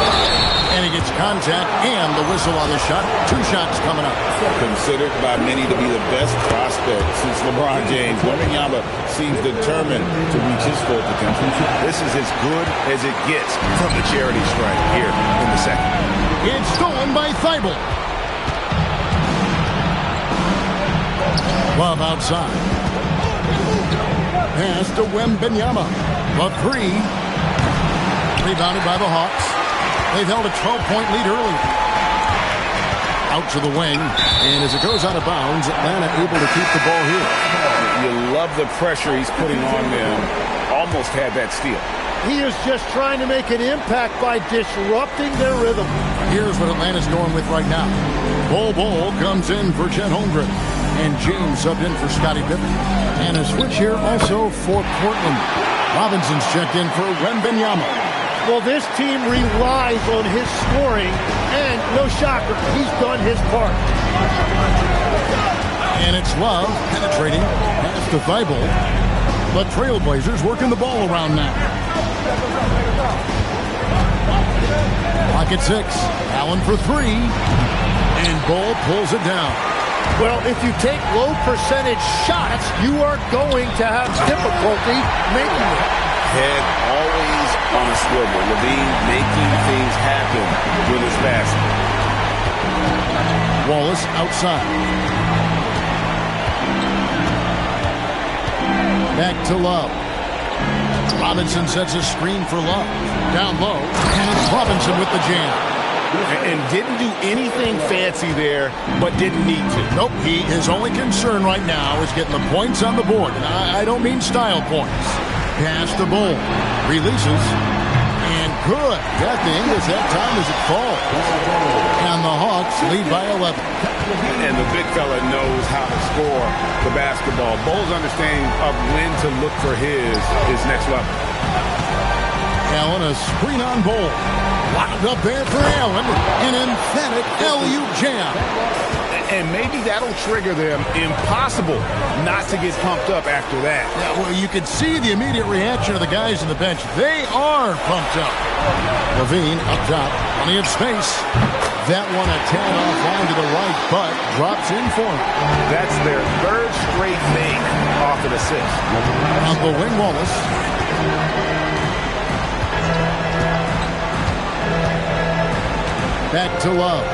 And he gets contact and the whistle on the shot. 2 shots coming up. Considered by many to be the best prospect since LeBron James. Wembanyama seems determined to reach his full potential. This is as good as it gets from the charity strike here in the second. It's stolen by Thybulle. Love outside. Pass to Wembanyama. The 3. Rebounded by the Hawks. They've held a 12-point lead early. Out to the wing. And as it goes out of bounds, Atlanta able to keep the ball here. You love the pressure he's putting on them. Almost had that steal. He is just trying to make an impact by disrupting their rhythm. Here's what Atlanta's going with right now. Bol comes in for Chet Holmgren. And James subbed in for Scottie Pippen. And a switch here also for Portland. Robinson's checked in for Wembanyama. Well, this team relies on his scoring, and no shocker, he's done his part. And it's Love penetrating. Pass to Thybulle. The Trailblazers working the ball around now. Clock at 6. Allen for 3. And Bol pulls it down. Well, if you take low percentage shots, you are going to have difficulty making it. Head always on a swivel. Levine making things happen with his passing. Wallace outside. Back to Love. Robinson sets a screen for Love. Down low. And it's Robinson with the jam. And didn't do anything fancy there, but didn't need to. Nope. His only concern right now is getting the points on the board. And I don't mean style points. Pass to Bol. Releases. And good. That thing is that time as it falls. And the Hawks lead by 11. And the big fella knows how to score the basketball. Bol's understanding of when to look for his next level. Allen, a screen on Bol. Locked up there for Allen. An emphatic LU jam. And maybe that'll trigger them. Impossible not to get pumped up after that. Yeah, well, you can see the immediate reaction of the guys on the bench. They are pumped up. Levine up top. Plenty of space. That one a tad offline to the right, but drops in for him. That's their 3rd straight make off an assist. On the wing, Wallace. Back to Love.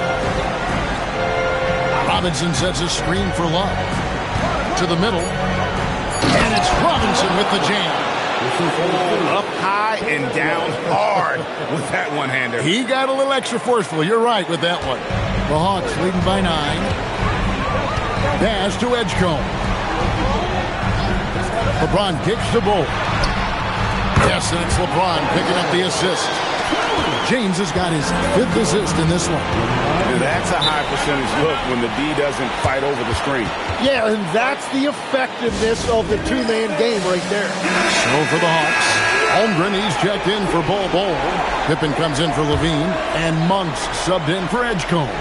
Robinson sets a screen for Love. To the middle. And it's Robinson with the jam. Up high and down hard with that one-hander. He got a little extra forceful. You're right with that one. The Hawks leading by 9. Pass to Edgecombe. LeBron kicks the ball. Yes, and it's LeBron picking up the assist. James has got his 5th assist in this one. And that's a high percentage look when the D doesn't fight over the screen. Yeah, and that's the effectiveness of the two-man game right there. So for the Hawks, Holmgren, he's checked in for Bol. Pippen comes in for Levine, and Monk's subbed in for Edgecombe.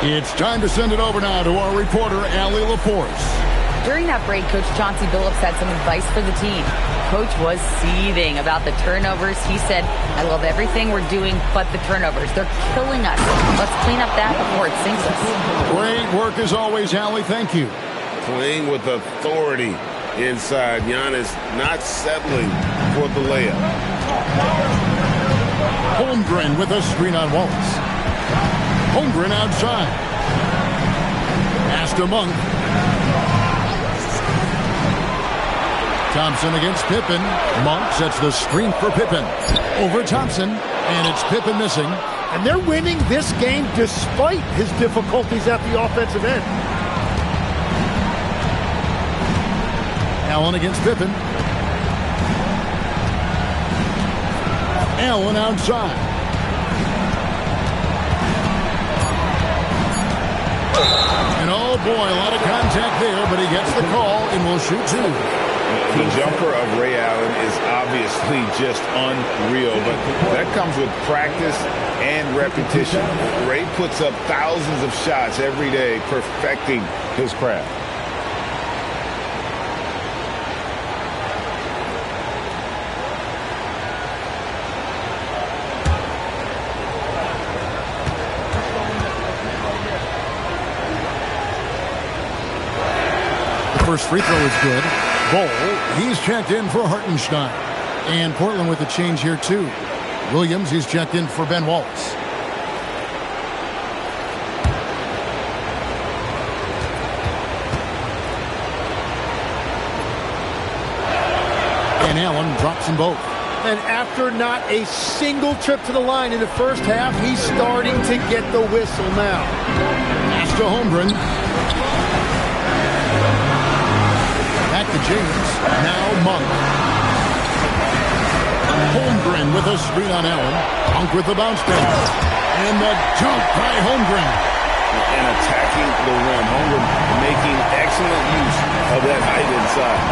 It's time to send it over now to our reporter, Allie Laporce. During that break, Coach Chauncey Billups had some advice for the team. Coach was seething about the turnovers. He said, I love everything we're doing but the turnovers. They're killing us. Let's clean up that before it sinks us. Great work as always, Allie. Thank you. Playing with authority inside. Giannis not settling for the layup. Holmgren with a screen on Wallace. Holmgren outside. Pass to Monk. Thompson against Pippen. Monk sets the screen for Pippen. Over Thompson, and it's Pippen missing. And they're winning this game despite his difficulties at the offensive end. Allen against Pippen. Allen outside. And oh boy, a lot of contact there, but he gets the call and will shoot 2. The jumper of Ray Allen is obviously just unreal, but that comes with practice and repetition. Ray puts up thousands of shots every day, perfecting his craft. The first free throw is good. Bol, he's checked in for Hartenstein. And Portland with the change here, too. Williams, he's checked in for Ben Wallace. And Allen drops them both. And after not a single trip to the line in the first half, he's starting to get the whistle now. Pass to Holmgren. Back to James. Now Monk. Holmgren with a screen on Allen. Monk with the bounce pass. And the dunk by Holmgren. And attacking the rim. Holmgren making excellent use of that height inside.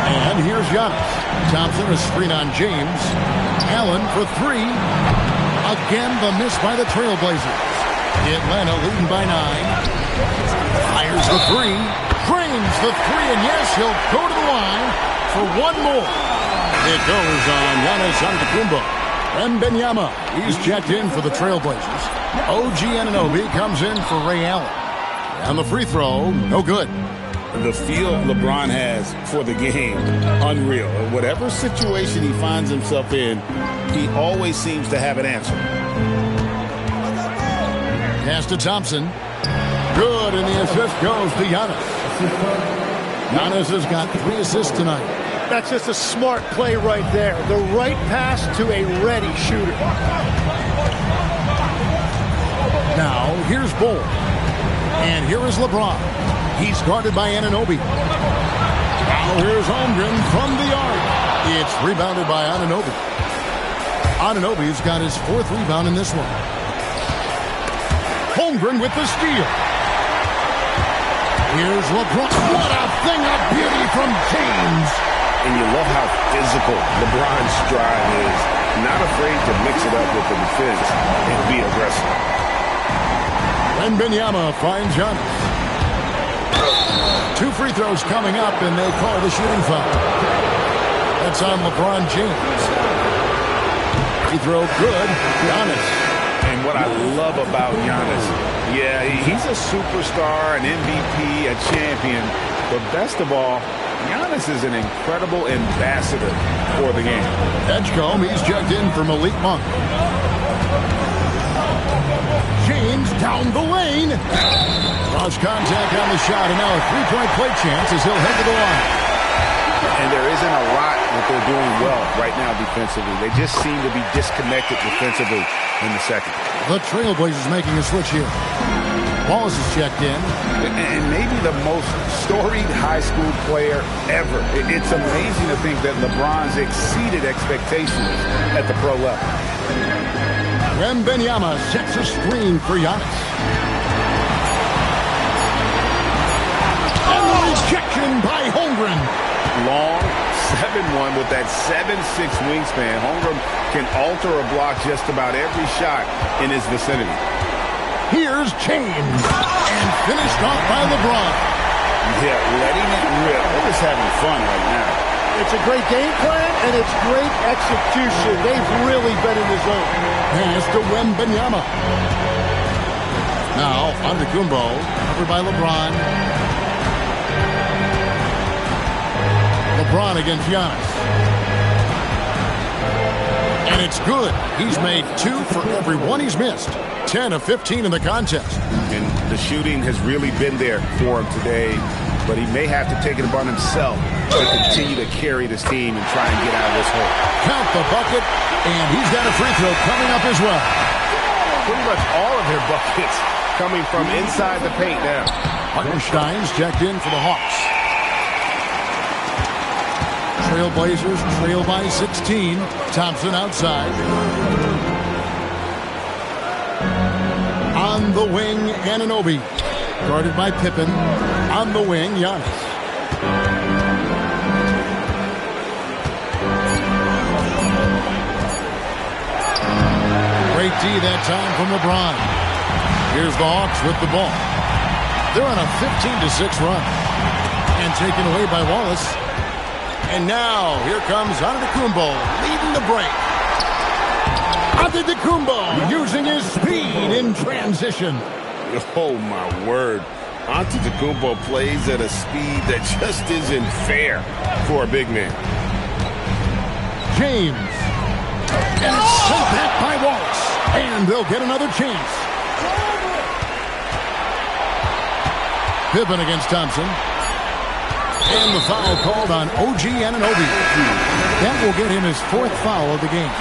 And here's Giannis. Thompson a screen on James. Allen for 3. Again the miss by the Trailblazers. Atlanta leading by 9. Fires the 3, drains the 3, and yes, he'll go to the line for one more. It goes on Giannis Antetokounmpo. Wembanyama, he's checked in for the Trailblazers. OG Anunoby comes in for Ray Allen. And the free throw, no good. The feel LeBron has for the game, unreal. Whatever situation he finds himself in, he always seems to have an answer. Pass to Thompson. Good, and the assist goes to Giannis. Giannis has got 3 assists tonight. That's just a smart play right there. The right pass to a ready shooter. Now, here's Bol. And here is LeBron. He's guarded by Anunoby. Now here's Holmgren from the arc. It's rebounded by Anunoby. Anunoby's got his 4th rebound in this one. Holmgren with the steal. Here's LeBron. What a thing of beauty from James. And you love how physical LeBron's stride is. Not afraid to mix it up with the defense and be aggressive. Wembanyama finds Giannis. 2 free throws coming up, and they call it a shooting foul. That's on LeBron James. Free throw good. Giannis. And what I love about Giannis, yeah, he's a superstar, an MVP, a champion. But best of all, Giannis is an incredible ambassador for the game. Edgecombe, he's checked in for Malik Monk. James down the lane. Cross contact on the shot, and now a 3-point play chance as he'll head to the line. And there isn't a lot that they're doing well right now defensively. They just seem to be disconnected defensively in the second. The Trailblazers making a switch here. Wallace is checked in. And maybe the most storied high school player ever. It's amazing to think that LeBron's exceeded expectations at the pro level. Wembanyama sets a screen for Giannis. And the rejection by Holmgren. Long 7-1 with that 7'6" wingspan. Holmgren can alter a block just about every shot in his vicinity. Here's James. And finished off by LeBron. Yeah, letting it rip. They're just having fun right now. It's a great game plan, and it's great execution. They've really been in the zone. Pass to Wembanyama. Now, Antetokounmpo, covered by LeBron. LeBron against Giannis. And it's good. He's made 2 for every 1 he's missed. 10 of 15 in the contest. And the shooting has really been there for him today, but he may have to take it upon himself to continue to carry this team and try and get out of this hole. Count the bucket, and he's got a free throw coming up as well. Pretty much all of their buckets coming from inside the paint now. Hartenstein's checked in for the Hawks. Trailblazers trail by 16. Thompson outside. On the wing, Anunoby. Guarded by Pippen. On the wing, Giannis. Great D that time from LeBron. Here's the Hawks with the ball. They're on a 15-6 run. And taken away by Wallace. And now, here comes Antetokounmpo leading the break. Antetokounmpo using his speed in transition. Oh, my word. Antetokounmpo plays at a speed that just isn't fair for a big man. James. And it's sent back by Wallace. And they'll get another chance. Pippen against Thompson. And the foul called on OG Anunoby. That will get him his 4th foul of the game.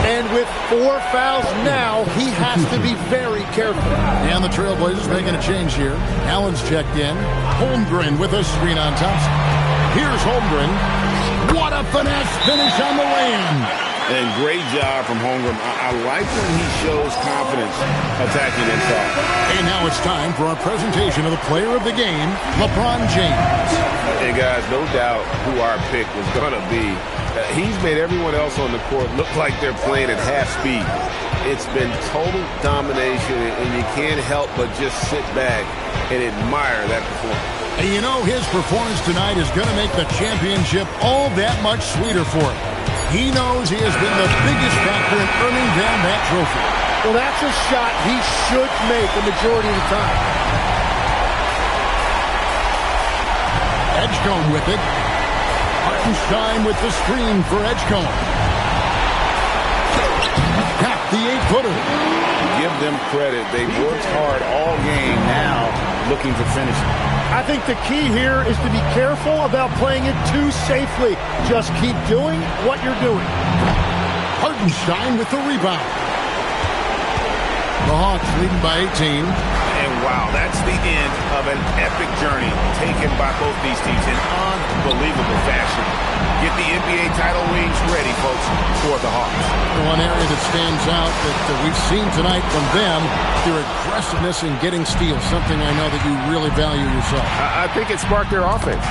And with 4 fouls now, he has to be very careful. And the Trailblazers making a change here. Allen's checked in. Holmgren with a screen on Thompson. Here's Holmgren. What a finesse finish on the lay-in. And great job from Holmgren. I like when he shows confidence attacking inside. And now it's time for our presentation of the player of the game, LeBron James. Hey, guys, no doubt who our pick was going to be. He's made everyone else on the court look like they're playing at half speed. It's been total domination, and you can't help but just sit back and admire that performance. And you know, his performance tonight is going to make the championship all that much sweeter for him. He knows he has been the biggest factor in earning them that trophy. Well, that's a shot he should make the majority of the time. Edgecombe with it. Hartenstein with the screen for Edgecombe. Got the 8-footer. Give them credit. They worked hard all game, now looking to finish it. I think the key here is to be careful about playing it too safely. Just keep doing what you're doing. Hartenstein with the rebound. The Hawks leading by 18. And wow, that's the end of an epic journey taken by both these teams in unbelievable fashion. Get the NBA title wings ready, folks, for the Hawks. One area that stands out that we've seen tonight from them, their aggressiveness in getting steals, something I know that you really value yourself. I think it sparked their offense.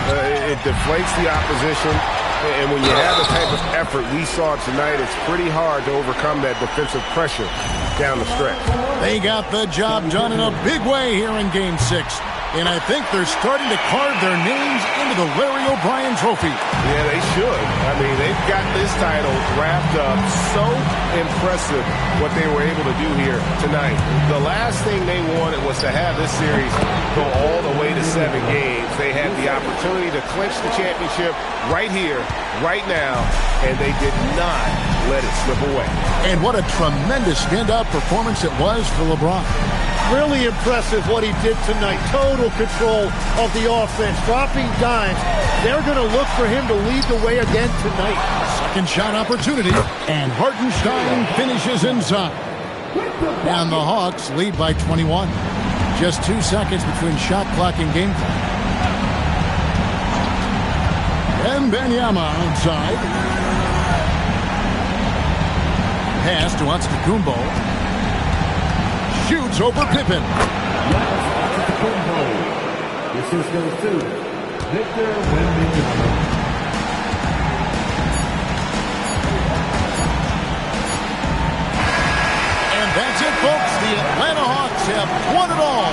It deflates the opposition. And when you have the type of effort we saw tonight, it's pretty hard to overcome that defensive pressure down the stretch. They got the job done in a big way here in Game 6. And I think they're starting to carve their names into the Larry O'Brien Trophy. Yeah, they should. I mean, they've got this title wrapped up. So impressive what they were able to do here tonight. The last thing they wanted was to have this series go all the way to 7 games. They had the opportunity to clinch the championship right here, right now, and they did not let it slip away. And what a tremendous standout performance it was for LeBron. Really impressive what he did tonight. Total control of the offense, dropping dimes. They're going to look for him to lead the way again tonight. Second shot opportunity, and Hartenstein finishes inside. And the Hawks lead by 21. Just 2 seconds between shot clock and game clock. And Wembanyama outside. Pass to Antetokounmpo. Shoots over Pippen. This is goes to Victor Wembanyama. And that's it, folks. The Atlanta Hawks have won it all.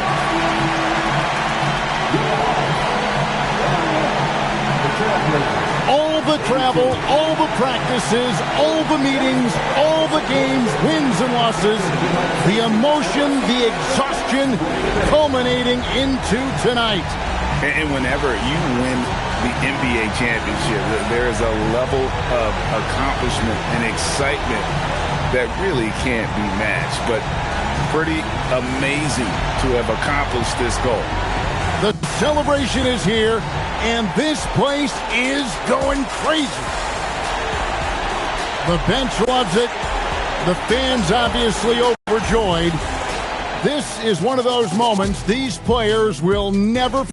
All the travel, all the practices, all the meetings, all the games, wins and losses, the emotion, the exhaustion culminating into tonight. And whenever you win the NBA championship, there is a level of accomplishment and excitement that really can't be matched. But pretty amazing to have accomplished this goal. The celebration is here, and this place is going crazy. The bench loves it. The fans obviously overjoyed. This is one of those moments these players will never